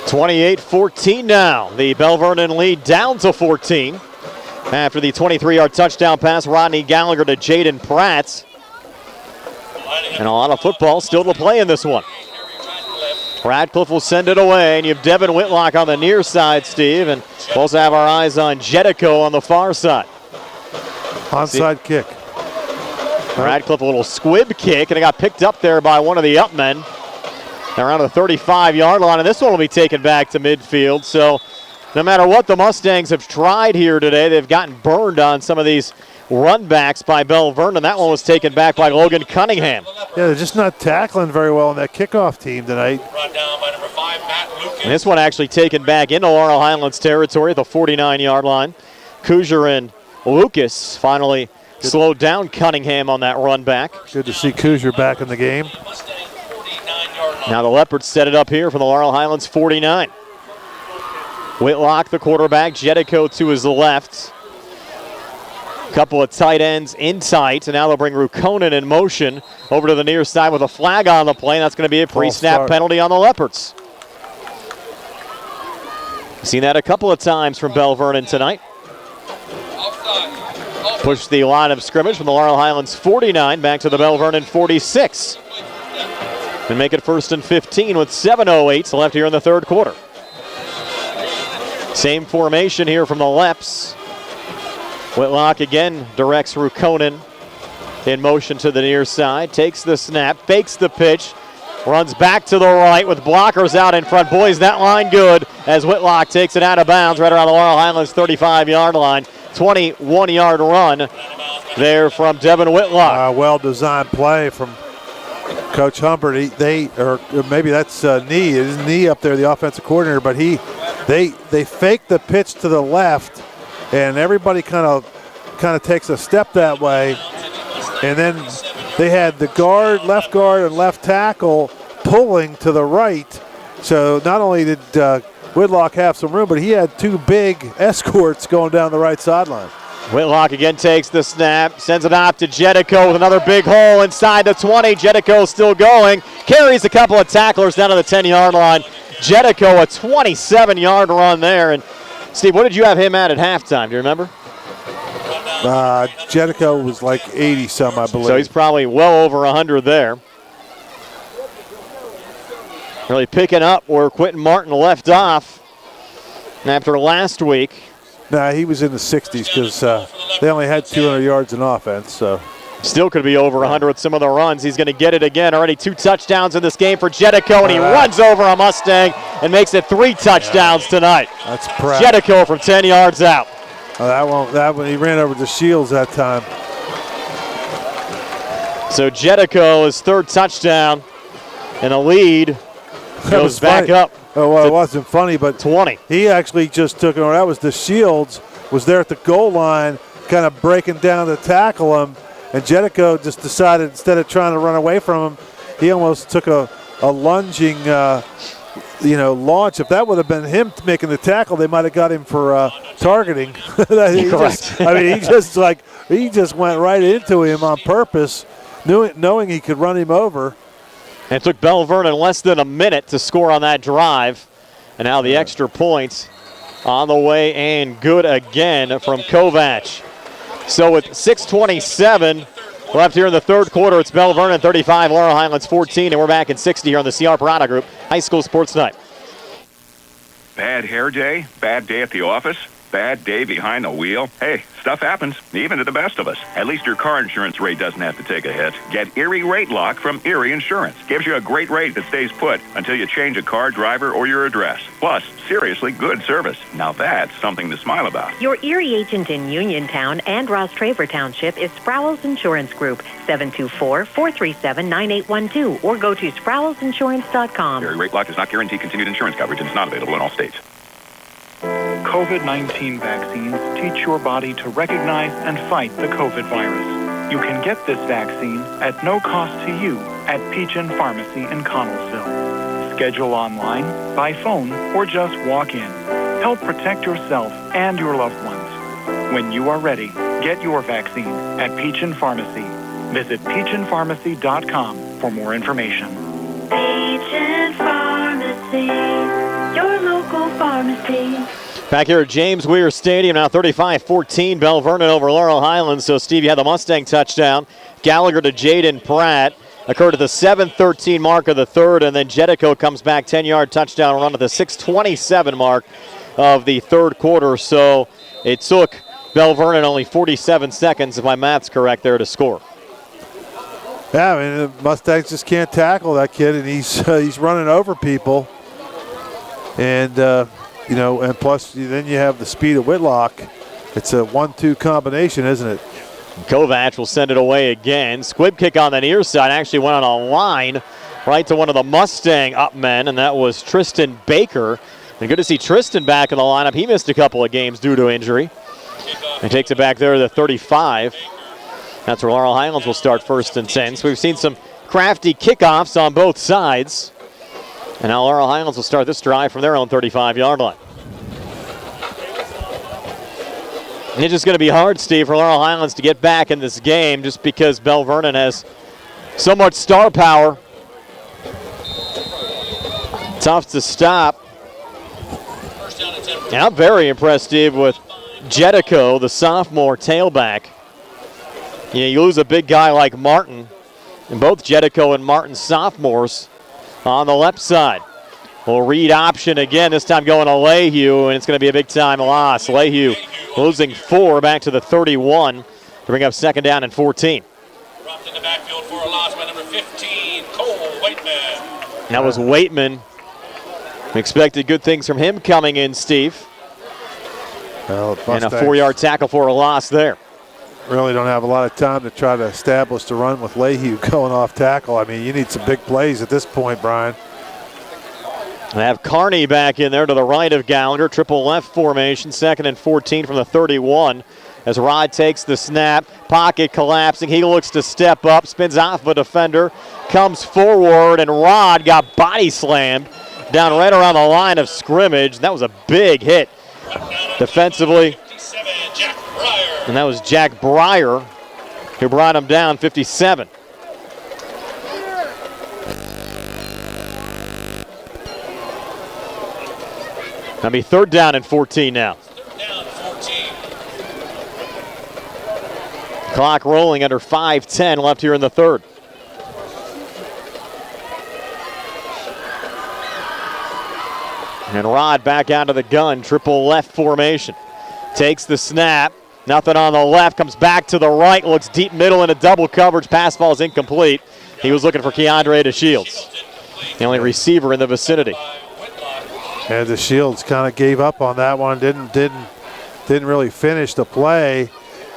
28-14 now. The Belle Vernon lead down to 14 after the 23-yard touchdown pass, Rodney Gallagher to Jaden Pratt. And a lot of football still to play in this one. Radcliffe will send it away, and you have Devin Whitlock on the near side, Steve, and we'll also have our eyes on Jedico on the far side. Onside kick. Radcliffe, a little squib kick, and it got picked up there by one of the upmen. Around the 35-yard line, and this one will be taken back to midfield. So no matter what the Mustangs have tried here today, they've gotten burned on some of these run backs by Belle Vernon. That one was taken back by Logan Cunningham. Yeah, they're just not tackling very well on that kickoff team tonight. And this one actually taken back into Laurel Highlands territory at the 49-yard line. Kujar and Lucas finally slowed down Cunningham on that run back. Good to see Kujar back in the game. Now the Leopards set it up here for the Laurel Highlands 49. Whitlock, the quarterback, Jedico to his left. Couple of tight ends in tight, and now they'll bring Rukonen in motion over to the near side with a flag on the play, and that's going to be a pre-snap penalty on the Leopards. Seen that a couple of times from Belle Vernon tonight. push the line of scrimmage from the Laurel Highlands 49 back to the Belle Vernon 46. And make it 1st and 15 with 7:08 left here in the third quarter. Same formation here from the Leps. Whitlock again directs Rukonen in motion to the near side. Takes the snap, fakes the pitch, runs back to the right with blockers out in front. Boys, that line good as Whitlock takes it out of bounds right around the Laurel Highlands 35-yard line. 21-yard run there from Devin Whitlock. Well-designed play from Coach Humbert. Or maybe that's Knee. It is Knee up there, the offensive coordinator, but they fake the pitch to the left, and everybody kind of takes a step that way, and then they had the left guard and left tackle pulling to the right. So not only did Whitlock have some room, but he had two big escorts going down the right sideline. Whitlock again takes the snap, sends it off to Jedico with another big hole inside the 20. Jedico still going, carries a couple of tacklers down to the 10-yard line. Jedico, a 27-yard run there. And Steve, what did you have him at halftime? Do you remember? Jedico was like 80-some, I believe. So he's probably well over 100 there. Really picking up where Quentin Martin left off after last week. Nah, he was in the 60s because they only had 200 yards in offense. So still could be over 100 with some of the runs. He's going to get it again. Already 2 touchdowns in this game for Jedico, and he runs over a Mustang and makes it 3 touchdowns tonight. That's proud. Jedico from 10 yards out. That one, he ran over the Shields that time. So Jedico, his 3rd touchdown, and the lead goes back up. Oh, well, it wasn't funny, but 20. He actually just took it. That was the Shields, was there at the goal line, kind of breaking down to tackle him, and Jedico just decided instead of trying to run away from him, he almost took a lunging, launch. If that would have been him making the tackle, they might have got him for targeting. Correct. He just went right into him on purpose, knowing he could run him over. And it took Belle Vernon less than a minute to score on that drive. And now the extra points on the way and good again from Kovac. So with 6:27 left here in the third quarter, it's Belle Vernon 35, Laurel Highlands 14, and we're back in 60 here on the CR Parada Group High School Sports Night. Bad hair day? Bad day at the office? Bad day behind the wheel? Hey, stuff happens, even to the best of us. At least your car insurance rate doesn't have to take a hit. Get Erie Rate Lock from Erie Insurance. Gives you a great rate that stays put until you change a car, driver, or your address. Plus, seriously good service. Now that's something to smile about. Your Erie agent in Uniontown and Ross Traver Township is Sproul's Insurance Group, 724-437-9812, or go to SproulsInsurance.com. Erie Rate Lock does not guarantee continued insurance coverage and is not available in all states. COVID-19 vaccines teach your body to recognize and fight the COVID virus. You can get this vaccine at no cost to you at Peachin Pharmacy in Connellsville. Schedule online, by phone, or just walk in. Help protect yourself and your loved ones. When you are ready, get your vaccine at Peachin Pharmacy. Visit peachinpharmacy.com for more information. Peachin Pharmacy, your local pharmacy. Back here at James Weir Stadium, now 35-14, Belle Vernon over Laurel Highlands. So, Steve, you had the Mustang touchdown. Gallagher to Jaden Pratt. Occurred at the 7:13 mark of the third, and then Jedico comes back, 10-yard touchdown run at the 6:27 mark of the third quarter. So it took Belle Vernon only 47 seconds, if my math's correct, there to score. Yeah, I mean, the Mustangs just can't tackle that kid, and he's running over people. And, and plus then you have the speed of Whitlock. It's a 1-2 combination, isn't it? Kovac will send it away again. Squib kick on the near side actually went on a line right to one of the Mustang up men, and that was Tristan Baker. And good to see Tristan back in the lineup. He missed a couple of games due to injury. And takes it back there to the 35. That's where Laurel Highlands will start 1st and 10. So we've seen some crafty kickoffs on both sides. And now Laurel Highlands will start this drive from their own 35-yard line. And it's just going to be hard, Steve, for Laurel Highlands to get back in this game just because Belle Vernon has so much star power. Tough to stop. And I'm very impressed, Steve, with Jedico, the sophomore tailback. You lose a big guy like Martin, and both Jedico and Martin sophomores on the left side. We'll read option again, this time going to Lehue, and it's going to be a big-time loss. Lehue losing 4 back to the 31 to bring up second down and 14. Dropped in the backfield for a loss by number 15, Cole Waitman. That was Waitman. We expected good things from him coming in, Steve. Well, and a 4-yard tackle for a loss there. Really don't have a lot of time to try to establish the run with Lehue going off tackle. I mean, you need some big plays at this point, Brian. They have Carney back in there to the right of Gallagher. Triple left formation, 2nd and 14 from the 31. As Rod takes the snap, pocket collapsing. He looks to step up, spins off a defender, comes forward, and Rod got body slammed down right around the line of scrimmage. That was a big hit defensively. And that was Jack Breyer who brought him down, 57. That'll be 3rd down and 14 now. Clock rolling under 5:10 left here in the 3rd. And Rod back out of the gun, triple left formation. Takes the snap, nothing on the left, comes back to the right, looks deep middle into double coverage, pass ball is incomplete. He was looking for Keandre DeShields, the only receiver in the vicinity. And DeShields kind of gave up on that one, didn't really finish the play,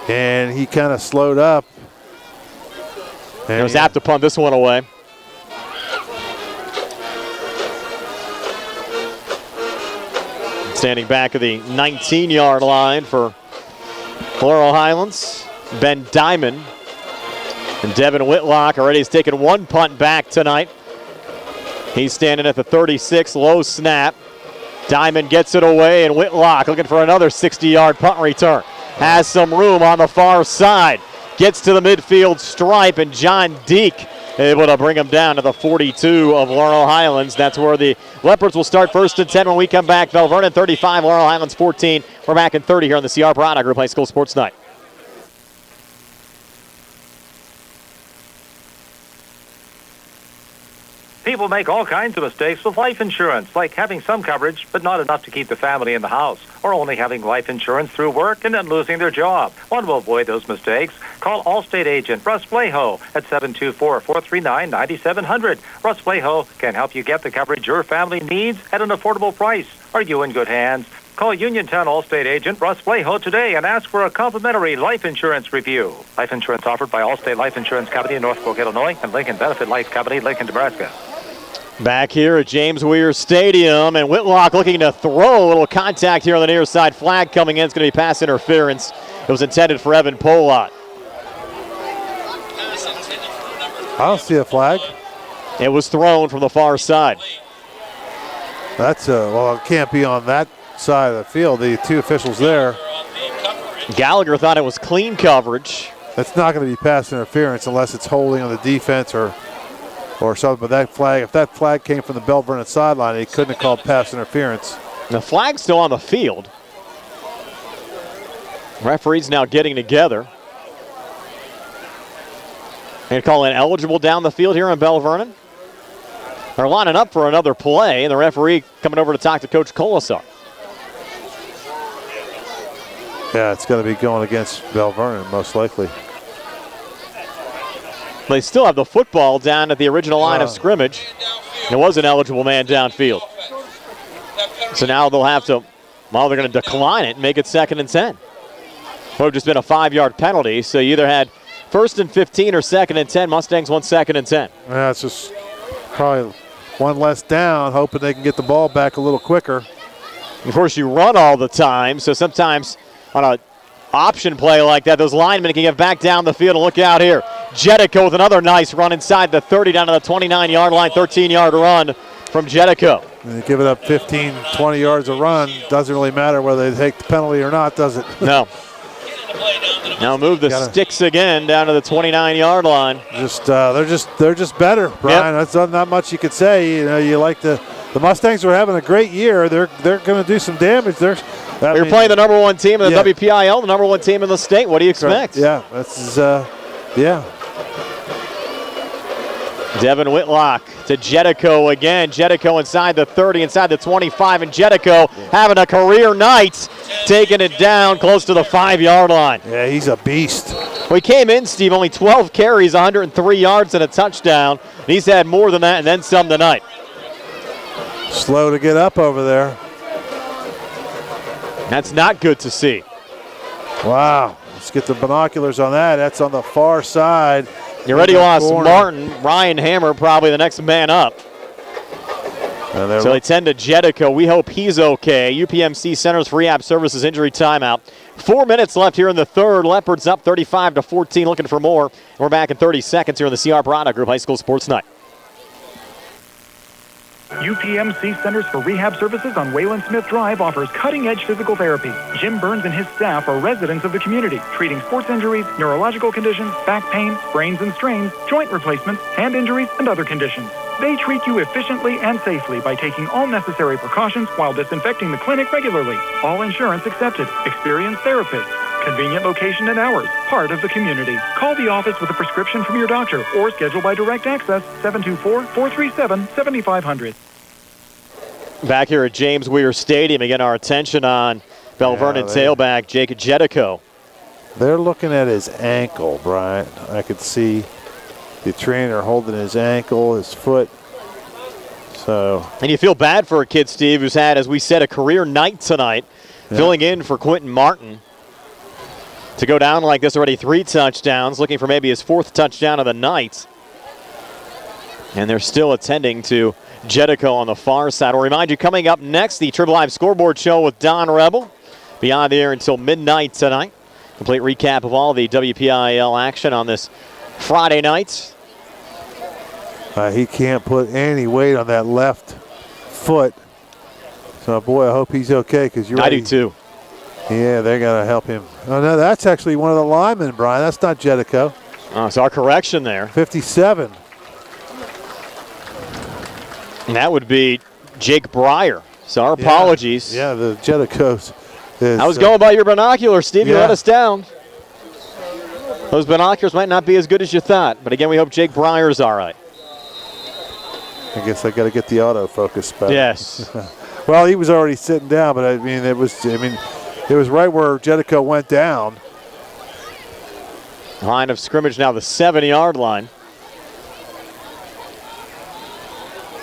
and he kind of slowed up. And he was apt to punt this one away. Standing back at the 19-yard line for Laurel Highlands, Ben Diamond. And Devin Whitlock already has taken 1 punt back tonight. He's standing at the 36, low snap. Diamond gets it away, and Whitlock looking for another 60-yard punt return. Has some room on the far side. Gets to the midfield stripe, and John Deek able to bring him down to the 42 of Laurel Highlands. That's where the Leopards will start 1st and 10 when we come back. Belle Vernon 35, Laurel Highlands 14. We're back in 30 here on the CR Product Group High School Sports Night. People make all kinds of mistakes with life insurance, like having some coverage but not enough to keep the family in the house, or only having life insurance through work and then losing their job. Want to avoid those mistakes? Call Allstate agent Russ Flaho at 724-439-9700. Russ Flaho can help you get the coverage your family needs at an affordable price. Are you in good hands? Call Uniontown Allstate agent Russ Flaho today and ask for a complimentary life insurance review. Life insurance offered by Allstate Life Insurance Company in Northbrook, Illinois, and Lincoln Benefit Life Company, Lincoln, Nebraska. Back here at James Weir Stadium, and Whitlock looking to throw. A little contact here on the near side. Flag coming in. It's going to be pass interference. It was intended for Evan Polott. I don't see a flag. It was thrown from the far side. That's well, it can't be on that side of the field. The 2 officials there. Gallagher thought it was clean coverage. That's not going to be pass interference unless it's holding on the defense or something. But that flag, if that flag came from the Belle Vernon sideline, he couldn't have called pass interference. The flag's still on the field. Referees now getting together. And calling eligible down the field here in Belle Vernon. They're lining up for another play, and the referee coming over to talk to Coach Colasar. Yeah, it's going to be going against Belle Vernon, most likely. They still have the football down at the original line of scrimmage. It was an eligible man downfield. So now they'll have to, well, they're going to decline it and make it 2nd and 10. Would have just been a 5-yard penalty, so you either had 1st and 15 or 2nd and 10. Mustangs won 2nd and 10. Yeah, it's just probably one less down, hoping they can get the ball back a little quicker. Of course, you run all the time, so sometimes on a option play like that, those linemen can get back down the field and look out here. Jedico with another nice run inside the 30 down to the 29-yard line, 13-yard run from Jedico. And you give it up 15, 20 yards a run. Doesn't really matter whether they take the penalty or not, does it? No. Now move the sticks again down to the 29-yard line. They're just better, Brian. Yep. That's not much you could say. You know, you like the Mustangs are having a great year. They're going to do some damage. You're playing the number 1 team in the WPIAL, the number 1 team in the state. What do you expect? Yeah, that's yeah. Devin Whitlock to Jedico again. Jedico inside the 30, inside the 25, and Jedico having a career night, taking it down close to the 5-yard line. Yeah, he's a beast. We came in, Steve, only 12 carries, 103 yards, and a touchdown. He's had more than that and then some tonight. Slow to get up over there. That's not good to see. Wow. Let's get the binoculars on that. That's on the far side. You already lost Martin. Ryan Hammer probably the next man up. So they tend to Jedico. We hope he's okay. UPMC Centers for Rehab Services injury timeout. 4 minutes left here in the third. Leopards up 35-14, looking for more. We're back in 30 seconds here in the CR Product Group High School Sports Night. UPMC Centers for Rehab Services on Wayland Smith Drive offers cutting-edge physical therapy. Jim Burns and his staff are residents of the community, treating sports injuries, neurological conditions, back pain, sprains and strains, joint replacements, hand injuries, and other conditions. They treat you efficiently and safely by taking all necessary precautions while disinfecting the clinic regularly. All insurance accepted. Experienced therapists. Convenient location and hours. Part of the community. Call the office with a prescription from your doctor or schedule by direct access 724-437-7500. Back here at James Weir Stadium, again, our attention on Belle Vernon tailback Jake Jedico. They're looking at his ankle, Brian. I could see the trainer holding his ankle, his foot. And you feel bad for a kid, Steve, who's had, as we said, a career night tonight, filling in for Quentin Martin. To go down like this, already 3 touchdowns, looking for maybe his 4th touchdown of the night. And they're still attending to Jedico on the far side. I'll remind you, coming up next, the Triple Live Scoreboard Show with Don Rebel. Be on the air until midnight tonight. Complete recap of all the WPIAL action on this Friday night. He can't put any weight on that left foot. So, boy, I hope he's okay. I do too. Yeah, they're going to help him. Oh, no, that's actually one of the linemen, Brian. That's not Jedico. Oh, it's our correction there. 57. And that would be Jake Breyer. So our apologies. Yeah, the Jedicos. I was going by your binoculars, Steve. You let us down. Those binoculars might not be as good as you thought. But again, we hope Jake Breyer's all right. I guess I got to get the autofocus back. Yes. Well, he was already sitting down, but it was right where Jedico went down. Line of scrimmage now the 7-yard line.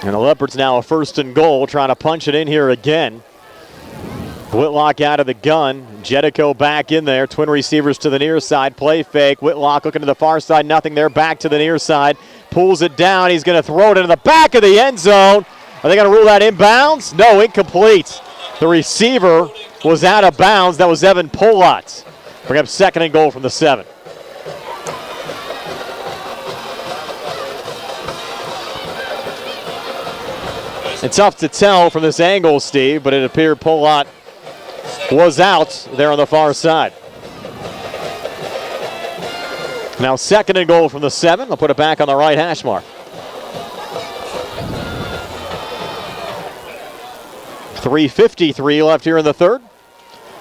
And the Leopards now a 1st and goal, trying to punch it in here again. Whitlock out of the gun. Jedico back in there. Twin receivers to the near side. Play fake. Whitlock looking to the far side. Nothing there. Back to the near side. Pulls it down. He's going to throw it into the back of the end zone. Are they going to rule that inbounds? No, incomplete. The receiver was out of bounds. That was Evan Polott. Bring up 2nd and goal from the 7. It's tough to tell from this angle, Steve, but it appeared Polott was out there on the far side. Now 2nd and goal from the 7. They'll put it back on the right hash mark. 3:53 left here in the third.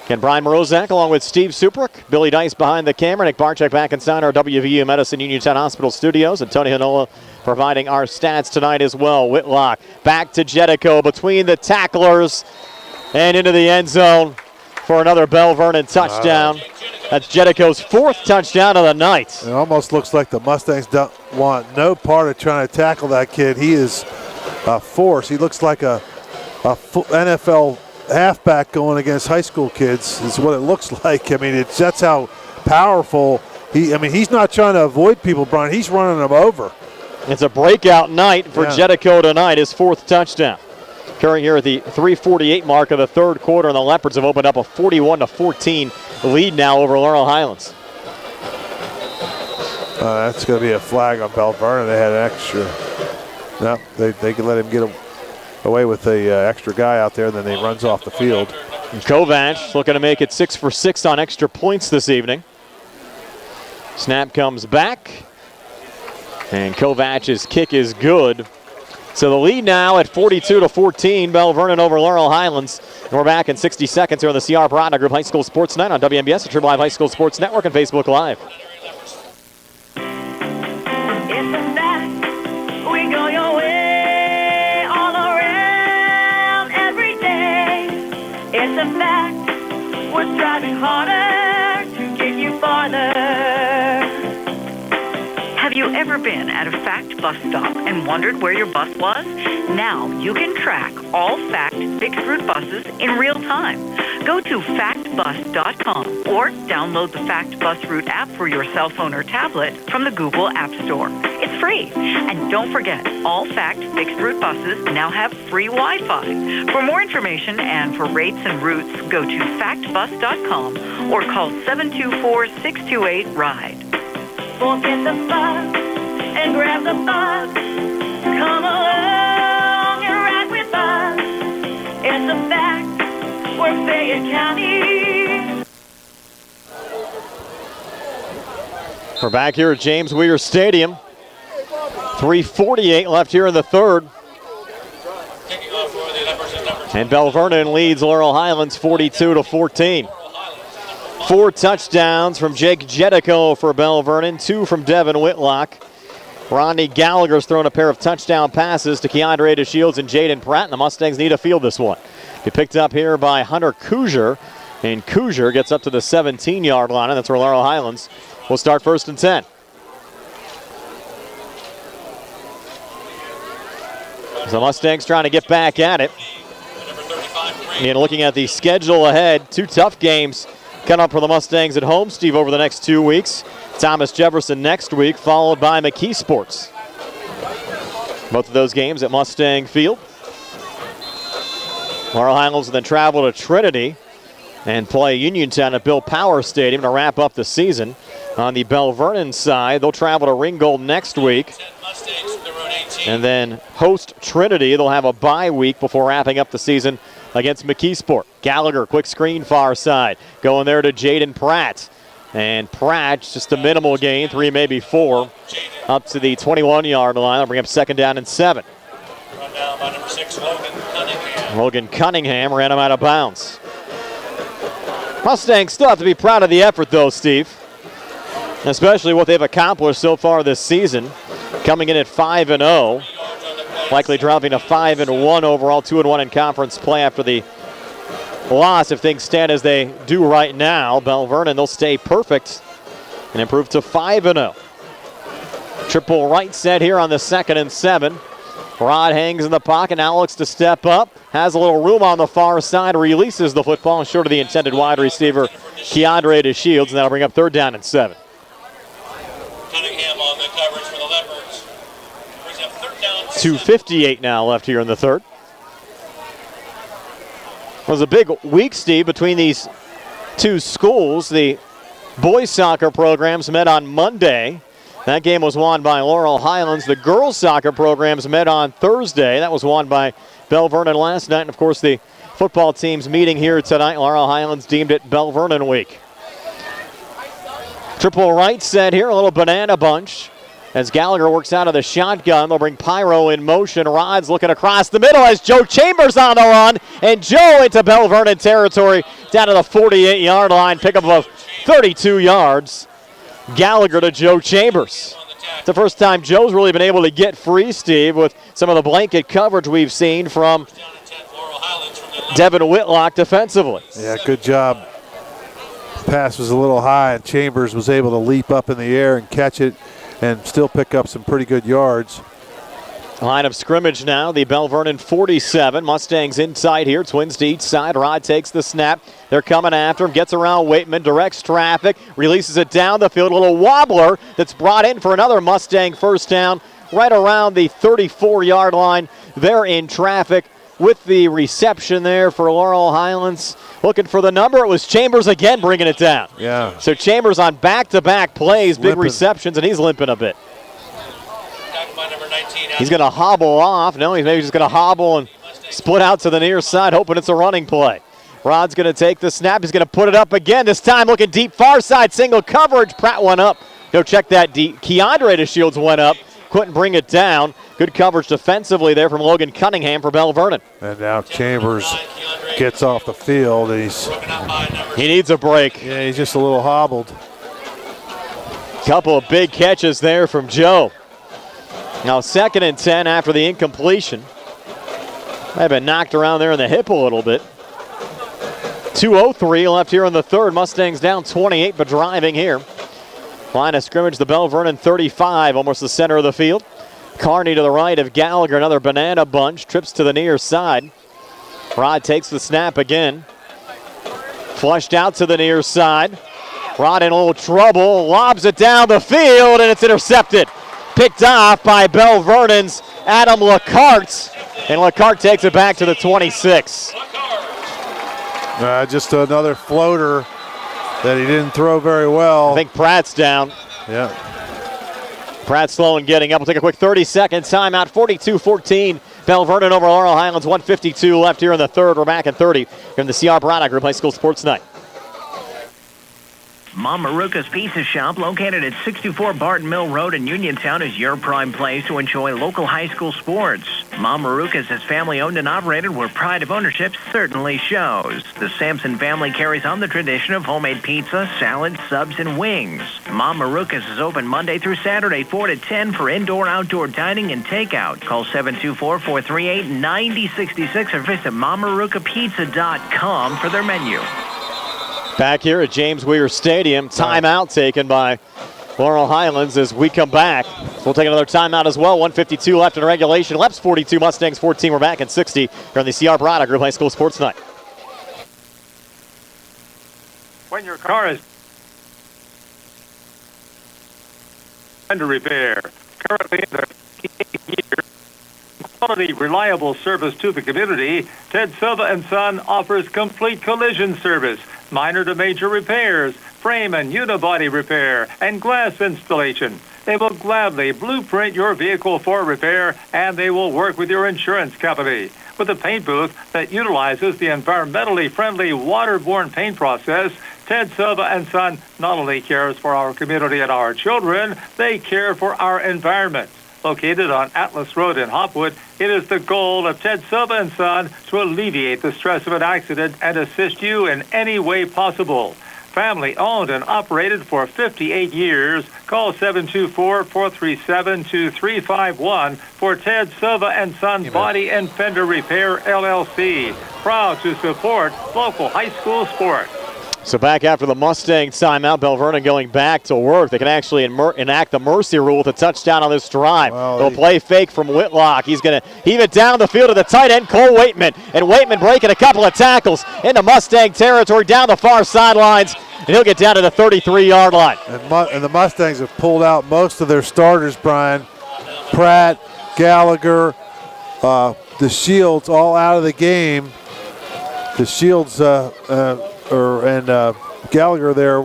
Again, Brian Morozak along with Steve Suprick, Billy Dice behind the camera, Nick Barczyk back inside our WVU Medicine Uniontown Hospital studios, and Tony Hanola providing our stats tonight as well. Whitlock back to Jedico between the tacklers and into the end zone for another Belle Vernon touchdown. That's Jedico's 4th touchdown of the night. It almost looks like the Mustangs don't want no part of trying to tackle that kid. He is a force. He looks like a NFL halfback going against high school kids is what it looks like. I mean, that's how powerful he's not trying to avoid people, Brian. He's running them over. It's a breakout night for Jedico tonight, his 4th touchdown. Occurring here at the 3:48 mark of the third quarter, and the Leopards have opened up a 41-14 lead now over Laurel Highlands. That's going to be a flag on Belle Vernon. They had an extra. No, they can let him get away with the extra guy out there, then he runs off the field. And Kovac looking to make it 6 for 6 on extra points this evening. Snap comes back, and Kovac's kick is good. So the lead now at 42-14, Belle Vernon over Laurel Highlands. And we're back in 60 seconds here on the CR Piranha Group High School Sports Night on WMBS, the Triple Live High School Sports Network, and Facebook Live. It's a fact, we go your way all around every day. It's a fact, we're striving harder to get you farther. Have you ever been at a Fact bus stop and wondered where your bus was? Now you can track all Fact fixed route buses in real time. Go to factbus.com or download the Fact Bus Route app for your cell phone or tablet from the Google App Store. It's free. And don't forget, all Fact fixed route buses now have free Wi-Fi. For more information and for rates and routes, go to factbus.com or call 724-628-RIDE. Forget the fuss and grab the bus. Come along and ride with us. It's a fact, we're Fayette County. We're back here at James Weir Stadium. 3:48 left here in the third. And Belle Vernon leads Laurel Highlands 42-14. 4 touchdowns from Jake Jedico for Belle Vernon, 2 from Devin Whitlock. Rodney Gallagher's thrown a pair of touchdown passes to Keandre DeShields and Jaden Pratt, and the Mustangs need to field this one. He picked up here by Hunter Kuzier, and Kuzier gets up to the 17-yard line, and that's where Laurel Highlands will start 1st and 10. So the Mustangs trying to get back at it. And looking at the schedule ahead, 2 tough games coming up for the Mustangs at home, Steve, over the next 2 weeks. Thomas Jefferson next week, followed by McKeesports. Both of those games at Mustang Field. Laurel Highlands will then travel to Trinity and play Uniontown at Bill Power Stadium to wrap up the season. On the Belle Vernon side, they'll travel to Ringgold next week and then host Trinity. They'll have a bye week before wrapping up the season against McKeesport. Gallagher, quick screen far side. Going there to Jaden Pratt. And Pratt, just a minimal gain, 3, maybe 4, up to the 21-yard line. They'll bring up 2nd down and 7. Run down by number 6, Logan Cunningham. Logan Cunningham ran him out of bounds. Mustangs still have to be proud of the effort, though, Steve. Especially what they've accomplished so far this season. Coming in at 5-0. Likely dropping to 5-1 overall, 2-1 in conference play after the loss. If things stand as they do right now, Belle Vernon, they'll stay perfect and improve to 5-0. Triple right set here on the 2nd and 7. Rod hangs in the pocket, now looks to step up. Has a little room on the far side, releases the football short of the intended wide receiver, Keandre DeShields, and that'll bring up 3rd down and 7. Cunningham on the coverage for the Leopards. Brings up 3rd down. 2:58 now left here in the third. It was a big week, Steve, between these two schools. The boys soccer programs met on Monday. That game was won by Laurel Highlands. The girls soccer programs met on Thursday. That was won by Belle Vernon last night. And, of course, the football teams meeting here tonight. Laurel Highlands deemed it Belle Vernon week. Triple right set here, a little banana bunch. As Gallagher works out of the shotgun, they'll bring Pyro in motion. Rod's looking across the middle as Joe Chambers on the run. And Joe into Belle Vernon territory down to the 48-yard line. Pickup of 32 yards. Gallagher to Joe Chambers. It's the first time Joe's really been able to get free, Steve, with some of the blanket coverage we've seen from Devin Whitlock defensively. Yeah, good job. Pass was a little high, and Chambers was able to leap up in the air and catch it and still pick up some pretty good yards. Line of scrimmage now, the Belle Vernon 47. Mustangs inside here, Twins to each side. Rod takes the snap. They're coming after him, gets around Waitman, directs traffic, releases it down the field. A little wobbler that's brought in for another Mustang first down right around the 34-yard line. They're in traffic with the reception there for Laurel Highlands. Looking for the number. It was Chambers again bringing it down. Yeah. So Chambers on back-to-back plays, big receptions, and he's limping a bit. He's going to hobble off. No, he's maybe just going to hobble and split out to the near side, hoping it's a running play. Rod's going to take the snap. He's going to put it up again. This time looking deep, far side, single coverage. Pratt went up. Go check that deep. Keandre DeShields went up. couldn't bring it down. Good coverage defensively there from Logan Cunningham for Belle Vernon. And now Chambers gets off the field. He needs a break. Yeah, he's just a little hobbled. Couple of big catches there from Joe. Now 2nd and 10 after the incompletion. Might have been knocked around there in the hip a little bit. 2:03 left here in the third. Mustangs down 28, but driving here. Line of scrimmage, the Belle Vernon 35, almost the center of the field. Carney to the right of Gallagher, another banana bunch, trips to the near side. Rod takes the snap again. Flushed out to the near side. Rod in a little trouble, lobs it down the field, and it's intercepted. Picked off by Belle Vernon's Adam LaCarte, and LaCarte takes it back to the 26. Just another floater that he didn't throw very well. I think Pratt's down. Yeah. Pratt slow and getting up. We'll take a quick 30-second timeout. 42-14. Belle Vernon over Laurel Highlands. 1:52 left here in the third. We're back at 30 here in the CR Braddock Group High School Sports Night. Mom Maruka's Pizza Shop, located at 64 Barton Mill Road in Uniontown, is your prime place to enjoy local high school sports. Mom Maruka's is family-owned and operated, where pride of ownership certainly shows. The Sampson family carries on the tradition of homemade pizza, salads, subs, and wings. Mom Maruka's is open Monday through Saturday, 4 to 10 for indoor-outdoor dining and takeout. Call 724-438-9066 or visit MomMarukaPizza.com for their menu. Back here at James Weir Stadium, timeout taken by Laurel Highlands as we come back. We'll take another timeout as well. 1:52 left in regulation. Leps 42, Mustangs 14. We're back at 60 here on the CR Braddock Group High School Sports Night. When your car is under repair, currently in the 8 years, quality, reliable service to the community, Ted Silva & Son offers complete collision service, minor to major repairs, frame and unibody repair, and glass installation. They will gladly blueprint your vehicle for repair, and they will work with your insurance company. With a paint booth that utilizes the environmentally friendly waterborne paint process, Ted Silva & Son not only cares for our community and our children, they care for our environment. Located on Atlas Road in Hopwood, it is the goal of Ted Silva & Son to alleviate the stress of an accident and assist you in any way possible. Family owned and operated for 58 years. Call 724-437-2351 for Ted Silva & Son Body and Fender Repair LLC. Proud to support local high school sports. So back after the Mustang timeout, Belle Vernon going back to work. They can actually enact the mercy rule with a touchdown on this drive. They'll play fake from Whitlock. He's going to heave it down the field to the tight end, Cole Waitman. And Waitman breaking a couple of tackles into Mustang territory down the far sidelines. And he'll get down to the 33-yard line. And the Mustangs have pulled out most of their starters, Brian. Pratt, Gallagher, the Shields all out of the game. The Shields and Gallagher there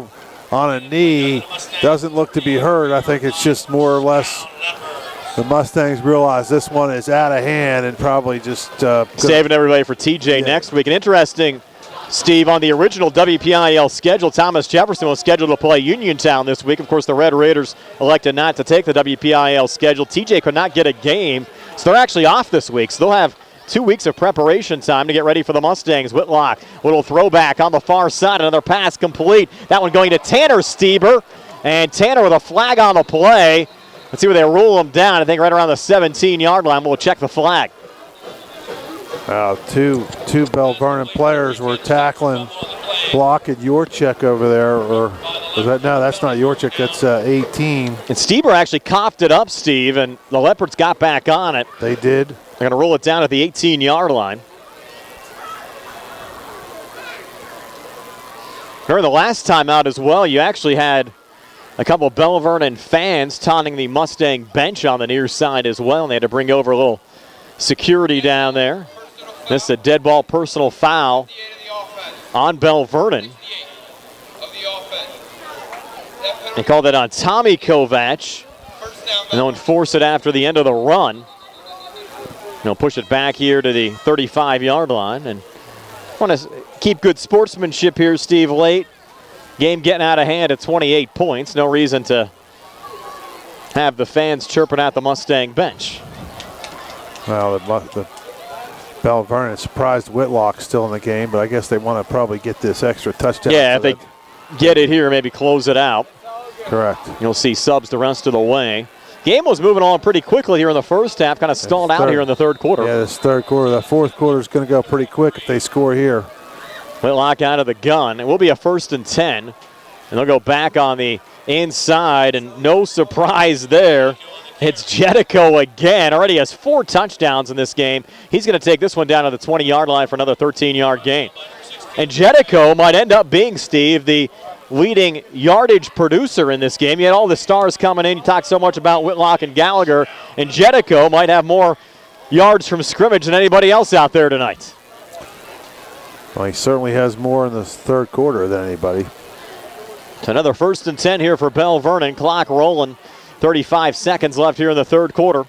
on a knee doesn't look to be hurt. I think it's just more or less the Mustangs realize this one is out of hand and probably just saving everybody for TJ next week. And interesting, Steve, on the original WPIAL schedule, Thomas Jefferson was scheduled to play Uniontown this week. Of course, the Red Raiders elected not to take the WPIAL schedule. TJ could not get a game, so they're actually off this week. So they'll have 2 weeks of preparation time to get ready for the Mustangs. Whitlock, little throwback on the far side, another pass complete. That one going to Tanner Stieber, and Tanner with a flag on the play. Let's see where they rule him down. I think right around the 17-yard line. We'll check the flag. Two Belle Vernon players were tackling, blocking Yorchek over there, or was that? No, that's not Yorchek. That's 18. And Stieber actually coughed it up, Steve, and the Leopards got back on it. They did. They're going to roll it down at the 18-yard line. During the last time out as well, you actually had a couple of Belle Vernon fans taunting the Mustang bench on the near side as well, and they had to bring over a little security down there. This is a dead ball personal foul on Belle Vernon. They called that on Tommy Kovac, and they'll enforce it after the end of the run. They'll push it back here to the 35-yard line. And want to keep good sportsmanship here, Steve, late. Game getting out of hand at 28 points. No reason to have the fans chirping at the Mustang bench. Well, the Belle Vernon surprised Whitlock still in the game, but I guess they want to probably get this extra touchdown. Yeah, if they get it here, maybe close it out. Correct. You'll see subs the rest of the way. Game was moving on pretty quickly here in the first half, kind of stalled out here in the third quarter. Yeah, this third quarter. The fourth quarter is going to go pretty quick if they score here. Whitlock out of the gun. It will be a 1st and 10, and they'll go back on the inside, and no surprise there. It's Jetico again. Already has 4 touchdowns in this game. He's going to take this one down to the 20-yard line for another 13-yard gain. And Jetico might end up being, Steve, the leading yardage producer in this game. You had all the stars coming in. You talked so much about Whitlock and Gallagher, and Jetico might have more yards from scrimmage than anybody else out there tonight. Well, he certainly has more in the third quarter than anybody. It's another 1st and 10 here for Belle Vernon. Clock rolling. 35 seconds left here in the third quarter.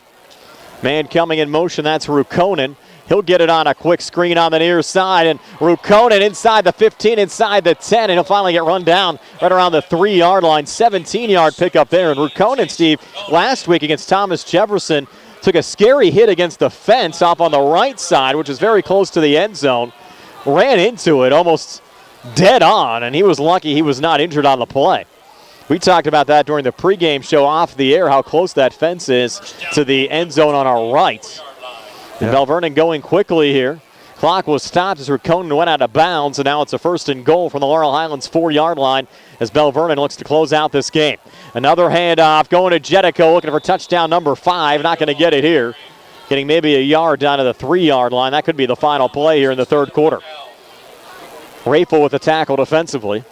Man coming in motion, that's Rukonen. He'll get it on a quick screen on the near side, and Rukonen inside the 15, inside the 10, and he'll finally get run down right around the 3-yard line. 17-yard pickup there. And Rukonen, Steve, last week against Thomas Jefferson, took a scary hit against the fence off on the right side, which is very close to the end zone. Ran into it almost dead on, and he was lucky he was not injured on the play. We talked about that during the pregame show off the air, how close that fence is to the end zone on our right. And Belle Vernon going quickly here. Clock was stopped as Rukonen went out of bounds, and now it's a 1st and goal from the Laurel Highlands 4-yard line as Belle Vernon looks to close out this game. Another handoff going to Jetico, looking for touchdown number 5. Not going to get it here. Getting maybe a yard down to the 3-yard line. That could be the final play here in the third quarter. Rayful with the tackle defensively.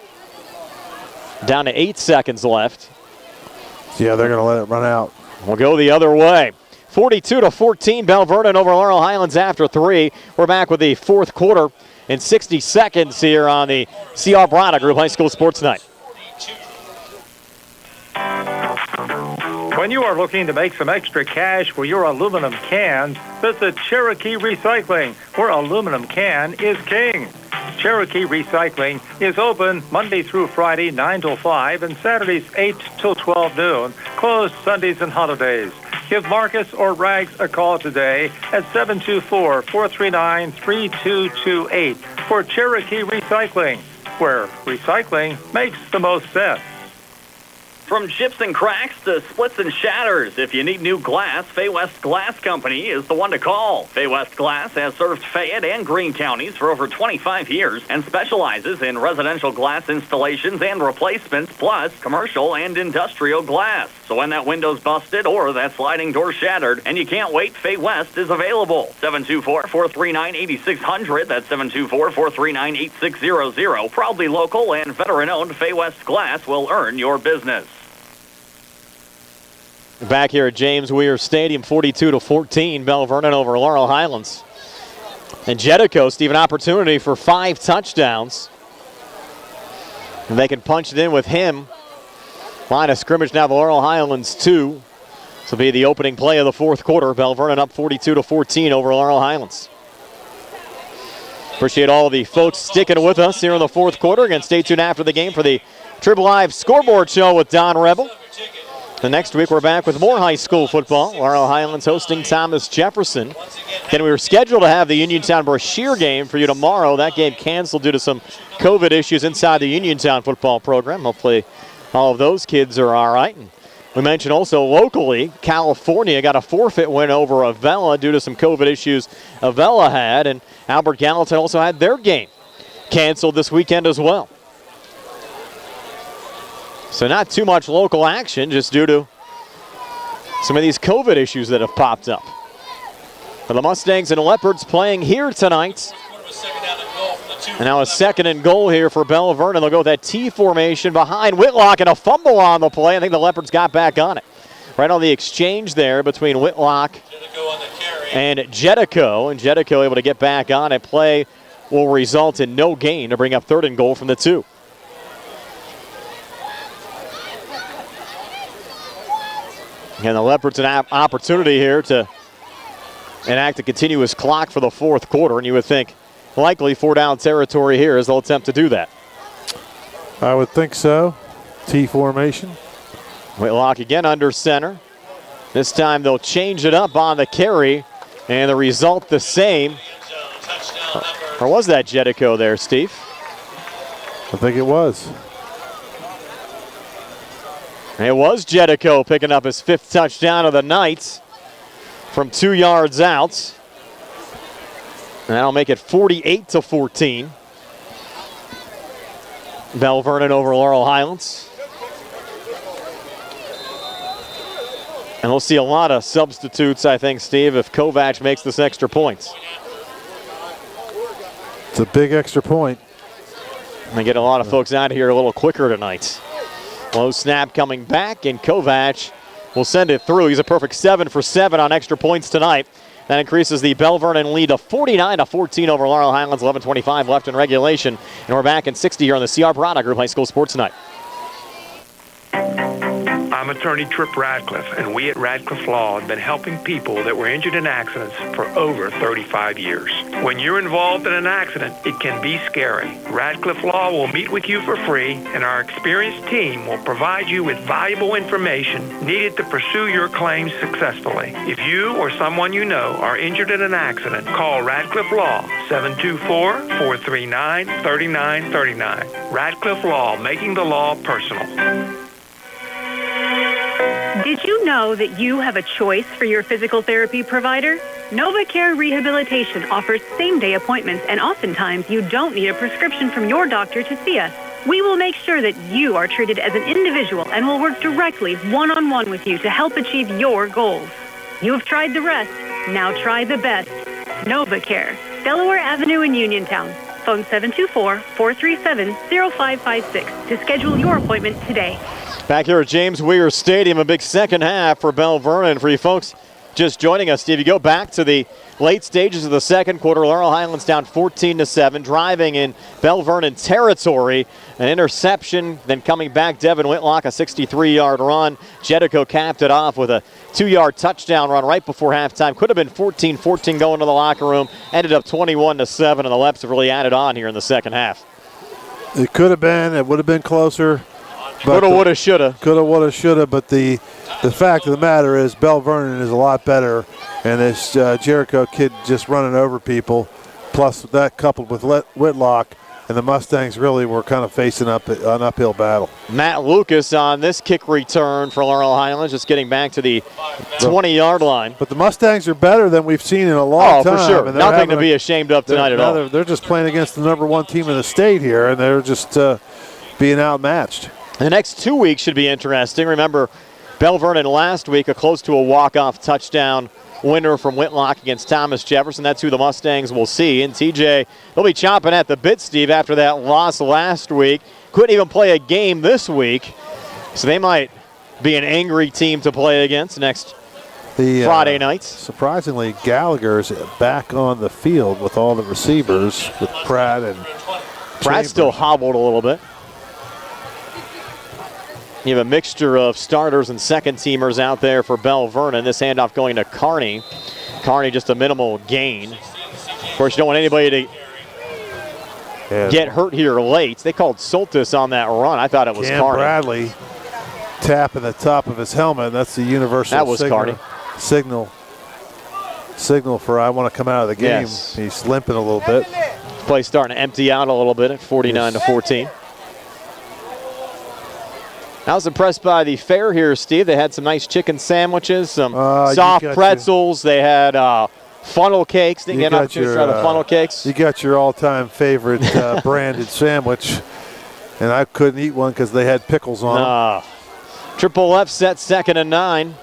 Down to 8 seconds left. Yeah, they're going to let it run out. We'll go the other way. 42-14, Belle Vernon over Laurel Highlands after 3. We're back with the fourth quarter in 60 seconds here on the CR Brada Group High School Sports Night. When you are looking to make some extra cash for your aluminum cans, visit Cherokee Recycling, where aluminum can is king. Cherokee Recycling is open Monday through Friday, 9 till 5, and Saturdays, 8 till 12 noon, closed Sundays and holidays. Give Marcus or Rags a call today at 724-439-3228 for Cherokee Recycling, where recycling makes the most sense. From chips and cracks to splits and shatters, if you need new glass, Fay West Glass Company is the one to call. Fay West Glass has served Fayette and Greene counties for over 25 years and specializes in residential glass installations and replacements, plus commercial and industrial glass. So when that window's busted or that sliding door shattered and you can't wait, Fay West is available. 724-439-8600. That's 724-439-8600. Proudly local and veteran-owned, Fay West Glass will earn your business. Back here at James Weir Stadium, 42-14, Belle Vernon over Laurel Highlands. And Jetico, Steve, an opportunity for 5 touchdowns. And they can punch it in with him. Line of scrimmage now, the Laurel Highlands 2. This will be the opening play of the fourth quarter. Belle Vernon up 42-14 over Laurel Highlands. Appreciate all the folks sticking with us here in the fourth quarter. Again, stay tuned after the game for the Trib Live Scoreboard Show with Don Rebel. The next week, we're back with more high school football. Laurel Highlands hosting Thomas Jefferson. And we were scheduled to have the Uniontown Brashear game for you tomorrow. That game canceled due to some COVID issues inside the Uniontown football program. Hopefully, all of those kids are all right. And we mentioned also locally, California got a forfeit win over Avella due to some COVID issues Avella had. And Albert Gallatin also had their game canceled this weekend as well. So not too much local action, just due to some of these COVID issues that have popped up. For the Mustangs and Leopards playing here tonight. And now a 2nd and goal here for Belle Vernon. They'll go with that T formation behind Whitlock, and a fumble on the play. I think the Leopards got back on it. Right on the exchange there between Whitlock and Jetico. And Jetico able to get back on it. Play will result in no gain to bring up 3rd and goal from the 2. And the Leopards an opportunity here to enact a continuous clock for the fourth quarter. And you would think likely 4-down territory here as they'll attempt to do that. I would think so. T formation. Whitlock again under center. This time they'll change it up on the carry, and the result the same. Or was that Jetico there, Steve? I think it was. It was Jetico picking up his 5th touchdown of the night from 2 yards out. And that'll make it 48-14. Belle Vernon over Laurel Highlands. And we'll see a lot of substitutes, I think, Steve, if Kovac makes this extra points. It's a big extra point. And they get a lot of folks out of here a little quicker tonight. Low snap coming back, and Kovac will send it through. He's a perfect 7 for 7 on extra points tonight. That increases the Belle Vernon lead to 49-14 over Laurel Highlands. 11:25 left in regulation. And we're back in 60 here on the CR Product Group High School Sports Tonight. I'm attorney Trip Radcliffe, and we at Radcliffe Law have been helping people that were injured in accidents for over 35 years. When you're involved in an accident, it can be scary. Radcliffe Law will meet with you for free, and our experienced team will provide you with valuable information needed to pursue your claims successfully. If you or someone you know are injured in an accident, call Radcliffe Law, 724-439-3939. Radcliffe Law, making the law personal. Did you know that you have a choice for your physical therapy provider? NovaCare Rehabilitation offers same-day appointments, and oftentimes you don't need a prescription from your doctor to see us. We will make sure that you are treated as an individual and will work directly one-on-one with you to help achieve your goals. You have tried the rest. Now try the best. NovaCare, Delaware Avenue in Uniontown. Phone 724-437-0556 to schedule your appointment today. Back here at James Weir Stadium, a big second half for Belle Vernon. For you folks just joining us, Steve, you go back to the late stages of the second quarter. Laurel Highlands down 14-7, driving in Belle Vernon territory. An interception, then coming back, Devin Whitlock, a 63-yard run. Jetico capped it off with a 2-yard touchdown run right before halftime. Could have been 14-14 going to the locker room. Ended up 21-7, and the Leps have really added on here in the second half. It could have been. It would have been closer. Coulda, woulda, shoulda. Coulda, woulda, shoulda. But the fact of the matter is Belle Vernon is a lot better. And this Jericho kid just running over people, plus that coupled with Whitlock, and the Mustangs really were kind of facing an uphill battle. Matt Lucas on this kick return for Laurel Highlands, just getting back to the 20-yard line. But the Mustangs are better than we've seen in a long time. Oh, for sure. Nothing to be ashamed of tonight at all. They're just playing against the #1 team in the state here, and they're just being outmatched. The next 2 weeks should be interesting. Remember, Belle Vernon last week, a close to a walk-off touchdown winner from Whitlock against Thomas Jefferson. That's who the Mustangs will see. And TJ, they'll be chomping at the bit, Steve, after that loss last week. Couldn't even play a game this week. So they might be an angry team to play against next Friday night. Surprisingly, Gallagher's back on the field with all the receivers, with Pratt and Pratt's still hobbled a little bit. You have a mixture of starters and second-teamers out there for Belle Vernon. This handoff going to Kearney. Kearney just a minimal gain. Of course, you don't want anybody to get hurt here late. They called Soltis on that run. I thought it was Cam Kearney. Bradley tapping the top of his helmet. That's the universal that was Kearney. signal for I want to come out of the game. Yes. He's limping a little bit. Play starting to empty out a little bit at 49-14. I was impressed by the fare here, Steve. They had some nice chicken sandwiches, some soft pretzels. They had funnel cakes. Didn't get an opportunity to try the funnel cakes. You got your all-time favorite branded sandwich, and I couldn't eat one because they had pickles on them. Triple F set, 2nd and 9.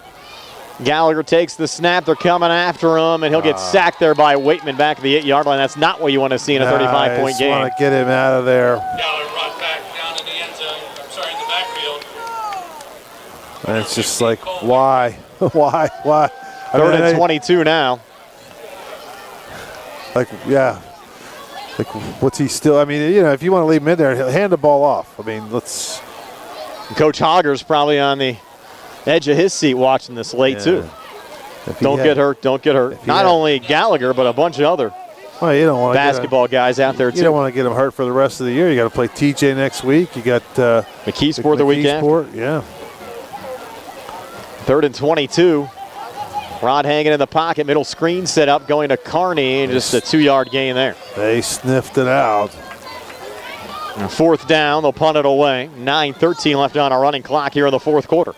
Gallagher takes the snap. They're coming after him, and he'll get sacked there by Waitman back at the 8-yard line. That's not what you want to see in a 35-point game. I want to get him out of there. Gallagher brought back down in the end zone. I'm sorry, in the backfield. And it's just like, why? Why? 3rd and 22 now. Like, yeah. Like, what's he still? I mean, you know, if you want to leave him in there, hand the ball off. I mean, let's. Coach Hogger's probably on the edge of his seat watching this late, too. Don't get hurt. Not only Gallagher, but a bunch of other basketball guys out there, too. You don't want to get him hurt for the rest of the year. You got to play TJ next week. You got McKeesport the weekend. Yeah. 3rd and 22. Rod hanging in the pocket, middle screen set up, going to Carney, and just a 2-yard gain there. They sniffed it out. And 4th down, they'll punt it away. 9:13 left on our running clock here in the 4th quarter.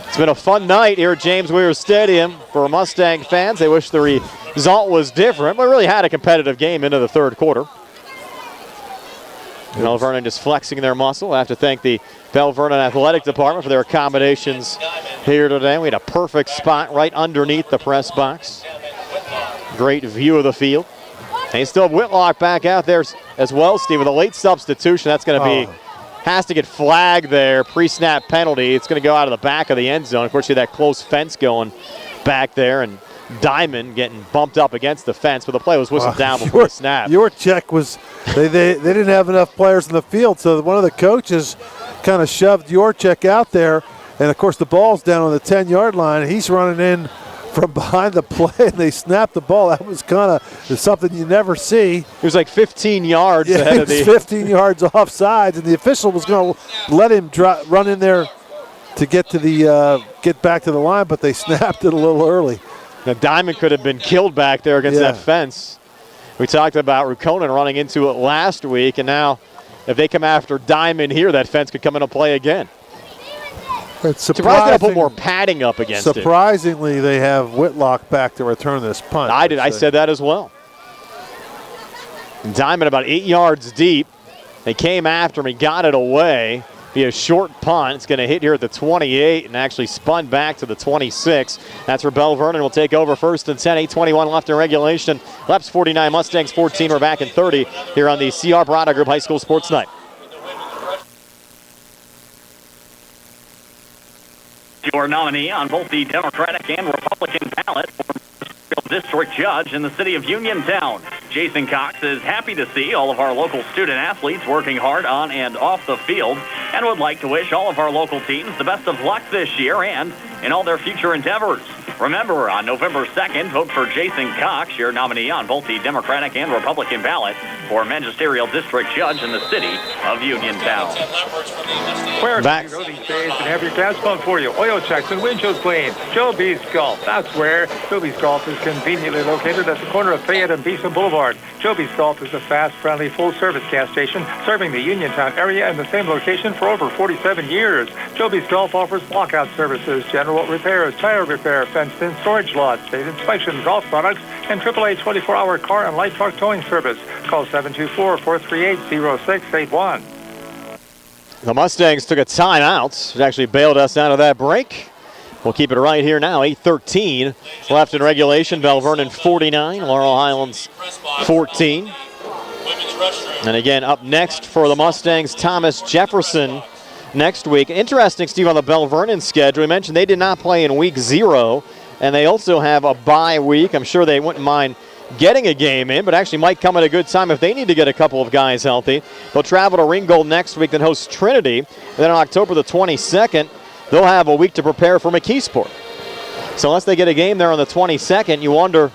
It's been a fun night here at James Weir Stadium for Mustang fans. They wish the result was different, but really had a competitive game into the 3rd quarter. Belle Vernon just flexing their muscle. I have to thank the Belle Vernon Athletic Department for their accommodations here today. We had a perfect spot right underneath the press box. Great view of the field. And you still have Whitlock back out there as well, Steve, with a late substitution. That's going to be, has to get flagged there, pre-snap penalty. It's going to go out of the back of the end zone. Of course, you had that close fence going back there, and Diamond getting bumped up against the fence, but the play was whistled down before the snap. Your check was, they didn't have enough players in the field, so one of the coaches kind of shoved your check out there, and of course the ball's down on the 10-yard line. He's running in from behind the play, and they snapped the ball. That was kind of something you never see. It was like 15 yards ahead of the 15 yards offsides, and the official was going to let him run in there to get to the get back to the line, but they snapped it a little early. Now, Diamond could have been killed back there against that fence. We talked about Rukonen running into it last week, and now if they come after Diamond here, that fence could come into play again. It's surprised they don't put more padding up against it. Surprisingly, they have Whitlock back to return this punt. I said that as well. Diamond about 8 yards deep. They came after him. He got it away. Be a short punt. It's going to hit here at the 28 and actually spun back to the 26. That's where Belle Vernon will take over 1st and 10. 8:21 left in regulation. Leps 49, Mustangs 14. We're back in 30 here on the CR Barada Group High School Sports Night. Your nominee on both the Democratic and Republican ballot for district judge in the city of Uniontown. Jason Cox is happy to see all of our local student athletes working hard on and off the field, and would like to wish all of our local teams the best of luck this year and in all their future endeavors. Remember, on November 2nd, vote for Jason Cox, your nominee on both the Democratic and Republican ballot for magisterial district judge in the city of Uniontown. Where can you go these days and have your gas pumped for you? Oil checks and windshield clean. Joe B's Golf. That's where Joe B's Golf is conveniently located at the corner of Fayette and Beeson Boulevard. Joe B's Golf is a fast, friendly, full-service gas station serving the Uniontown area in the same location for over 47 years. Joe B's Golf offers lockout services, general repairs, tire repair, fenced-in storage lots, state inspection, golf products, and AAA 24-hour car and light truck towing service. Call 724-438-0681. The Mustangs took a timeout. It actually bailed us out of that break. We'll keep it right here now. 8:13 left in regulation. Belle Vernon 49, Laurel Highlands 14. And again, up next for the Mustangs, Thomas Jefferson next week. Interesting, Steve, on the Belle Vernon schedule. We mentioned they did not play in week 0, and they also have a bye week. I'm sure they wouldn't mind getting a game in, but actually might come at a good time if they need to get a couple of guys healthy. They'll travel to Ringgold next week, then host Trinity. And then on October the 22nd, they'll have a week to prepare for McKeesport. So unless they get a game there on the 22nd, you wonder, do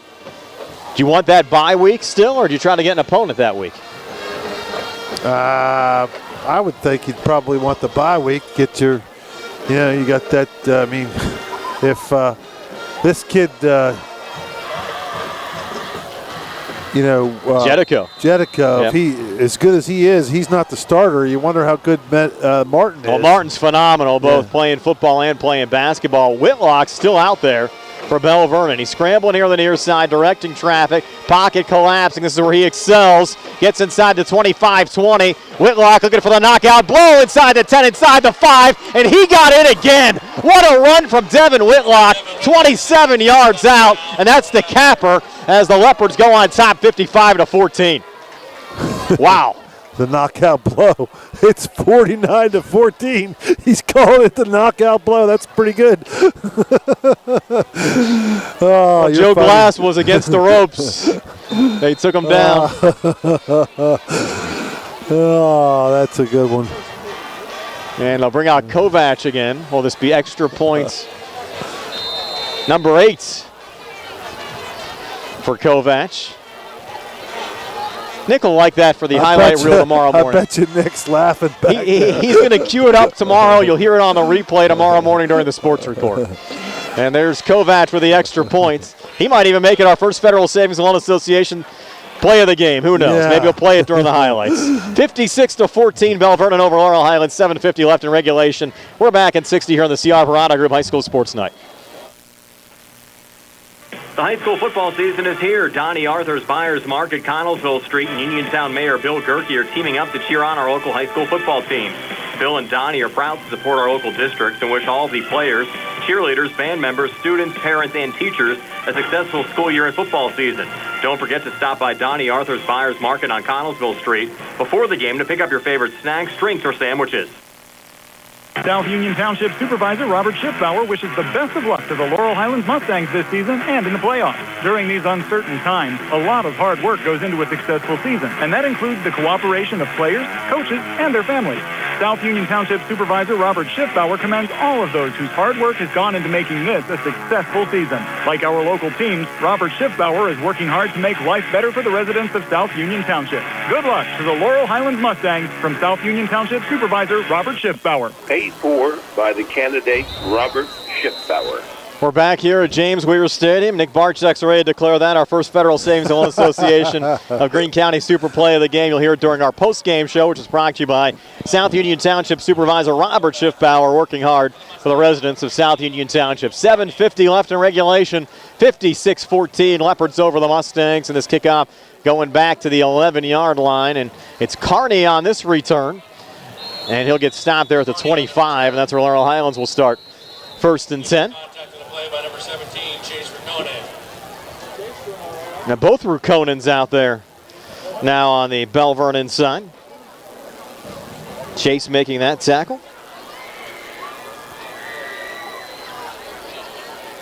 you want that bye week still, or do you try to get an opponent that week? I would think you'd probably want the bye week. Get your, you got that. I mean, if this kid, Jedico, yep. If he as good as he is, he's not the starter. You wonder how good Martin is. Well, Martin's phenomenal, both playing football and playing basketball. Whitlock's still out there for Belle Vernon. He's scrambling here on the near side, directing traffic. Pocket collapsing. This is where he excels. Gets inside the 25-20. Whitlock looking for the knockout blow inside the 10, inside the 5, and he got it again. What a run from Devin Whitlock. 27 yards out, and that's the capper as the Leopards go on top 55-14. Wow. The knockout blow. It's 49-14. He's calling it the knockout blow. That's pretty good. Joe Glass was against the ropes. They took him down. That's a good one. And they'll bring out Kovac again. Will this be extra points? Number 8 for Kovac. Nick will like that for the highlight reel tomorrow morning. I bet you Nick's laughing back He's going to cue it up tomorrow. You'll hear it on the replay tomorrow morning during the sports report. And there's Kovac with the extra points. He might even make it our first Federal Savings Loan Association play of the game. Who knows? Yeah. Maybe he'll play it during the highlights. 56-14, Belle Vernon over Laurel Highlands. 7:50 left in regulation. We're back in 60 here on the CR Verano Group High School Sports Night. The high school football season is here. Donnie Arthur's Buyers Market, Connellsville Street, and Uniontown Mayor Bill Gerke are teaming up to cheer on our local high school football teams. Bill and Donnie are proud to support our local districts and wish all the players, cheerleaders, band members, students, parents, and teachers a successful school year and football season. Don't forget to stop by Donnie Arthur's Buyers Market on Connellsville Street before the game to pick up your favorite snacks, drinks, or sandwiches. South Union Township Supervisor Robert Schiffbauer wishes the best of luck to the Laurel Highlands Mustangs this season and in the playoffs. During these uncertain times, a lot of hard work goes into a successful season, and that includes the cooperation of players, coaches, and their families. South Union Township Supervisor Robert Schiffbauer commends all of those whose hard work has gone into making this a successful season. Like our local teams, Robert Schiffbauer is working hard to make life better for the residents of South Union Township. Good luck to the Laurel Highlands Mustangs from South Union Township Supervisor Robert Schiffbauer. Paid for by the candidate Robert Schiffbauer. We're back here at James Weir Stadium. Nick Barczyk's ready to declare that our first Federal Savings Loan Association of Greene County Super Play of the game. You'll hear it during our post-game show, which is brought to you by South Union Township Supervisor Robert Schiffbauer, working hard for the residents of South Union Township. 7:50 left in regulation, 56-14. Leopards over the Mustangs, and this kickoff going back to the 11-yard line, and it's Carney on this return. And he'll get stopped there at the 25, and that's where Laurel Highlands will start. 1st and 10. Now both Rukonens out there now on the Belle Vernon side. Chase making that tackle.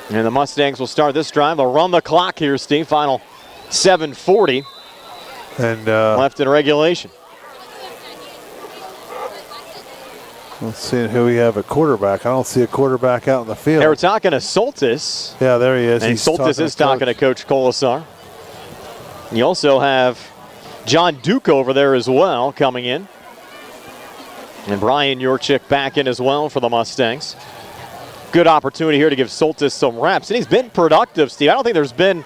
And the Mustangs will start this drive. They'll run the clock here, Steve. Final 7:40 and left in regulation. Let's see who we have at quarterback. I don't see a quarterback out in the field. They were talking to Soltis. Yeah, there he is. And Soltis is talking to Coach Colasar. You also have John Duke over there as well coming in. And Brian Yurchik back in as well for the Mustangs. Good opportunity here to give Soltis some reps. And he's been productive, Steve. I don't think there's been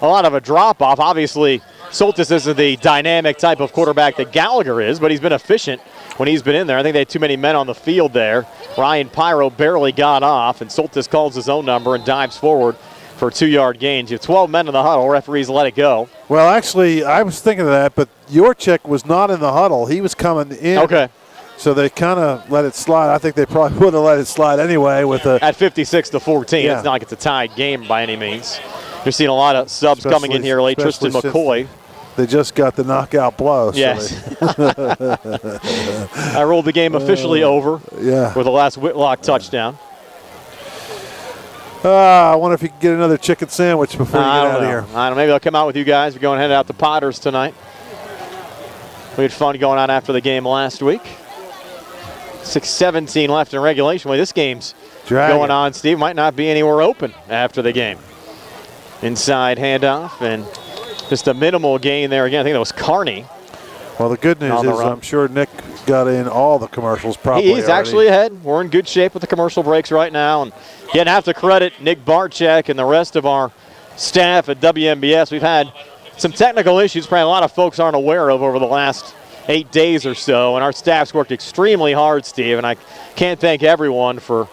a lot of a drop-off. Obviously, Soltis isn't the dynamic type of quarterback that Gallagher is, but he's been efficient when he's been in there. I think they had too many men on the field there. Ryan Pyro barely got off, and Soltis calls his own number and dives forward for a 2-yard gain. You have 12 men in the huddle. Referees let it go. Well, actually, I was thinking of that, but Yurchik was not in the huddle. He was coming in. Okay. So they kind of let it slide. I think they probably would have let it slide anyway with a at 56-14. Yeah. It's not like it's a tied game by any means. You're seeing a lot of subs coming in here late. Tristan McCoy. They just got the knockout blow. So yes. I rolled the game officially over with the last Whitlock touchdown. I wonder if you can get another chicken sandwich before you get out of here. I don't know. Maybe they'll come out with you guys. We're going to head out to Potters tonight. We had fun going on after the game last week. 6:17 left in regulation. Well, this game's going on, Steve. Might not be anywhere open after the game. Inside handoff and just a minimal gain there again. I think that was Carney. Well, the good news is I'm sure Nick got in all the commercials probably. He's actually ahead. We're in good shape with the commercial breaks right now. And again, I have to credit Nick Barczyk and the rest of our staff at WMBS. We've had some technical issues probably a lot of folks aren't aware of over the last 8 days or so. And our staff's worked extremely hard, Steve. And I can't thank everyone for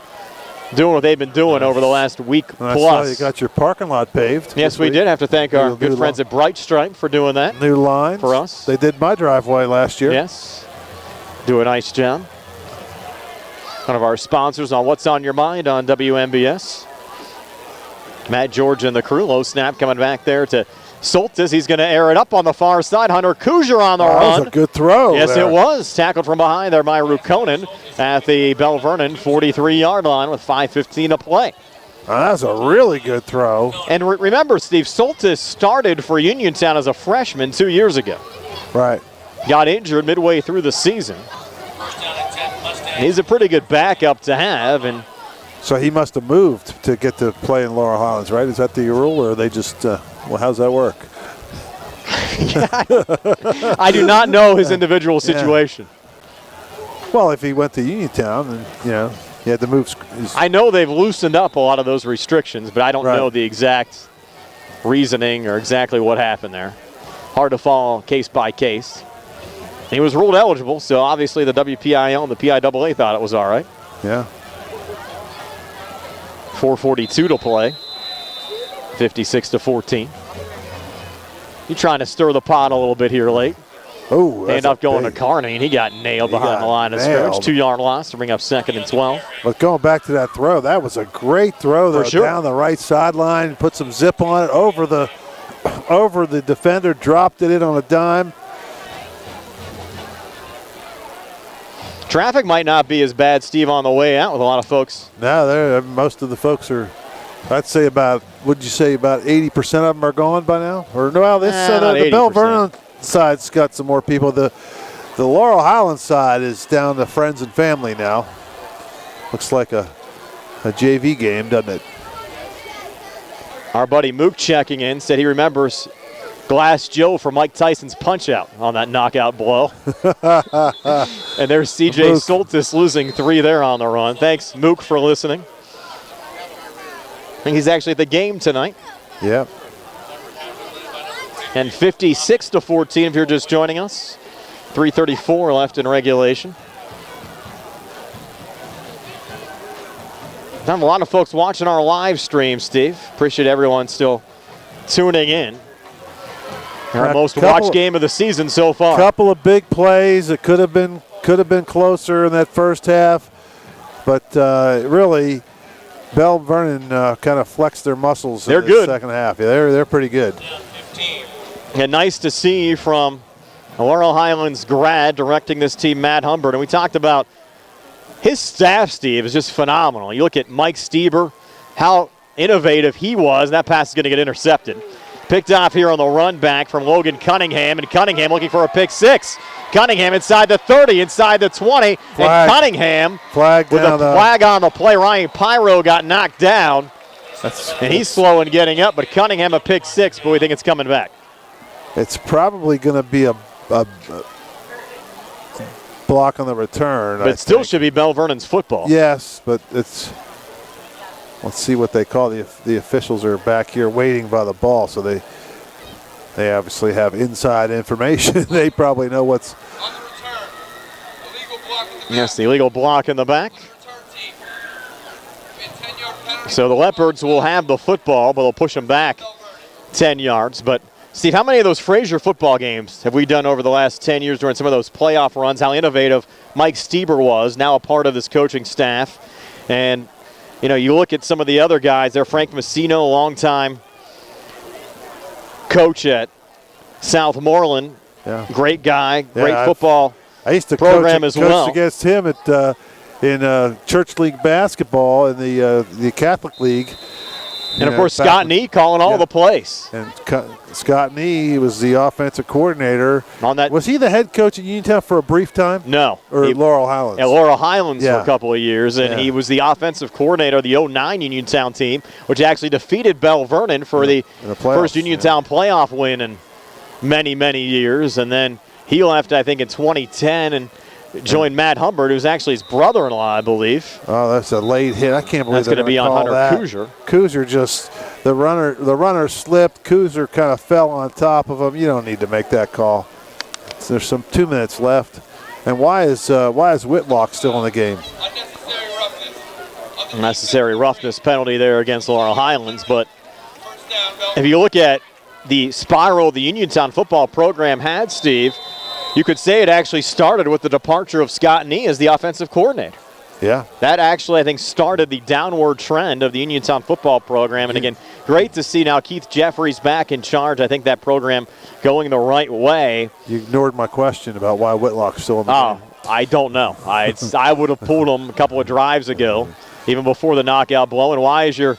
doing what they've been doing over the last week plus. I saw you got your parking lot paved. Yes, we did have to thank our good friends at Bright Stripe for doing that. New lines for us. They did my driveway last year. Yes, do a nice job. One of our sponsors on What's on Your Mind on WMBS. Matt George and the crew. Low snap coming back there to Soltis. He's going to air it up on the far side. Hunter Kujar on the run. That was a good throw. Yes, there. It was. Tackled from behind there by Rukonen at the Belle Vernon 43-yard line with 5:15 to play. That was a really good throw. And remember, Steve, Soltis started for Uniontown as a freshman 2 years ago. Right. Got injured midway through the season. He's a pretty good backup to have. And so he must have moved to get to play in Laurel Highlands, right? Is that the rule, or are they just, well, how's that work? I do not know his individual situation. Well, if he went to Uniontown, and he had to move. I know they've loosened up a lot of those restrictions, but I don't know the exact reasoning or exactly what happened there. Hard to follow case by case. He was ruled eligible, so obviously the WPIAL and the PIAA thought it was all right. Yeah. 4:42 to play. 56-14. You trying to stir the pot a little bit here late. Oh, end up going to Carney, and he got nailed behind the line of scrimmage. 2-yard loss to bring up 2nd and 12. But going back to that throw, that was a great throw though, down the right sideline, put some zip on it over the defender, dropped it in on a dime. Traffic might not be as bad, Steve, on the way out with a lot of folks. No, most of the folks are, I'd say about 80% of them are gone by now? Or no, the Belle Vernon side's got some more people. The Laurel Highlands side is down to friends and family now. Looks like a JV game, doesn't it? Our buddy Mook checking in said he remembers Glass Joe from Mike Tyson's punch-out on that knockout blow. And there's C.J. Soltis losing 3 there on the run. Thanks, Mook, for listening. I think he's actually at the game tonight. Yep. And 56-14 if you're just joining us. 3:34 left in regulation. I have a lot of folks watching our live stream, Steve. Appreciate everyone still tuning in. Our most watched game of the season so far. Couple of big plays. It could have been closer in that first half, but really, Belle Vernon kind of flexed their muscles in the second half. Yeah, they're pretty good. And nice to see from a Laurel Highlands grad directing this team, Matt Humbert. And we talked about his staff, Steve, is just phenomenal. You look at Mike Stieber, how innovative he was. That pass is going to get intercepted. Picked off here on the run back from Logan Cunningham, and Cunningham looking for a pick 6. Cunningham inside the 30, inside the 20, and Cunningham with a flag on the play. Ryan Pyro got knocked down, and he's slow in getting up, but Cunningham a pick 6, but we think it's coming back. It's probably going to be a block on the return. But it still should be Belle Vernon's football. Yes, but it's... Let's see what they call the officials are back here waiting by the ball, so they obviously have inside information. They probably know what's. Yes, the illegal block in the back. So the Leopards will have the football, but they'll push them back 10 yards. But Steve, how many of those Frazier football games have we done over the last 10 years during some of those playoff runs? How innovative Mike Stieber was, now a part of this coaching staff, and. You know, you look at some of the other guys there. Frank Messino, a longtime coach at Southmoreland. Yeah. Great guy, great football I used to program as well. Coach against him in church league basketball in the Catholic League. And, of course, Scott Nee calling all the plays. And Scott Nee was the offensive coordinator. On that, was he the head coach at Uniontown for a brief time? No. Or Laurel Highlands? At Laurel Highlands for a couple of years. And he was the offensive coordinator of the 09 Uniontown team, which actually defeated Belle Vernon for the first Uniontown playoff win in many, many years. And then he left, I think, in 2010 and joined Matt Humbert, who's actually his brother-in-law, I believe. Oh, that's a late hit. I can't believe that's going to be on Hunter Kuzer. Kuzer just the runner slipped. Kuzer kind of fell on top of him. You don't need to make that call. So there's 2 minutes left. And why is Whitlock still in the game? Unnecessary roughness penalty there against Laurel Highlands. But if you look at the spiral the Uniontown football program had, Steve, you could say it actually started with the departure of Scott Nee as the offensive coordinator. Yeah. That actually, I think, started the downward trend of the Uniontown football program. And again, great to see now Keith Jeffries back in charge. I think that program going the right way. You ignored my question about why Whitlock's still in the game. I don't know. I would have pulled him a couple of drives ago, even before the knockout blow. And why is your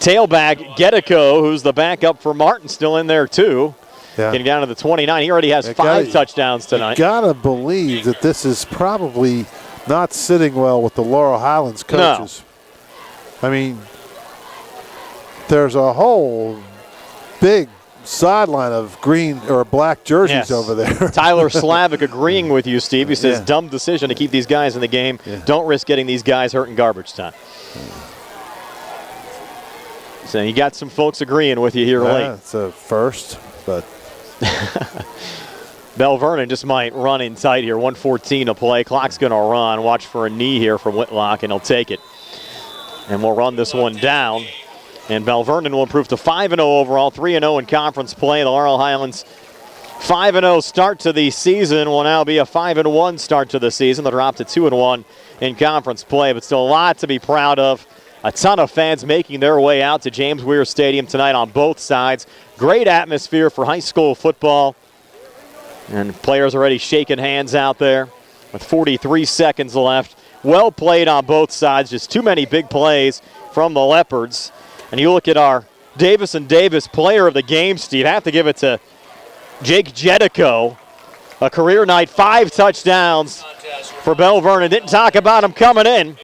tailback, Getico, who's the backup for Martin, still in there too? Yeah. Getting down to the 29. He already has 5 touchdowns tonight. You got to believe that this is probably not sitting well with the Laurel Highlands coaches. No. I mean, there's a whole big sideline of green or black jerseys over there. Tyler Slavic agreeing with you, Steve. He says, dumb decision to keep these guys in the game. Don't risk getting these guys hurt in garbage time. So you got some folks agreeing with you here late. It's a first, but Belle Vernon just might run in tight here. 1:14 to play. Clock's going to run. Watch for a knee here from Whitlock, and he'll take it. And we'll run this one down. And Belle Vernon will improve to 5-0 overall, 3-0 in conference play. The Laurel Highlands 5-0 start to the season will now be a 5-1 start to the season. They'll drop to 2-1 in conference play, but still a lot to be proud of. A ton of fans making their way out to James Weir Stadium tonight on both sides. Great atmosphere for high school football. And players already shaking hands out there with 43 seconds left. Well played on both sides. Just too many big plays from the Leopards. And you look at our Davis & Davis player of the game, Steve. Have to give it to Jake Jedico. A career night, 5 touchdowns for Belle Vernon. Didn't talk about him coming in.